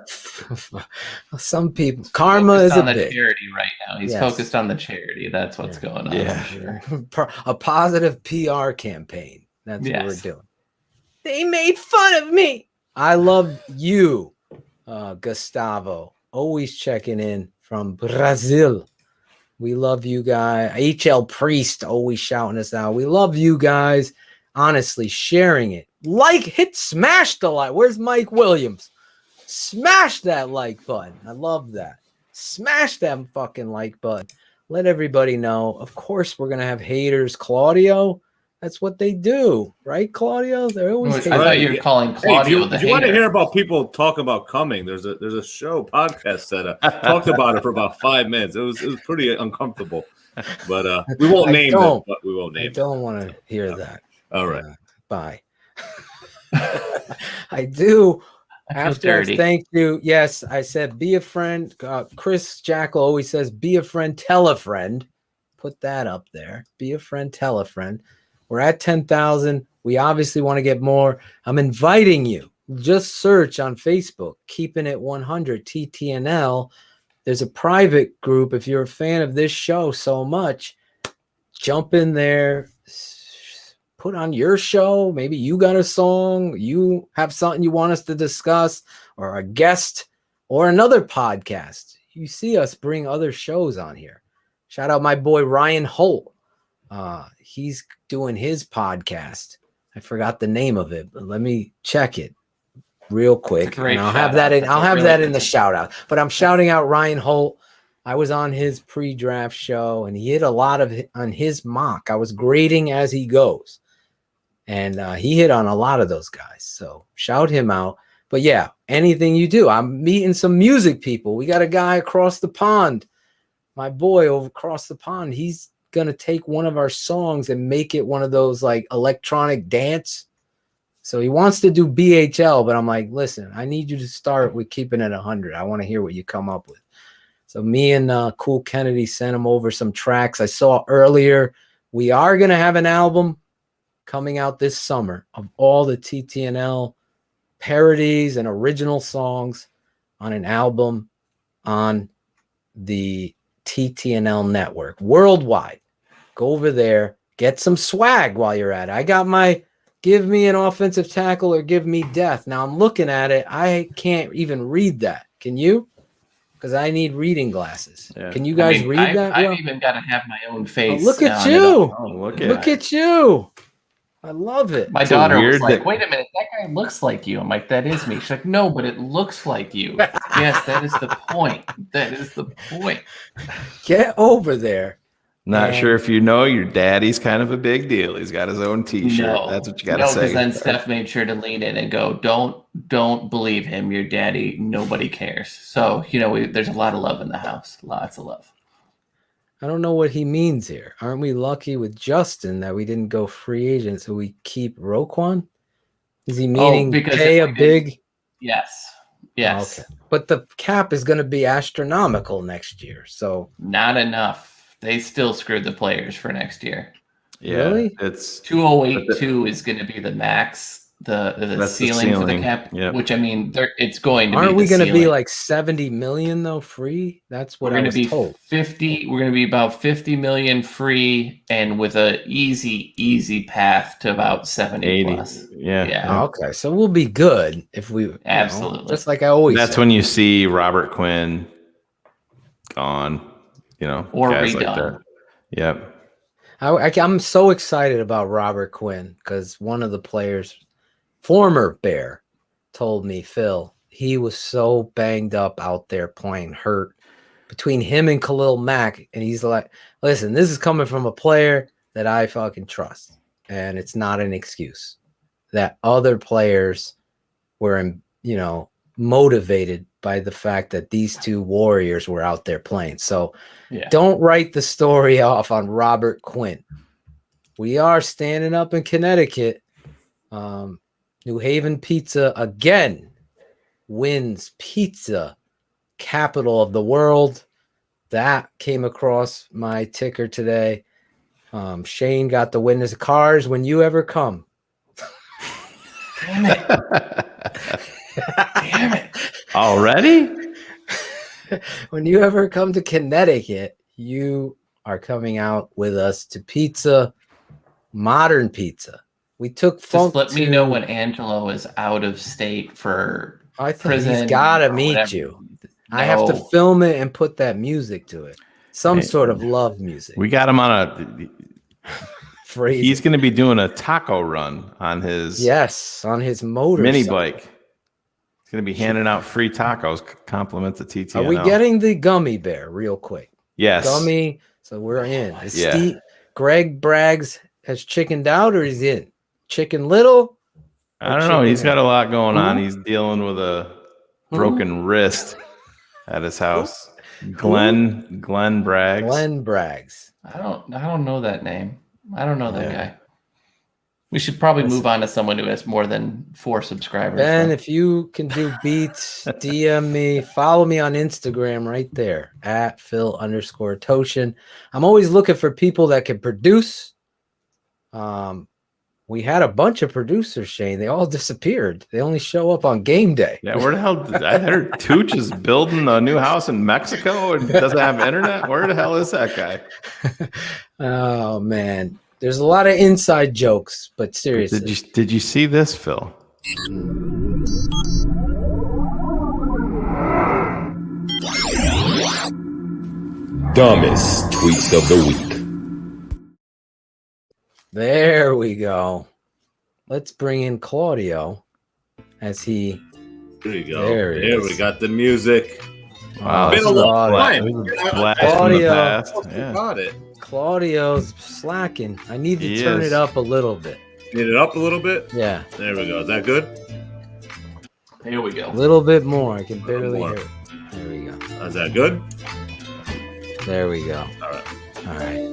Some people, karma Focused is a on the bitch. charity right now. He's Yes. focused on the charity. That's what's going on. Yeah. I'm sure. A positive PR campaign. That's what Yes. we're doing. They made fun of me. I love you, Gustavo. Always checking in from Brazil. We love you guys. HL Priest always shouting us out. We love you guys. Honestly, sharing it. Smash the like. Where's Mike Williams? Smash that like button. I love that. Smash that fucking like button. Let everybody know. Of course, we're going to have haters. Claudio, that's what they do. Right, Claudio? They're always I thought you were calling Claudio the do you want to hater. hear about people talking about coming? There's a show podcast set up. Talked about it for about 5 minutes. It was pretty uncomfortable, but we won't name them. But we won't name. I don't want to hear that. All right. Bye. I do. After I dirty. thank you. Yes, I said be a friend. Chris Jackal always says be a friend, tell a friend. Put that up there. Be a friend, tell a friend. We're at 10,000. We obviously want to get more. I'm inviting you. Just search on Facebook, Keepin It 100 TTNL. There's a private group. If you're a fan of this show so much, jump in there. Put on your show. Maybe you got a song. You have something you want us to discuss, or a guest, or another podcast. You see us bring other shows on here. Shout out my boy Ryan Holt. He's doing his podcast. I forgot the name of it, but let me check it real quick. And I'll have that in. I'll have that in the shout out. But I'm shouting out Ryan Holt. I was on his pre-draft show, and he hit a lot on his mock. I was grading as he goes, and he hit on a lot of those guys. So shout him out. But yeah, anything you do. I'm meeting some music people. We got a guy across the pond. My boy over across the pond. He's gonna take one of our songs and make it one of those like electronic dance So he wants to do BHL, but I'm like, listen, I need you to start with Keeping It 100. I want to hear what you come up with. So me and Cool Kennedy sent him over some tracks. I saw earlier we are going to have an album coming out this summer of all the TTNL parodies and original songs on an album on the TTNL network worldwide. Go over there, get some swag while you're at it. I got my give me an offensive tackle or give me death. Now I'm looking at it. I can't even read that. Can you? Because I need reading glasses. Yeah. Can you guys read that? I've even got to have my own face. Oh, look at you. Look at you. I love it. My daughter was like, wait a minute, that guy looks like you. I'm like, that is me. She's like, no, but it looks like you. Yes, that is the point. That is the point. Get over there. Not sure if you know, your daddy's kind of a big deal. He's got his own T-shirt. No, that's what you got to say. Because then Steph made sure to lean in and go, don't believe him. Your daddy, nobody cares. So, there's a lot of love in the house. Lots of love. I don't know what he means here. Aren't we lucky with Justin that we didn't go free agent, so we keep Roquan? Is he meaning pay a big? Yes. Yes. Okay. But the cap is going to be astronomical next year. So not enough. They still screwed the players for next year. Yeah, really? It's 2082 is going to be the max. The ceiling for the cap, which I mean, it's going to. Aren't we going to be like 70 million though free? That's what I was told. 50. We're going to be about 50 million free, and with a easy path to about 70 80. plus. Yeah. Okay, so we'll be good if we absolutely just like I always. That's say. When you see Robert Quinn gone, or guys redone. Like that. Yep. I'm so excited about Robert Quinn because one of the players. Former Bear told me, Phil, he was so banged up out there playing hurt between him and Khalil Mack. And he's like, listen, this is coming from a player that I fucking trust. And it's not an excuse that other players were, motivated by the fact that these two warriors were out there playing. So don't write the story off on Robert Quinn. We are standing up in Connecticut. New Haven Pizza again wins pizza capital of the world. That came across my ticker today. Shayne got the witness cars when you ever come. Damn it. Damn it. Already? When you ever come to Connecticut, you are coming out with us to pizza, modern pizza. We took Just let me know when Angelo is out of state for prison. He's got to meet you. No. I have to film it and put that music to it. Some sort of love music. We got him on he's going to be doing a taco run on his on his motor mini bike. He's going to be handing out free tacos. Compliment the TTNL. Are we getting the gummy bear real quick? Yes. Gummy. So we're in. Greg Braggs has chickened out, or he's in? Chicken Little? I don't know. He's got a lot going on. He's dealing with a broken wrist at his house. Glenn Braggs. Glenn Braggs. I don't know that name. I don't know that guy. We should probably move on to someone who has more than 4 subscribers. Ben, if you can do beats, DM me. Follow me on Instagram right there at Phil_Toshin. I'm always looking for people that can produce. We had a bunch of producers, Shayne. They all disappeared. They only show up on game day. Yeah, where the hell? I heard Tooch is building a new house in Mexico and doesn't have internet. Where the hell is that guy? Oh, man. There's a lot of inside jokes, but seriously. Did you see this, Phil? Dumbest tweets of the week. There we go. Let's bring in Claudio as he. There you go. There we got the music. Wow, been a long time. Claudio, got it. Claudio's slacking. I need to turn it up a little bit. Need it up a little bit? Yeah. There we go. Is that good? Here we go. A little bit more. I can barely hear it. There we go. Is that good? There we go. All right. All right.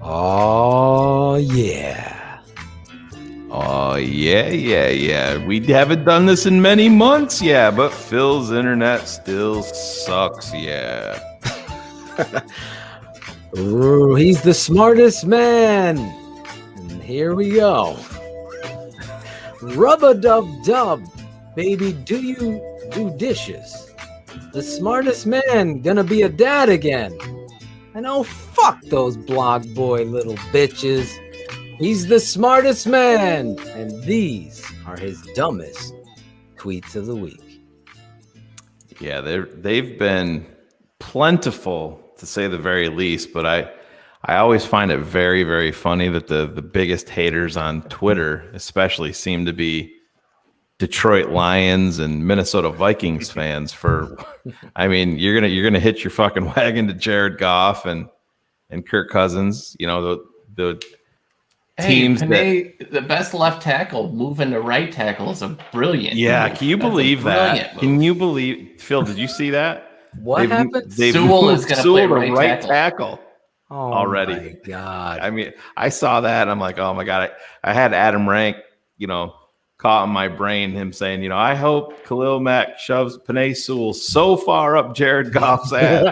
Oh, yeah. Oh, yeah. We haven't done this in many months, yeah, but Phil's internet still sucks, yeah. Ooh, he's the smartest man. And here we go. Rub-a-dub-dub. Baby, do you do dishes? The smartest man gonna be a dad again. And oh, fuck those blog boy little bitches. He's the smartest man. And these are his dumbest tweets of the week. Yeah, they've been plentiful, to say the very least, but I always find it very, very funny that the biggest haters on Twitter especially seem to be Detroit Lions and Minnesota Vikings fans. I mean, you're gonna hitch your fucking wagon to Jared Goff and Kirk Cousins, the teams the best left tackle moving to right tackle is a brilliant. Yeah, move. can you believe that? Move. Can you believe, Phil, did you see that? What happened? Sewell is going to play right tackle already. My God. I mean, I saw that and I'm like, oh my God. I had Adam Rank, caught in my brain, him saying, I hope Khalil Mack shoves Penei Sewell so far up Jared Goff's ass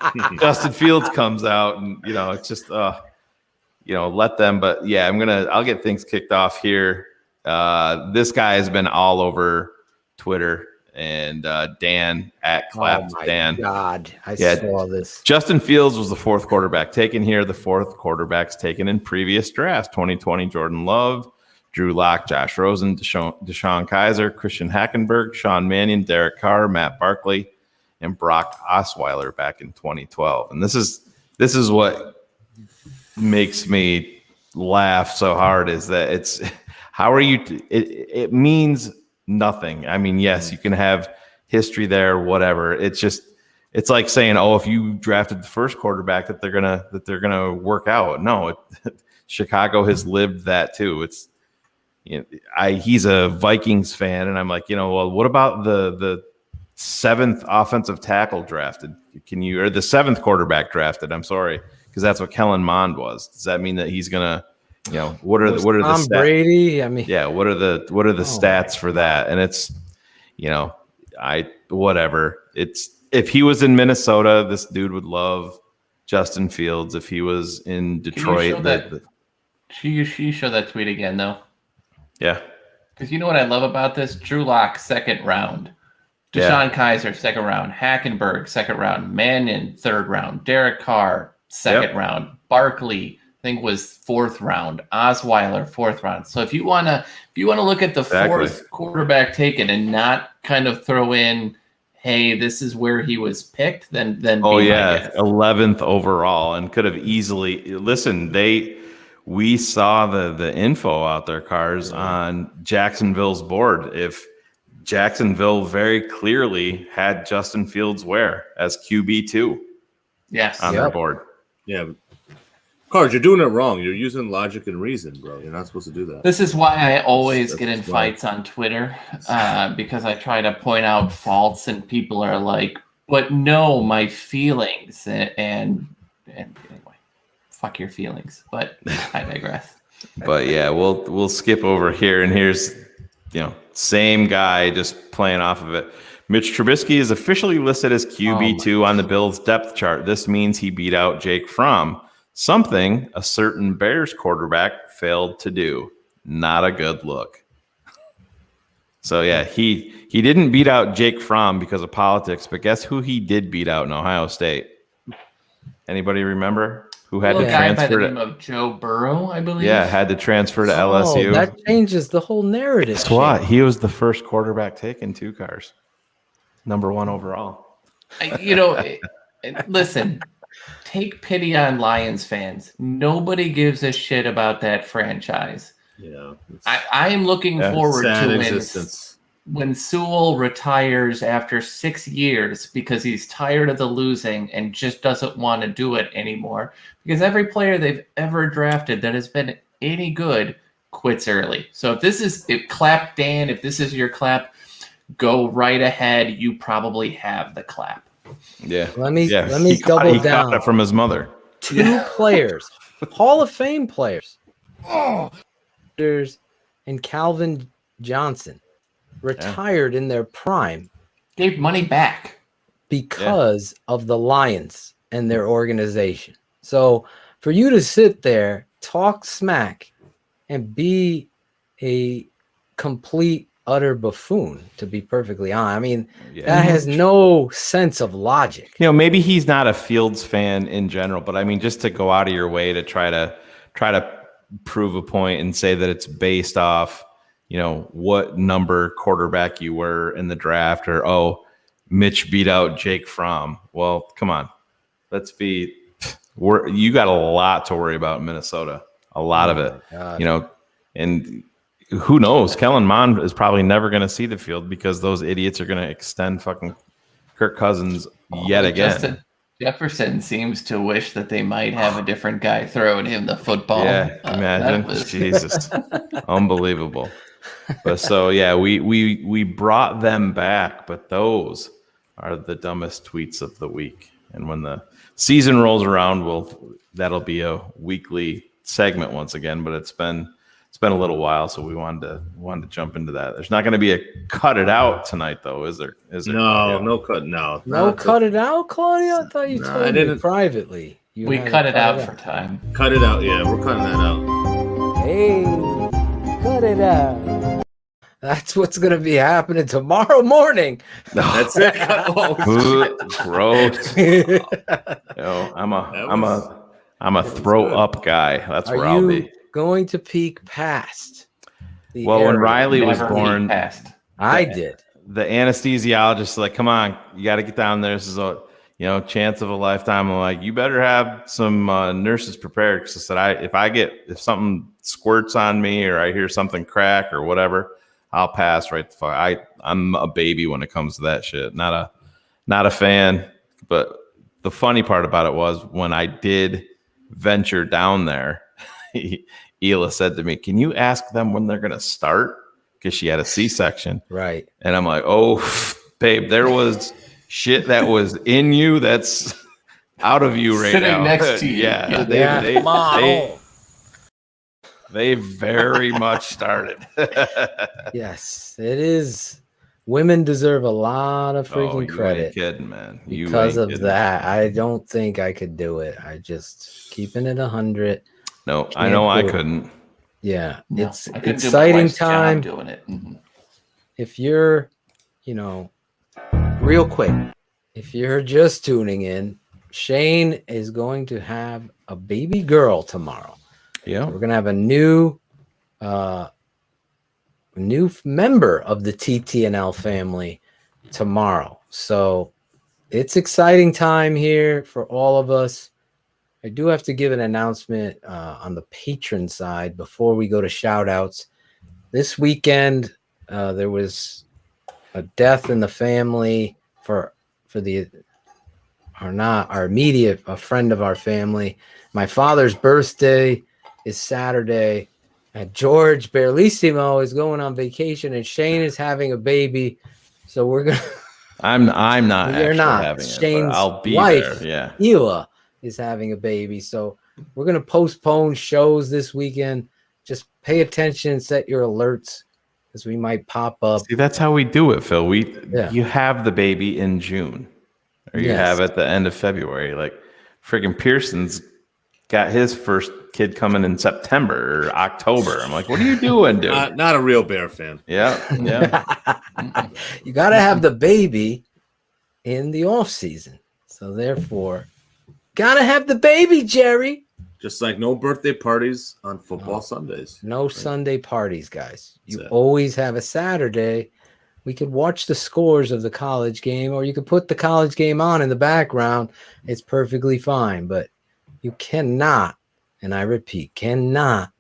that Justin Fields comes out and, it's just, let them. But yeah, I'll get things kicked off here. This guy has been all over Twitter. And Dan at Claps Dan. God, I saw this. Justin Fields was the fourth quarterback taken here. The fourth quarterbacks taken in previous drafts: 2020 Jordan Love, Drew Lock, Josh Rosen, Deshaun Kaiser, Christian Hackenberg, Sean Mannion, Derek Carr, Matt Barkley, and Brock Osweiler back in 2012. And this is what makes me laugh so hard, is that it's how are you? It means nothing. I mean, yes, you can have history there, whatever. It's like saying, oh, if you drafted the first quarterback that they're gonna work out. No, Chicago has lived that too. He's a Vikings fan, and I'm like, well, what about the seventh offensive tackle drafted? Or the seventh quarterback drafted? I'm sorry, because that's what Kellen Mond was. Does that mean that he's gonna? What are the stats? Brady? I mean, yeah. What are the stats for that? And it's, whatever. It's, if he was in Minnesota, this dude would love Justin Fields. If he was in Detroit, you show that tweet again though. Yeah. Because you know what I love about this? Drew Lock, second round. Deshaun Kaiser, second round. Hackenberg, second round. Mannion, third round. Derek Carr, second round. Barkley, I think, was fourth round. Osweiler, fourth round. So if you wanna look at the fourth quarterback taken and not kind of throw in, hey, this is where he was picked, then 11th overall, and could have easily we saw the info out there, Cars, on Jacksonville's board. If Jacksonville very clearly had Justin Fields as QB2. Yes. On their board. Yeah. Cars, you're doing it wrong. You're using logic and reason, bro. You're not supposed to do that. This is why I always get in fights on Twitter, because I try to point out faults, and people are like, "But no, my feelings." And anyway, fuck your feelings. But I digress. But yeah, we'll skip over here, and here's same guy just playing off of it. Mitch Trubisky is officially listed as QB2 on the Bills depth chart. This means he beat out Jake Fromm. Something a certain Bears quarterback failed to do. Not a good look. So yeah, he didn't beat out Jake Fromm because of politics, but guess who he did beat out in Ohio State? Anybody remember who had to transfer by the name of Joe Burrow, I believe? Yeah, had to transfer to LSU. That changes the whole narrative. Guess what? He was the first quarterback taken, 2 Cars. Number 1 overall. Listen. Take pity on Lions fans. Nobody gives a shit about that franchise. I am looking forward to when Sewell retires after 6 years, because he's tired of the losing and just doesn't want to do it anymore. Because every player they've ever drafted that has been any good quits early. So clap Dan, if this is your clap, go right ahead. You probably have the clap. Yeah. Let me double down. He got it from his mother. 2 players, Hall of Fame players. and Calvin Johnson retired in their prime. Gave money back. Because of the Lions and their organization. So for you to sit there, talk smack, and be a complete, utter buffoon, to be perfectly honest, I mean, that has no sense of logic. You know, maybe he's not a Fields fan in general, but I mean, just to go out of your way to try to prove a point and say that it's based off, you know, what number quarterback you were in the draft, or Mitch beat out Jake Fromm. Well, come on. You got a lot to worry about in Minnesota. A lot of it. You know, and who knows? Kellen Mond is probably never going to see the field because those idiots are going to extend fucking Kirk Cousins yet again. Justin Jefferson seems to wish that they might have a different guy throwing him the football. Yeah, imagine. Jesus. Unbelievable. But so yeah, we brought them back, but those are the dumbest tweets of the week. And when the season rolls around, that'll be a weekly segment once again. But it's been a little while, so we wanted to jump into that. There's not going to be a cut it out tonight, though, is there? No cut. No cut it out, Claudia. I thought you told me privately. We cut it out for time. Cut it out. Yeah, we're cutting that out. Hey, cut it out. That's what's going to be happening tomorrow morning. That's it. Gross. I'm a throw up guy. That's where I'll be. Going to peek past the when area. Riley was born, I did. The anesthesiologist is like, come on, you got to get down there. This is a chance of a lifetime. I'm like, you better have some nurses prepared, because I said, if something squirts on me or I hear something crack or whatever, I'll pass right the fuck. I'm a baby when it comes to that shit. Not a fan. But the funny part about it was when I did venture down there, Hila said to me, "Can you ask them when they're gonna start?" Because she had a C-section. Right. And I'm like, "Oh, babe, there was shit that was in you that's out of you right Sitting now." next to you. They very much started. Yes, it is. Women deserve a lot of freaking credit. You ain't kidding, man. Because of that, I don't think I could do it. I just keeping it 100. No, I know I couldn't. Yeah, No, it's I couldn't do my exciting wife's job time. doing it. Mhm. If you're, real quick, if you're just tuning in, Shayne is going to have a baby girl tomorrow. Yeah, we're gonna have a new member of the TTNL family tomorrow. So it's exciting time here for all of us. I do have to give an announcement on the patron side before we go to shout outs. This weekend, there was a death in the family for a friend of our family. My father's birthday is Saturday. George Berlissimo is going on vacation, and Shayne is having a baby. So we're gonna. I'm not. You're actually not. having Shayne's it, but I'll be wife, there. Yeah. Hila, is having a baby. So we're gonna postpone shows this weekend. Just pay attention and set your alerts, because we might pop up. See, that's how we do it, Phil. You have the baby in June, or you have at the end of February. Like friggin' Pearson's got his first kid coming in September or October. I'm like, what are you doing, dude? Not a real Bear fan. Yeah. You got to have the baby in the off season. So therefore, got to have the baby, Jerry. Just like no birthday parties on football Sundays. No Sunday parties, guys. You always have a Saturday. We could watch the scores of the college game, or you could put the college game on in the background. It's perfectly fine. But you cannot, and I repeat, cannot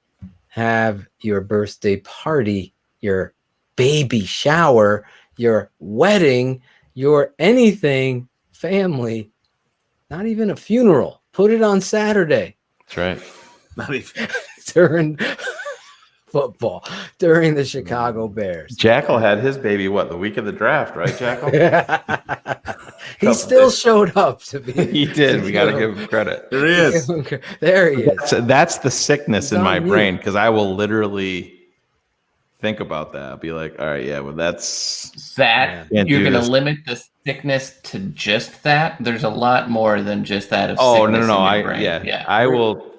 have your birthday party, your baby shower, your wedding, your anything family, not even a funeral. Put it on Saturday. That's right. Not even during football, during the Chicago Bears. Jackal had his baby, the week of the draft, right, Jackal? He still showed up to be. He did. We got to give him credit. There he is. There he is. That's the sickness in my on brain, because I will literally think about that. I'll be like, all right, yeah, well, that's that can't you're do going to this. limit the sickness to just that. There's a lot more than just that of Oh sickness no, in your brain.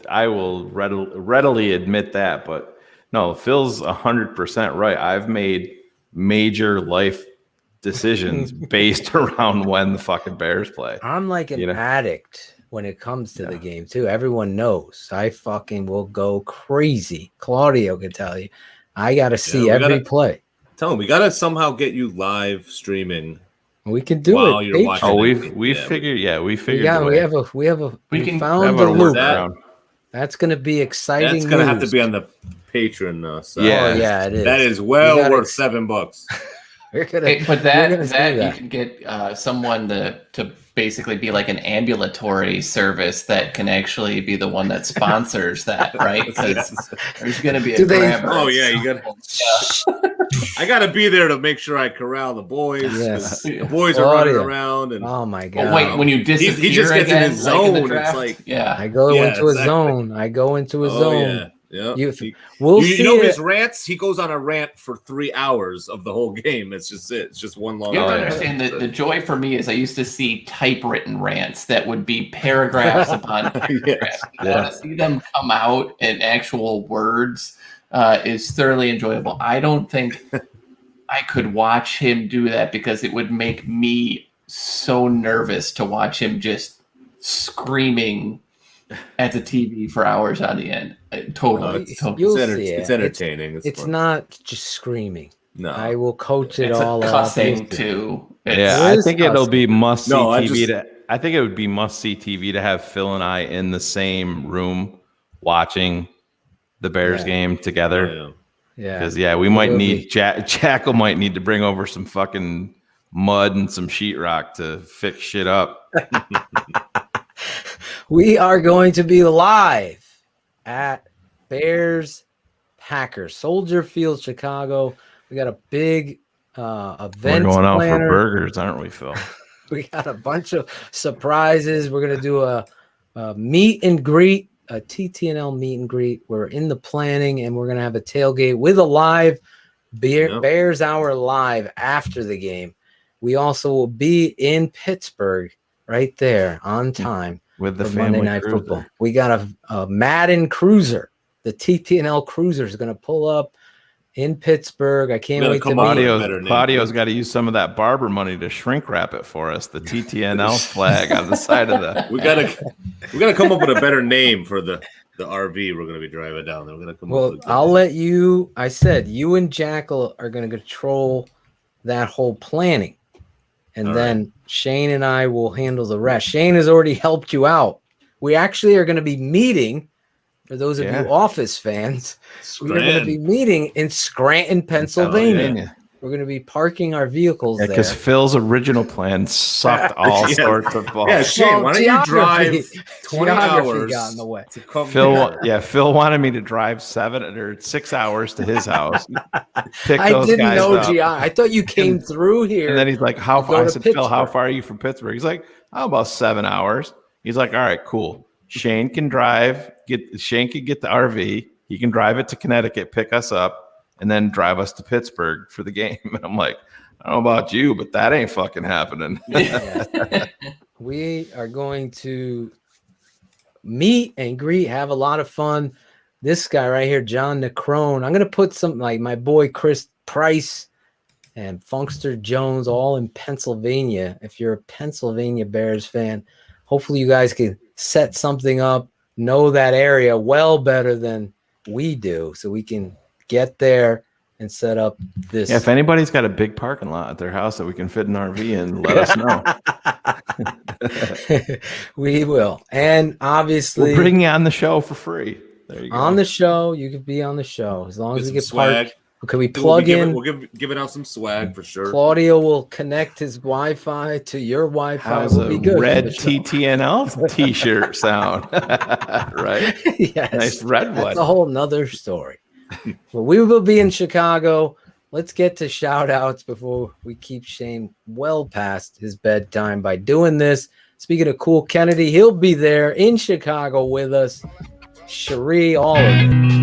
I will readily admit that, but no, Phil's 100% right. I've made major life decisions based around when the fucking Bears play. I'm like an addict when it comes to the game too. Everyone knows I fucking will go crazy. Claudio can tell you. I got to see every play. Tell him we got to somehow get you live streaming. We can do while it. You're watching. Oh, we figured we found the loop. That's going to be exciting. That's going to have to be on the Patreon side. Yeah, it is. That is well worth $7. But that you can get someone to basically be like an ambulatory service that can actually be the one that sponsors that, right? Because there's going to be a grabber. Oh yeah, you got. I got to be there to make sure I corral the boys. Yes. The boys are running around, and oh my god! Oh, wait, when you disappear, he just gets in his zone. It's like I go into a zone. I go into a zone. Yeah. You see it. His rants. He goes on a rant for 3 hours of the whole game. It's just it. It's just one long. You have to understand that the joy for me is I used to see typewritten rants that would be paragraphs upon paragraphs. To see them come out in actual words is thoroughly enjoyable. I don't think I could watch him do that because it would make me so nervous to watch him just screaming at the TV for hours on the end. Totally. It's entertaining. It's not just screaming. No, I will coach it It's all a up. cussing too. I think it'll be must see TV. I think it would be must see TV to have Phil and I in the same room watching the Bears game together. Yeah, because we might need Jackal might need to bring over some fucking mud and some sheetrock to fix shit up. We are going to be live at Bears Packers Soldier Field, Chicago. We got a big event. We're going out for burgers, aren't we, Phil? We got a bunch of surprises. We're gonna do a meet and greet, a TTNL meet and greet. We're in the planning, and we're gonna have a tailgate with a live Bears Hour live after the game. We also will be in Pittsburgh right there on time with the Monday Night Football. We got a Madden Cruiser. The TTNL Cruiser is going to pull up in Pittsburgh. I can't wait to meet. Claudio's got to use some of that barber money to shrink wrap it for us. The TTNL flag on the side of the. We gotta come up with a better name for the RV we're gonna be driving down there. We're gonna come up with I'll let you. I said you and Jackal are going to control that whole planning. And then Shayne and I will handle the rest. Shayne has already helped you out. We actually are going to be meeting, for those of you Office fans, we're going to be meeting in Scranton, Pennsylvania. We're going to be parking our vehicles there. Because Phil's original plan sucked all sorts of balls. Yeah, Shayne, why don't you drive 20 hours got in the way. to come Phil wanted me to drive 6 hours to his house. Pick I those didn't guys know up. I thought you came through here. And then he's like, how far? I said, Phil, how Pittsburgh. far are you from Pittsburgh? He's like, about 7 hours. He's like, all right, cool. Shayne can drive. Shayne can get the RV. He can drive it to Connecticut, pick us up, and then drive us to Pittsburgh for the game. And I'm like, I don't know about you, but that ain't fucking happening. We are going to meet and greet, have a lot of fun. This guy right here, John Necrone. I'm going to put some, like my boy Chris Price and Funkster Jones, all in Pennsylvania. If you're a Pennsylvania Bears fan, hopefully you guys can set something up, know that area well better than we do, so we can get there and set up this. Yeah, if anybody's got a big parking lot at their house that we can fit an RV in, let us know. We will. And obviously, we'll bring you on the show for free. There you go. On the show, you could be on the show as long as we get swag. Can we plug in? We'll give it out some swag for sure. Claudio will connect his Wi-Fi to your Wi-Fi. How's will a be good red TTNL T-shirt sound? Right? Yes. Nice red one. That's a whole nother story. Well, we will be in Chicago. Let's get to shout outs before we keep Shayne well past his bedtime by doing this. Speaking of Cool Kennedy, he'll be there in Chicago with us. Cherie, all of it.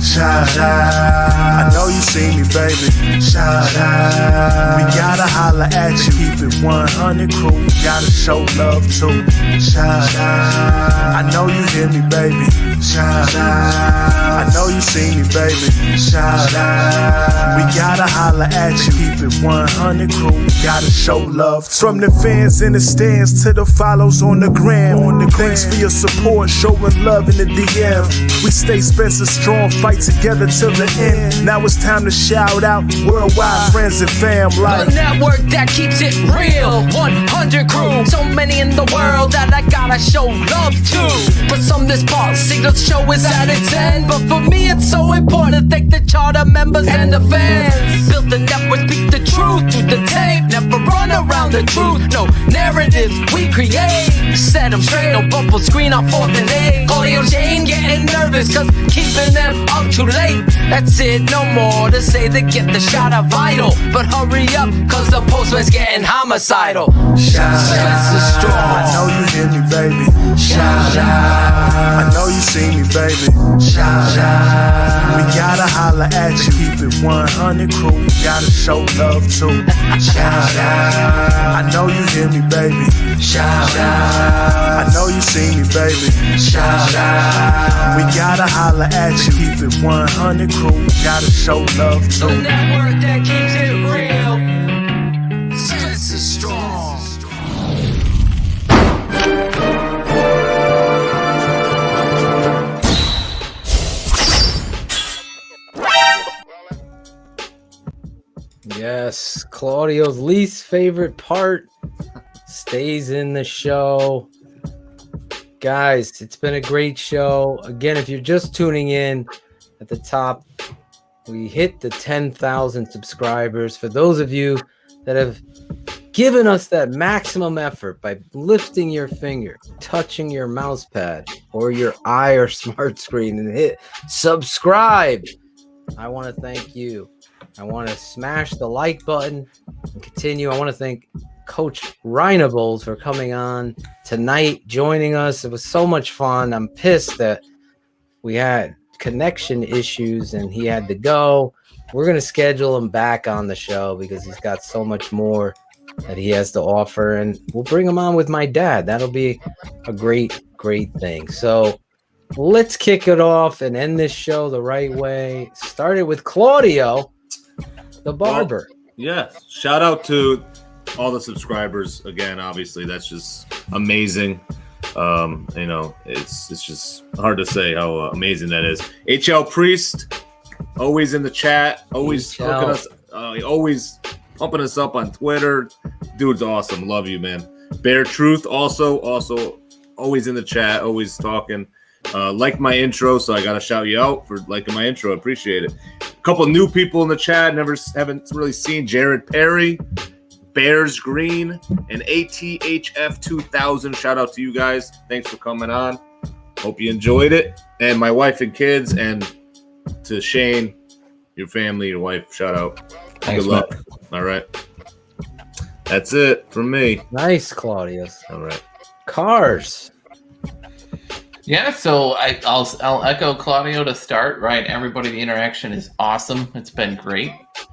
Shout out. I know you see me, baby. Shout out. We gotta holla at you. Keep it 100 crew. Gotta show love too. Shout out. I know you hear me, baby. Shout out. I know you see me, baby. Shout out. We gotta holla at you. Keep it 100 crew. Gotta show love too. From the fans in the stands to the follows on the gram. Thanks for your support, showing love in the DM. We stay Spencer strong, fight together till the end. Now it's time to shout out worldwide friends and fam. Like the network that keeps it real, 100 crew. So many in the world that I gotta show love to. For some this policy the show is at its end, but for me it's so important to thank the charter members and the fans. Built the network, speak the truth through the tape. Never run around the truth, no narratives we create. Set them straight, no bubble screen on 4th and 8. Audio Shayne getting nervous cause keeping them up too late. That's it, no more to say to get the shot of vital. But hurry up cause the postman's getting homicidal. shout out. I know you hear me, baby. Shout out. I know you see me, baby. Shout out. We gotta holla at you. Keep it 100 crew. Gotta show love too. Shout out. I know you hear me, baby. Shout out. I know you see me, baby. Shout out. We gotta holla at you. Keep it 100 crew. Gotta show love too. The network that keeps it real. Spencer strong. Yes, Claudio's least favorite part stays in the show. Guys, it's been a great show. Again, if you're just tuning in at the top, we hit the 10,000 subscribers. For those of you that have given us that maximum effort by lifting your finger, touching your mouse pad or your eye or smart screen and hit subscribe, I want to thank you. I want to smash the like button and continue. I want to thank Coach Reinebold for coming on tonight, joining us. It was so much fun. I'm pissed that we had connection issues and he had to go. We're going to schedule him back on the show because he's got so much more that he has to offer, and we'll bring him on with my dad. That'll be a great thing. So let's kick it off and end this show the right way. Started with Claudio, the barber. Well, yes. Shout out to all the subscribers again. Obviously, that's just amazing. You know, it's just hard to say how amazing that is. HL Priest, always in the chat, always hooking us, always pumping us up on Twitter. Dude's awesome. Love you, man. Bear Truth also always in the chat, always talking. Like my intro, so I gotta shout you out for liking my intro. I appreciate it. A couple new people in the chat, haven't really seen. Jared Perry, Bears Green, and ATHF 2000. Shout out to you guys. Thanks for coming on. Hope you enjoyed it. And my wife and kids, and to Shayne, your family, your wife. Shout out. Thanks, good luck. All right. That's it from me. Nice, Claudius. All right. Cars. Yeah, so I'll echo Claudio to start. Right, everybody, the interaction is awesome. It's been great.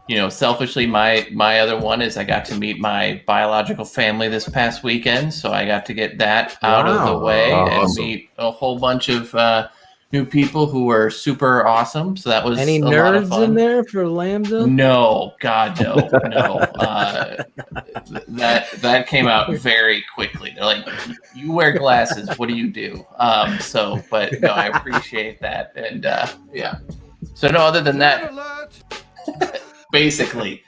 You know, selfishly, my other one is I got to meet my biological family this past weekend, so I got to get that out of the way and meet a whole bunch of new people who were super awesome. So that was any a lot of nerds fun. in there for Lambda? No, God, no. That came out very quickly. They're like, you wear glasses. What do you do? But no, I appreciate that. And yeah. So no, other than that, basically.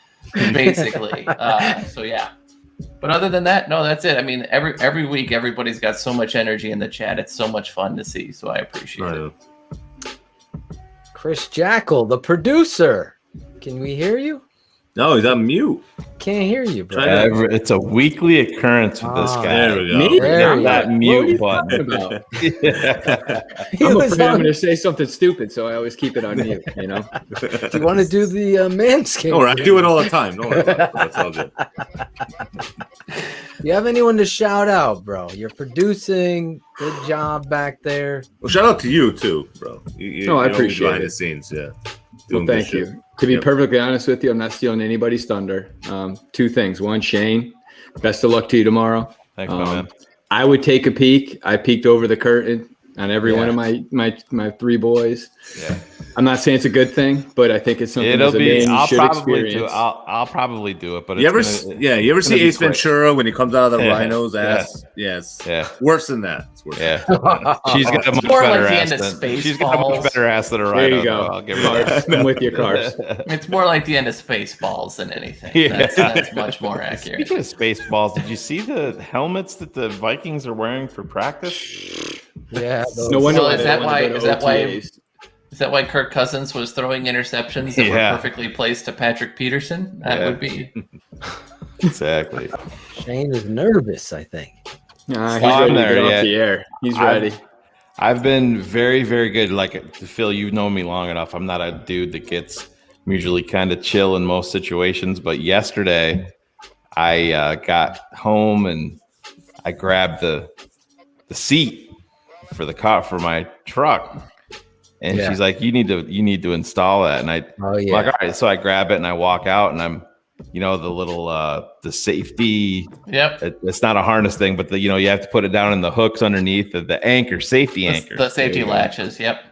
So yeah. But other than that, no, that's it. I mean, every week, everybody's got so much energy in the chat. It's so much fun to see. So I appreciate it. Chris Jackal, the producer. Can we hear you? No, he's on mute. Can't hear you, bro. It's a weekly occurrence with this guy. There we go. Me? There Not you that go. mute What are you button. talking about? He I'm was afraid I'm on- going to say something stupid, so I always keep it on mute. You know. Do you want to do the manscaping? Don't worry, I do it all the time. Don't worry about it. That's all good. You have anyone to shout out, bro? You're producing. Good job back there. Well, shout out to you too, bro. No, I you're appreciate behind it. the scenes. Yeah. Well, Doing good thank shit. you. To be Yep. perfectly honest with you, I'm not stealing anybody's thunder. Two things. One, Shayne, best of luck to you tomorrow. Thanks, my man. I would take a peek. I peeked over the curtain on every one of my three boys. Yeah. I'm not saying it's a good thing, but I think it's something It'll as a be. man you I'll should probably do. experience. I'll probably do it. But You ever, it's gonna, you ever it's see gonna be Ace quick. Ventura when he comes out of the Yeah. rhino's ass? Yeah. Yes. Yeah. Worse than that. It's worse. Yeah. She's got a much more better like the ass end of than she's got a much Spaceballs. better ass than a There rhino. you go. though. I'll give her that. I'm with you, Cars. It's more like the end of Spaceballs than anything. Yeah. That's much more accurate. Speaking of Spaceballs, did you see the helmets that the Vikings are wearing for practice? Yeah. No wonder Well, why is they that don't why? wanna go to Is that why? OTAs. Is that why Kirk Cousins was throwing interceptions that Yeah. were perfectly placed to Patrick Peterson? That Yeah. would be. Exactly. Shane is nervous, I think. He's I'm ready to there, get yeah. off the air. He's ready. I've been very, very good. Like, Phil, you know me long enough. I'm not a dude that gets I'm usually kind of chill in most situations. But yesterday, I got home and I grabbed the seat for the car for my truck. And Yeah. she's like, you need to install that. And I'm like, all right. So I grab it and I walk out and I'm, the little, the safety. Yep. It's not a harness thing, but you have to put it down in the hooks underneath the anchor, safety anchor. The safety latches. Yep.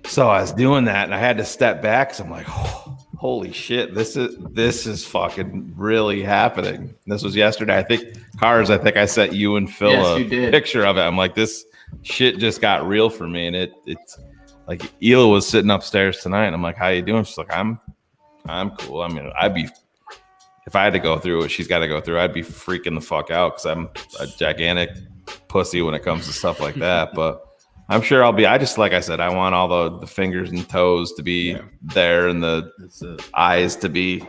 So I was doing that and I had to step back. So I'm like, oh, holy shit, this is fucking really happening. This was yesterday. I think I sent you and Phil Yes, a you did. picture of it. I'm like, this shit just got real for me. And it's like Ela was sitting upstairs tonight. And I'm like, how you doing? She's like, I'm cool. I mean, if I had to go through what she's got to go through, I'd be freaking the fuck out because I'm a gigantic pussy when it comes to stuff like that. But I'm sure I'll be. Like I said, I want all the fingers and toes to be there and the eyes to be,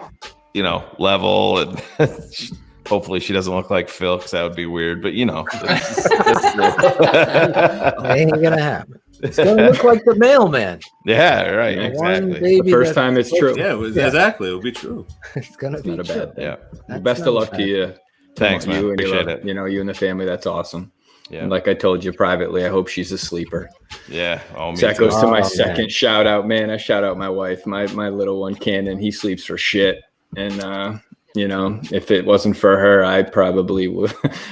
level. And hopefully she doesn't look like Phil because that would be weird. But That ain't gonna happen. It's gonna look like the mailman. Yeah, right. The Exactly. one baby The first that- time it's true. Yeah, exactly. It would be true. It's gonna be Not a true. bad thing. Yeah. That's Best not of luck bad. to you. Thanks, man. You and Appreciate your, it. you and the family. That's awesome. Yeah. And like I told you privately, I hope she's a sleeper. Yeah. Oh, me So that too. goes to my Oh, second man. shout out, man. I shout out my wife, my little one, Cannon. He sleeps for shit. And, if it wasn't for her, I probably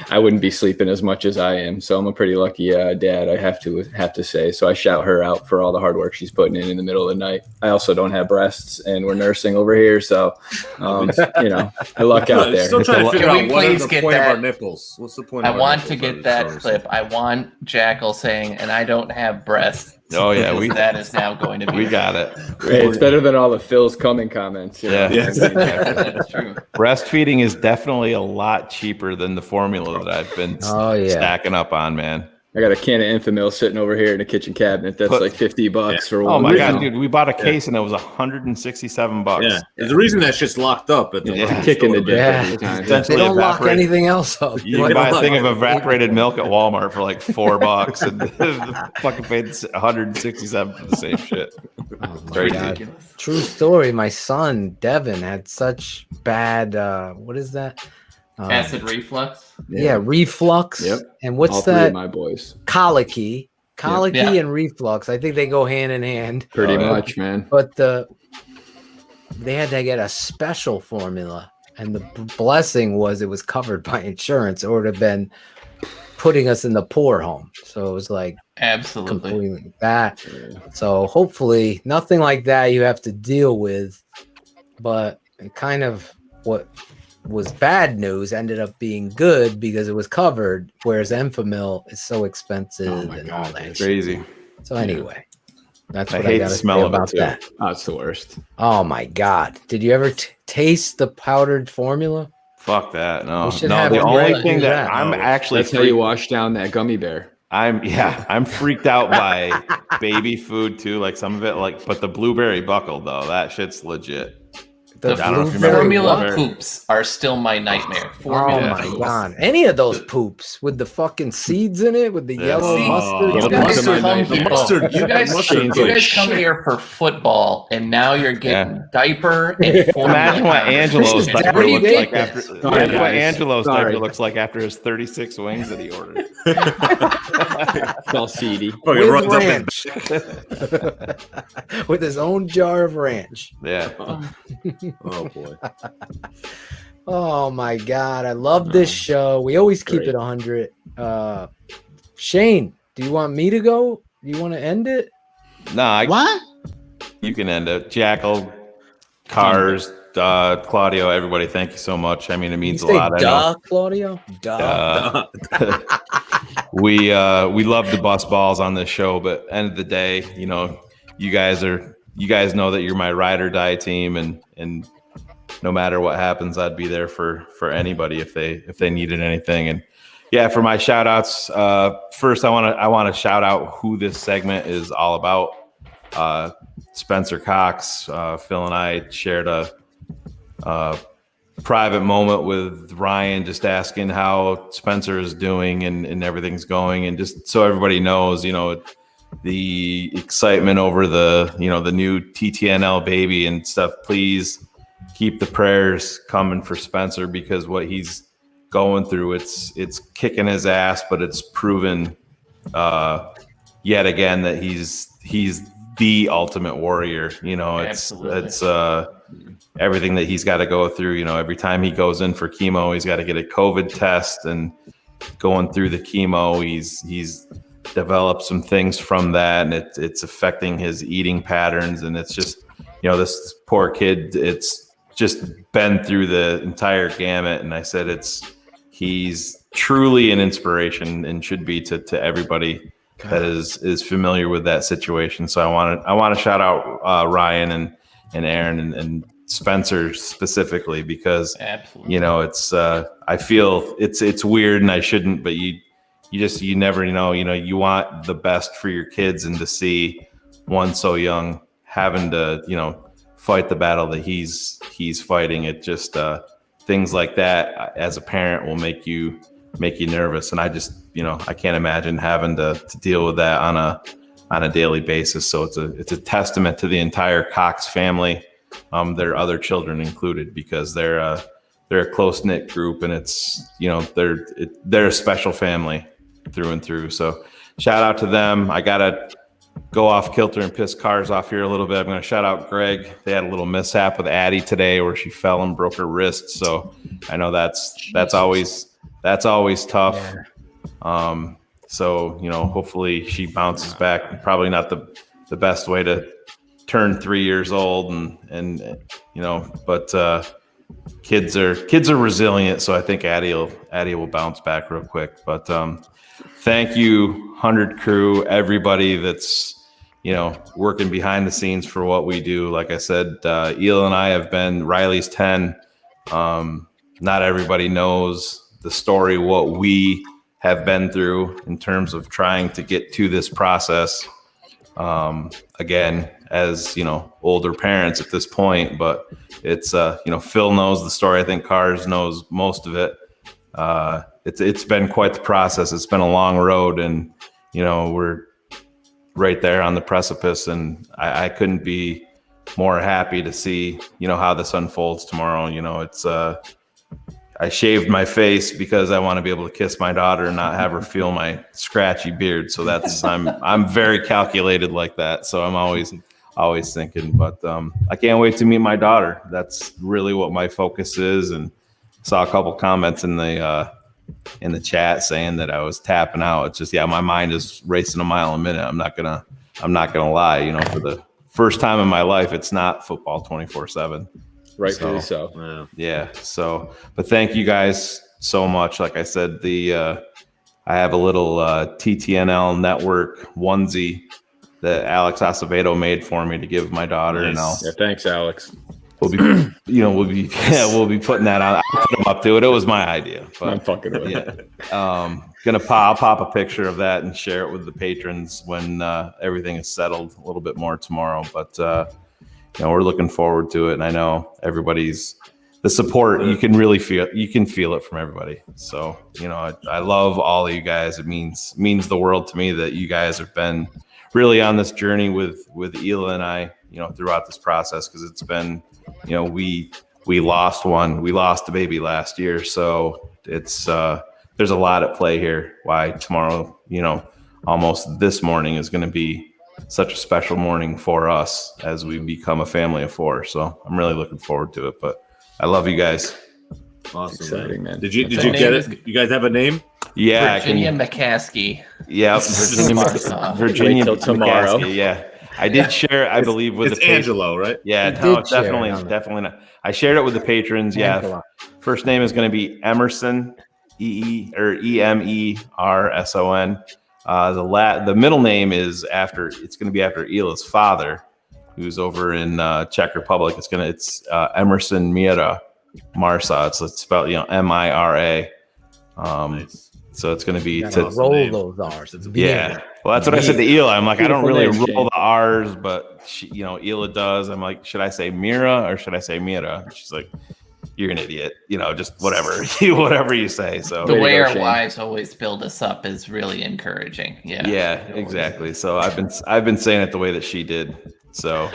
I wouldn't be sleeping as much as I am. So I'm a pretty lucky dad, I have to say. So I shout her out for all the hard work she's putting in the middle of the night. I also don't have breasts and we're nursing over here. So, I luck out there. Still trying to figure Can out we what is please the get point of that? our nipples. What's the point? I of our want to nipples? get that clip. I want Jackal saying, "And I don't have breasts." Oh, yeah, because that is now going to be. We got it. Hey, it's better than all the Phil's coming comments. Yeah. That's true. Breastfeeding is definitely a lot cheaper than the formula that I've been stacking up on, man. I got a can of Infamil sitting over here in the kitchen cabinet. That's like $50 for one. Oh my original. god, dude! We bought a case and it was $167. Yeah, there's a reason that shit's locked up at the Kick in the dick Yeah. every time. They Essentially don't lock evaporate- anything else up. You can buy a thing of evaporated milk at Walmart for like $4 and fucking paid $167 for the same shit. Crazy. God. True story. My son Devin had such bad. What is that? Acid reflux. Yeah, reflux. Yep. And what's All three that? of my boys. Colicky. Colicky Yeah. and reflux. I think they go hand in hand. Pretty much, man. But they had to get a special formula, and the blessing was it was covered by insurance, or it would have been putting us in the poor home. So it was like Absolutely. completely that. So hopefully nothing like that you have to deal with. But it kind of what was bad news ended up being good because it was covered, whereas Enfamil is so expensive and all that. Crazy. Shit. So anyway, that's I what hate I the got to smell say of it, about too. that. Oh, it's the worst. Oh my God! Did you ever taste the powdered formula? Fuck that. No, We should no. have The them only do thing that that. I'm actually That's how you wash down that gummy bear. I'm freaked out by baby food too. Like some of it, but the blueberry buckle though, that shit's legit. The I don't know if you remember formula what. poops are still my nightmare. Oh Formula my poops. god! Any of those poops with the fucking seeds in it, with the yellow See, mustard. you guys mustard- come the here. mustard- You guys, mustard you goes guys come shit. here for football, and now you're getting diaper and formula. Imagine what Angelo's conversations. diaper Where do you looks get like after. this? Imagine what guys. Angelo's Sorry. diaper looks like after his 36 wings that he ordered. It's all seedy. Fucking runs With up ranch. With his own jar of ranch. Yeah. Oh boy. Oh my god, I love this show. We always keep Great. it 100. Shayne, do you want me to go? Do you want to end it? No, What? you can end it. Jackal, Cars, Claudio, everybody, thank you so much. I mean, it means You a say lot. I duh, know. Claudio? Duh. We love to bust balls on this show, but end of the day, you know, you guys know that you're my ride or die team, and no matter what happens, I'd be there for anybody if they needed anything. And yeah, for my shout outs, first I want to shout out who this segment is all about. Spencer Cox, Phil and I shared a private moment with Ryan, just asking how Spencer is doing and everything's going, and just so everybody knows, you know, the excitement over the new TTNL baby and stuff. Please keep the prayers coming for Spencer, because what he's going through, it's kicking his ass, but it's proven yet again that he's the ultimate warrior. You know, it's everything that he's got to go through. You know, every time he goes in for chemo, he's got to get a COVID test, and going through the chemo, he's developed some things from that, and it's affecting his eating patterns. And it's just, you know, this poor kid, it's just been through the entire gamut. And I said, he's truly an inspiration and should be to everybody that is familiar with that situation. So I want to shout out Ryan and Aaron and Spencer specifically, because Absolutely. you know, it's I feel it's weird, and I shouldn't, but you never know. You know, you want the best for your kids, and to see one so young having to, you know, fight the battle that he's fighting, it just things like that as a parent will make you nervous. And I just, you know, I can't imagine having to deal with that on a daily basis. So it's a testament to the entire Cox family, their other children included, because they're a close-knit group, and it's, you know, they're a special family through and through. So shout out to them. I gotta go off kilter and piss Cars off here a little bit. I'm going to shout out Greg. They had a little mishap with Addie today where she fell and broke her wrist. So I know that's always tough. So, you know, hopefully she bounces back. Probably not the best way to turn 3 years old, and you know, but kids are resilient. So I think Addie will bounce back real quick. But thank you, 100 crew, everybody that's, you know, working behind the scenes for what we do. Like I said, Eel and I have been Riley's 10. Not everybody knows the story, what we have been through in terms of trying to get to this process. Again, as, you know, older parents at this point, but it's, you know, Phil knows the story. I think Cars knows most of it. It's been quite the process. It's been a long road, and, you know, we're right there on the precipice, and I couldn't be more happy to see, you know, how this unfolds tomorrow. You know, it's, I shaved my face because I want to be able to kiss my daughter and not have her feel my scratchy beard. So that's, I'm very calculated like that. So I'm always thinking, but I can't wait to meet my daughter. That's really what my focus is. And saw a couple comments in the chat saying that I was tapping out. It's just, yeah, my mind is racing a mile a minute. I'm not gonna lie, you know, for the first time in my life, it's not football 24/7. Rightfully so. Yeah. So, but thank you guys so much. Like I said, I have a little TTNL network onesie that Alex Acevedo made for me to give my daughter. Nice. And Thanks, Alex. we'll be putting that on. I put him up to it. It was my idea. But I'm fucking with it. I'll pop a picture of that and share it with the patrons when everything is settled a little bit more tomorrow. But we're looking forward to it. And I know everybody's the support. You can really feel it from everybody. So, I love all of you guys. It means the world to me that you guys have been really on this journey with Hila and I, throughout this process. Cause it's been, we lost a baby last year. So it's, there's a lot at play here. Why tomorrow, almost this morning is going to be such a special morning for us as we become a family of 4. So I'm really looking forward to it, but I love you guys. Awesome. Exciting, man. Did you get it? You guys have a name? Yeah. Virginia McCaskey. Yeah. Virginia till tomorrow. McCaskey, yeah. I did share, I believe, with it's the Angelo, right? Yeah, no, definitely not. I shared it with the patrons. Yeah. First name is going to be Emerson, Emerson. The middle name is it's going to be after Hila's father, who's over in Czech Republic. It's Emerson Mira Marsaw. It's spelled Mira. Nice. So it's going to be roll those R's. Yeah. Well, that's what I said to Hila. I'm like, I don't really roll the R's, but Hila does. I'm like, should I say Mira or should I say Mira? And she's like, you're an idiot. Just whatever, whatever you say. So the way our wives always build us up is really encouraging. Yeah. Yeah, exactly. So I've been saying it the way that she did. So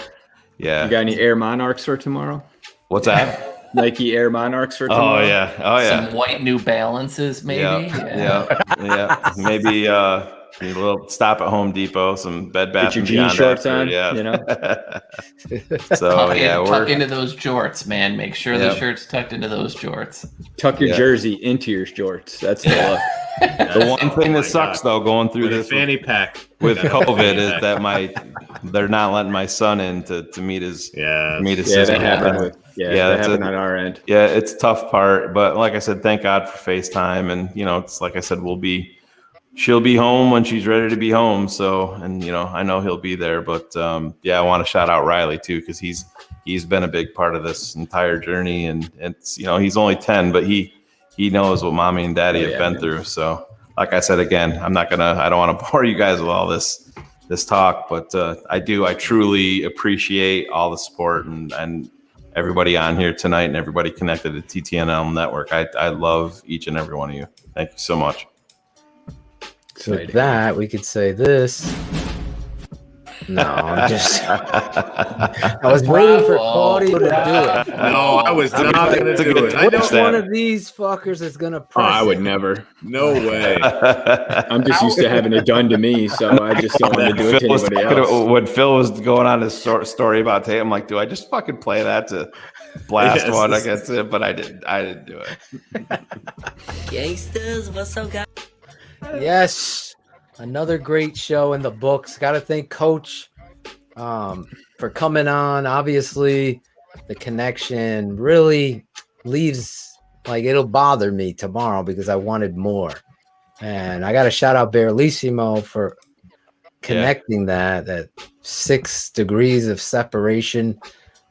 yeah. You got any Air Monarchs for tomorrow? What's that? Nike Air Monarchs for tomorrow? Oh yeah. Some white New Balances, maybe. Yeah. Maybe a little stop at Home Depot, some Bed Bath Get your and jean Beyond shorts after, on. Yeah. So tuck into those jorts, man. Make sure the shirt's tucked into those jorts. Tuck your jersey into your jorts. That's the look. The one thing that sucks though, going through this fanny pack with COVID is that they're not letting my son in to meet his sister. That happened that happened on our end. Yeah, it's a tough part, but like I said, thank God for FaceTime, and it's like I said, she'll be home when she's ready to be home. So, and I know he'll be there, but I want to shout out Riley too, because he's been a big part of this entire journey, and it's he's only 10, but he knows what mommy and daddy have been through. So, like I said again, I don't want to bore you guys with all this talk, but I truly appreciate all the support and everybody on here tonight and everybody connected to TTNL network. I love each and every one of you. Thank you so much. So with that, we could say this. No, I'm just. I was waiting for Claudio to do it. No, I was not going to do it. I know one of these fuckers is going to press. I would never. No way. I'm just used to having it done to me, so I just don't want to do it to anybody else. When Phil was going on his story about Tate, I'm like, do I just fucking play that to blast one against it? But I didn't do it. Gangsters, what's up, guys? Yes, another great show in the books. Got to thank Coach for coming on. Obviously, the connection really leaves, it'll bother me tomorrow because I wanted more. And I got to shout out Barrelissimo for connecting that 6 degrees of separation,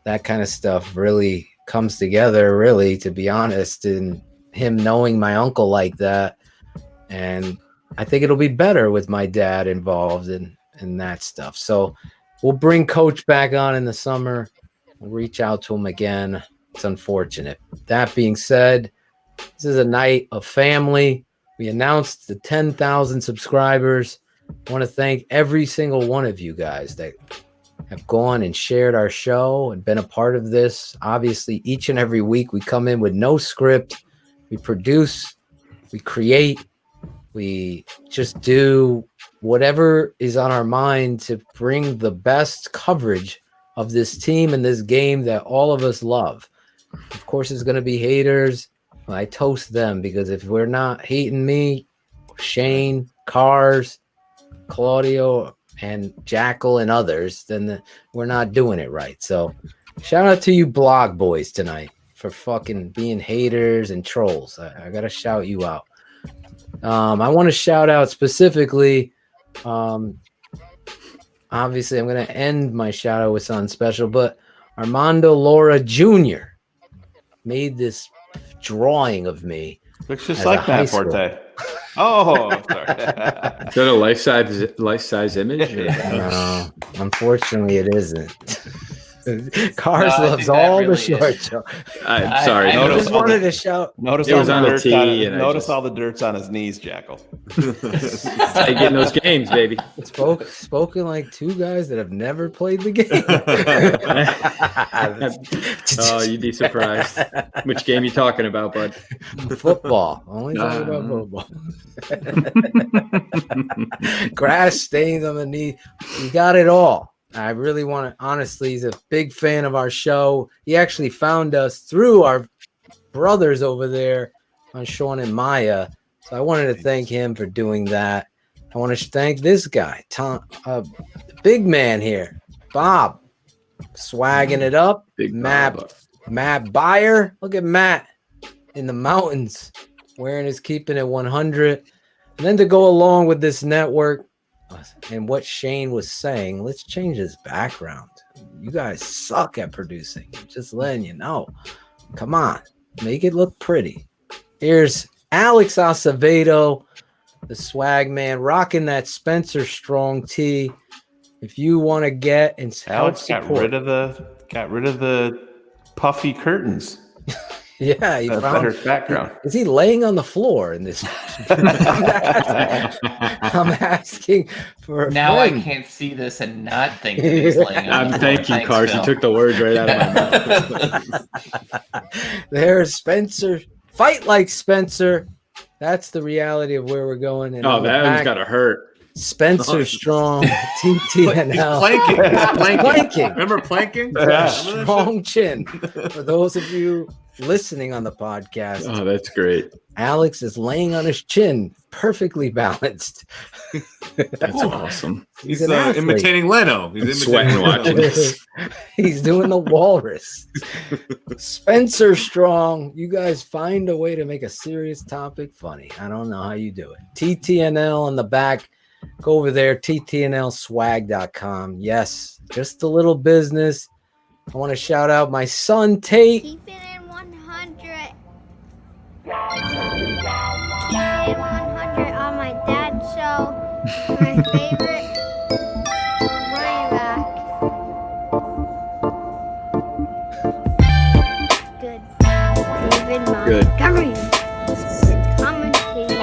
that kind of stuff really comes together, really, to be honest, and him knowing my uncle like that. And I think it'll be better with my dad involved in that stuff. So we'll bring Coach back on in the summer. We'll reach out to him again. It's unfortunate. That being said, this is a night of family. We announced the 10,000 subscribers. I want to thank every single one of you guys that have gone and shared our show and been a part of this. Obviously, each and every week we come in with no script. We produce, we create, we just do whatever is on our mind to bring the best coverage of this team and this game that all of us love. Of course, there's going to be haters. I toast them, because if we're not hating me, Shayne, Cars, Claudio, and Jackal and others, then we're not doing it right. So shout out to you blog boys tonight for fucking being haters and trolls. I got to shout you out. I want to shout out specifically, obviously I'm going to end my shout out with something special, but Armando Laura Jr. made this drawing of me. Looks just like that, Forte. Oh, sorry. Is that a life size image? No, unfortunately it isn't. Cars No, I loves think that all really the short is. show. I'm sorry. I just wanted to shout. Notice It all was the on the dirt tee, and I notice just- all the dirt's on his knees, Jackal. I get in those games, baby. Spoken like two guys that have never played the game. Oh, you'd be surprised. Which game you talking about, bud? Football. Only talking about football. Grass stains on the knee. You got it all. I really want to, honestly, he's a big fan of our show. He actually found us through our brothers over there on Sean and Maya. So I wanted to thank him for doing that. I want to thank this guy, Tom, big man here, Bob, swagging it up. Big Matt Byer. Look at Matt in the mountains wearing his Keeping It 100. And then to go along with this network and what Shayne was saying, let's change his background. You guys suck at producing. Just letting you know. Come on, make it look pretty. Here's Alex Acevedo, the swag man, rocking that Spencer Strong tee. If you want to get and help Alex got support, rid of the puffy curtains. yeah, he A found better background. Is he laying on the floor in this? I'm asking for a Now friend. I can't see this and not think that he's laying on the floor. Thank you, Thanks, Cars. You Phil. took the words right out of my mouth. There's Spencer. Fight like Spencer. That's the reality of where we're going. And Oh, on the that one's back, got to hurt. Spencer Strong, TTNL. He's planking. He's Planking. Remember planking? Strong chin. For those of you listening on the podcast, Oh, that's great. Alex is laying on his chin, perfectly balanced. That's awesome. He's an athlete. imitating Leno. He's Sweating imitating Leno. watching this. He's doing the walrus. Spencer Strong, you guys find a way to make a serious topic funny. I don't know how you do it. TTNL on the back. Go over there, ttnlswag.com. Yes, just a little business. I want to shout out my son, Tate. Keep it in 100. Keep it in 100 on my dad's show. My favorite running back. Good. David Montgomery. Commentating David.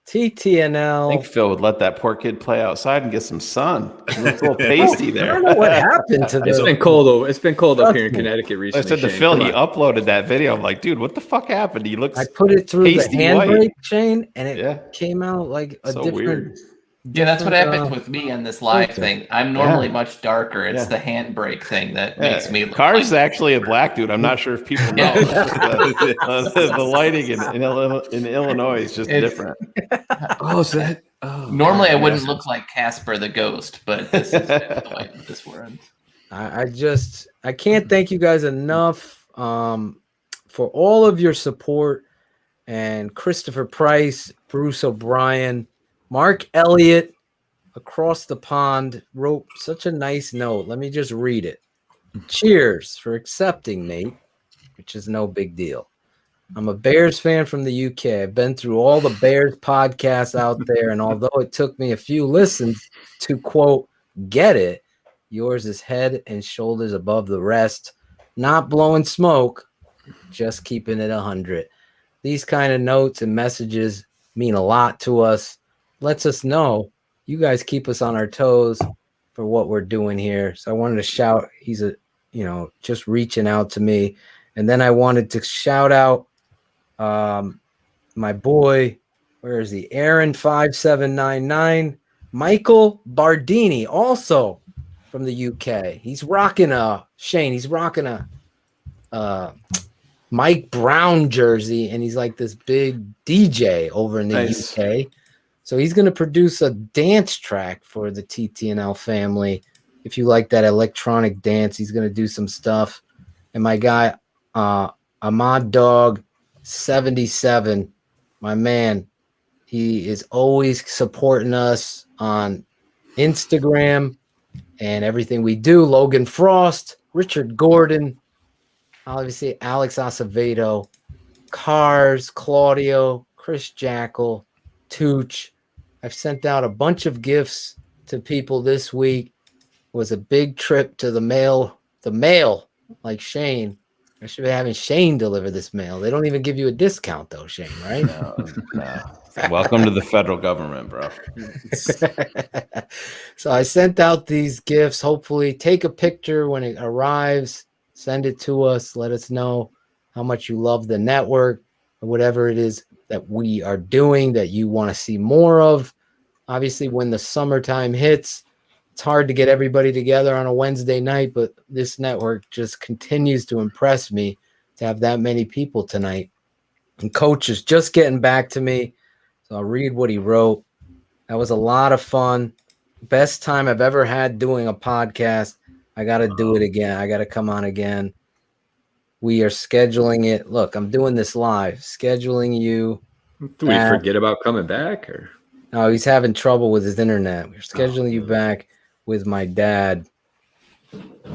TTNL. I think Phil would let that poor kid play outside and get some sun. It's a little pasty I there. don't know what happened to It's this. been cold. It's been cold up here in Trust me. Connecticut I recently. said to Shane. Phil, Come he on. uploaded that video. I'm like, dude, what the fuck happened? He looks I put it through the pasty handbrake white. chain, and it Yeah. came out like a So different. weird. Yeah, that's what different, happens with me on this live filter. thing. I'm normally Yeah. much darker. It's Yeah. the handbrake thing that makes me look Cars is like actually a black dude. I'm not sure if people know. The lighting in Illinois is just It's- different. Oh, is that? Oh, Normally, I yeah. wouldn't look like Casper the Ghost, but this is the way this works. I can't thank you guys enough for all of your support, and Christopher Price, Bruce O'Brien, Mark Elliott across the pond wrote such a nice note. Let me just read it. Cheers for accepting, Nate, which is no big deal. I'm a Bears fan from the UK. I've been through all the Bears podcasts out there, and although it took me a few listens to, quote, get it, yours is head and shoulders above the rest. Not blowing smoke, just keeping it 100. These kind of notes and messages mean a lot to us. Lets us know you guys keep us on our toes for what we're doing here. So I wanted to shout, he's just reaching out to me. And then I wanted to shout out my boy, where is he? Aaron5799, Michael Bardini, also from the UK. He's rocking Shayne. He's rocking a Mike Brown jersey, and he's like this big DJ over in the UK. So he's going to produce a dance track for the TTNL family. If you like that electronic dance, he's going to do some stuff. And my guy, Ahmad Dog 77, my man, he is always supporting us on Instagram and everything we do. Logan Frost, Richard Gordon, obviously Alex Acevedo, Cars, Claudio, Chris Jackal, Tooch. I've sent out a bunch of gifts to people this week was a big trip to the mail, like Shayne. I should be having Shayne deliver this mail. They don't even give you a discount though, Shayne, right? No. Welcome to the federal government, bro. So I sent out these gifts. Hopefully, take a picture when it arrives. Send it to us. Let us know how much you love the network or whatever it is that we are doing that you want to see more of. Obviously, when the summertime hits, it's hard to get everybody together on a Wednesday night, but this network just continues to impress me to have that many people tonight. And Coach is just getting back to me, so I'll read what he wrote. That was a lot of fun. Best time I've ever had doing a podcast. I got to do it again. I got to come on again. We are scheduling it. Look, I'm doing this live. Scheduling you. Do we forget about coming back? Or no, he's having trouble with his internet. We're scheduling you back with my dad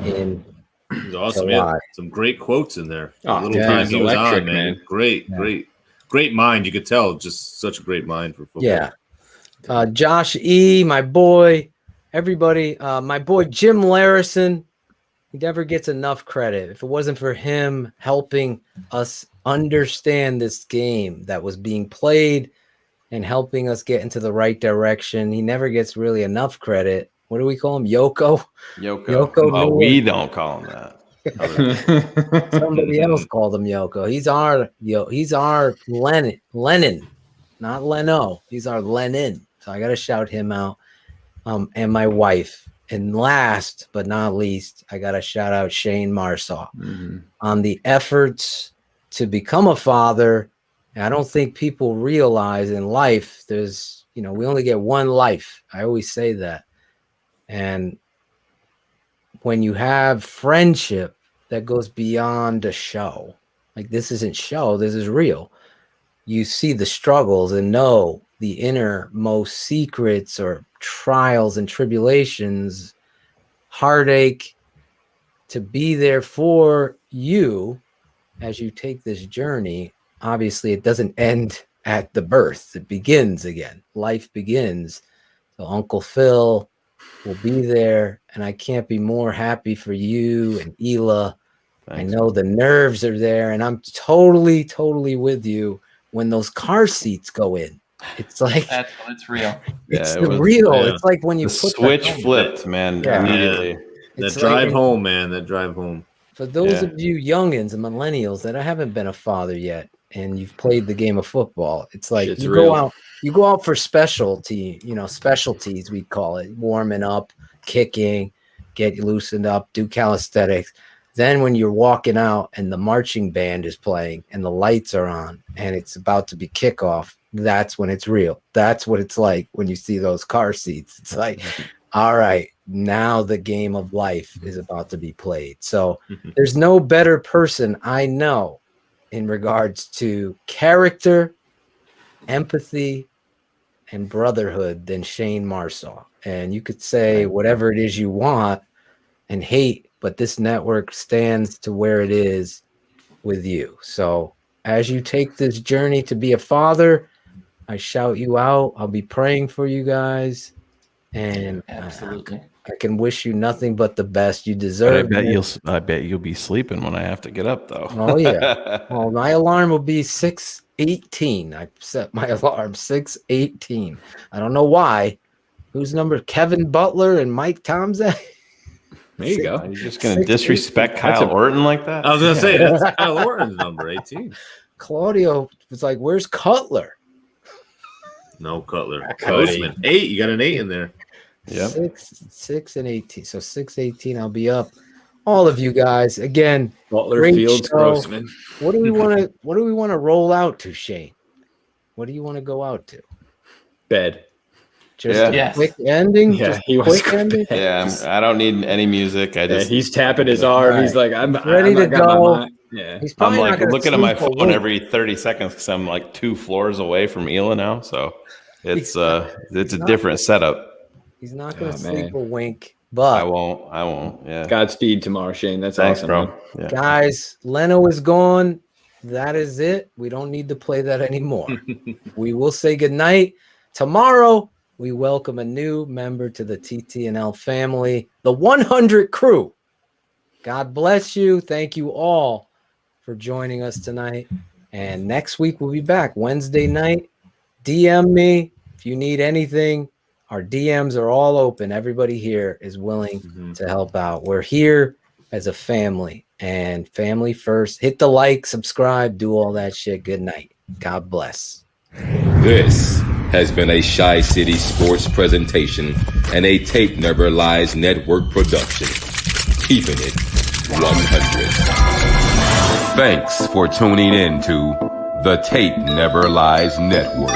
in It was awesome. July. Man. Some great quotes in there. Oh, little yeah, time he was electric, on, man. man. Great mind. You could tell, just such a great mind for football. Yeah. Josh E., my boy, everybody, my boy Jim Larison. He never gets enough credit. If it wasn't for him helping us understand this game that was being played and helping us get into the right direction, he never gets really enough credit. What do we call him? Yoko? Yoko. Well, we don't call him that. Somebody else called him Yoko. He's our Lenin, not Leno. He's our Lenin. So I got to shout him out. And my wife. And last but not least, I got to shout out Shayne Marsaw on the efforts to become a father. And I don't think people realize in life there's, we only get one life. I always say that. And when you have friendship that goes beyond a show, like this isn't show, this is real. You see the struggles and know the innermost secrets or trials and tribulations, heartache, to be there for you as you take this journey. Obviously, it doesn't end at the birth. It begins again. Life begins. So Uncle Phil will be there, and I can't be more happy for you and Hila. I know the nerves are there, and I'm totally, totally with you when those car seats go in. It's like that's when it's real. It's real. Yeah. It's like when you the put switch flipped, man. Yeah. Immediately. That drive home, man. That drive home. For those of you youngins and millennials that haven't been a father yet, and you've played the game of football, it's like Shit's you real. go out for specialties, we call it, warming up, kicking, get loosened up, do calisthenics. Then when you're walking out and the marching band is playing and the lights are on and it's about to be kickoff, that's when it's real. That's what it's like when you see those car seats. It's like, all right, now the game of life is about to be played. So there's no better person I know in regards to character, empathy, and brotherhood than Shayne Marsaw. And you could say whatever it is you want and hate, but this network stands to where it is with you. So as you take this journey to be a father, I shout you out. I'll be praying for you guys. And absolutely, I can wish you nothing but the best. You deserve it. I bet you'll be sleeping when I have to get up, though. Oh yeah. Well, my alarm will be 6:18. I set my alarm 6:18. I don't know why. Whose number? Kevin Butler and Mike Tomzak. There you go. You're just gonna disrespect Kyle Orton like that? I was gonna say that's Kyle Orton's number 18. Claudio was like, "Where's Cutler?" No Cutler. Postman. 8. You got an 8 in there. Yeah. 6 and 18. So 6:18. I'll be up. All of you guys again. Butler, great Fields, show. Grossman. What do we want to? What do we want to roll out to, Shayne? What do you want to go out to? Bed. Just a quick ending. Yeah, Just he wants quick ending. Yeah, I don't need any music. I just he's tapping his arm. He's like, I'm ready to go. Yeah, He's I'm probably like not gonna looking at my sleep a phone wink. every 30 seconds because I'm like 2 floors away from Hila now. So it's a different setup. He's not going to Oh, man. sleep a wink, but I won't. Yeah. Godspeed tomorrow, Shayne. That's Thanks, awesome, bro. man. Yeah. guys, Leno is gone. That is it. We don't need to play that anymore. We will say goodnight. Tomorrow, we welcome a new member to the TTNL family, the 100 crew. God bless you. Thank you all for joining us tonight. And next week we'll be back Wednesday night. DM me if you need anything. Our DMs are all open. Everybody here is willing to help out. We're here as a family, and family first. Hit the like, subscribe, do all that shit. Good night. God bless. This has been a Shy City Sports presentation and a Tape Never Lies Network production. Keeping it 100. Thanks for tuning in to the Tape Never Lies Network.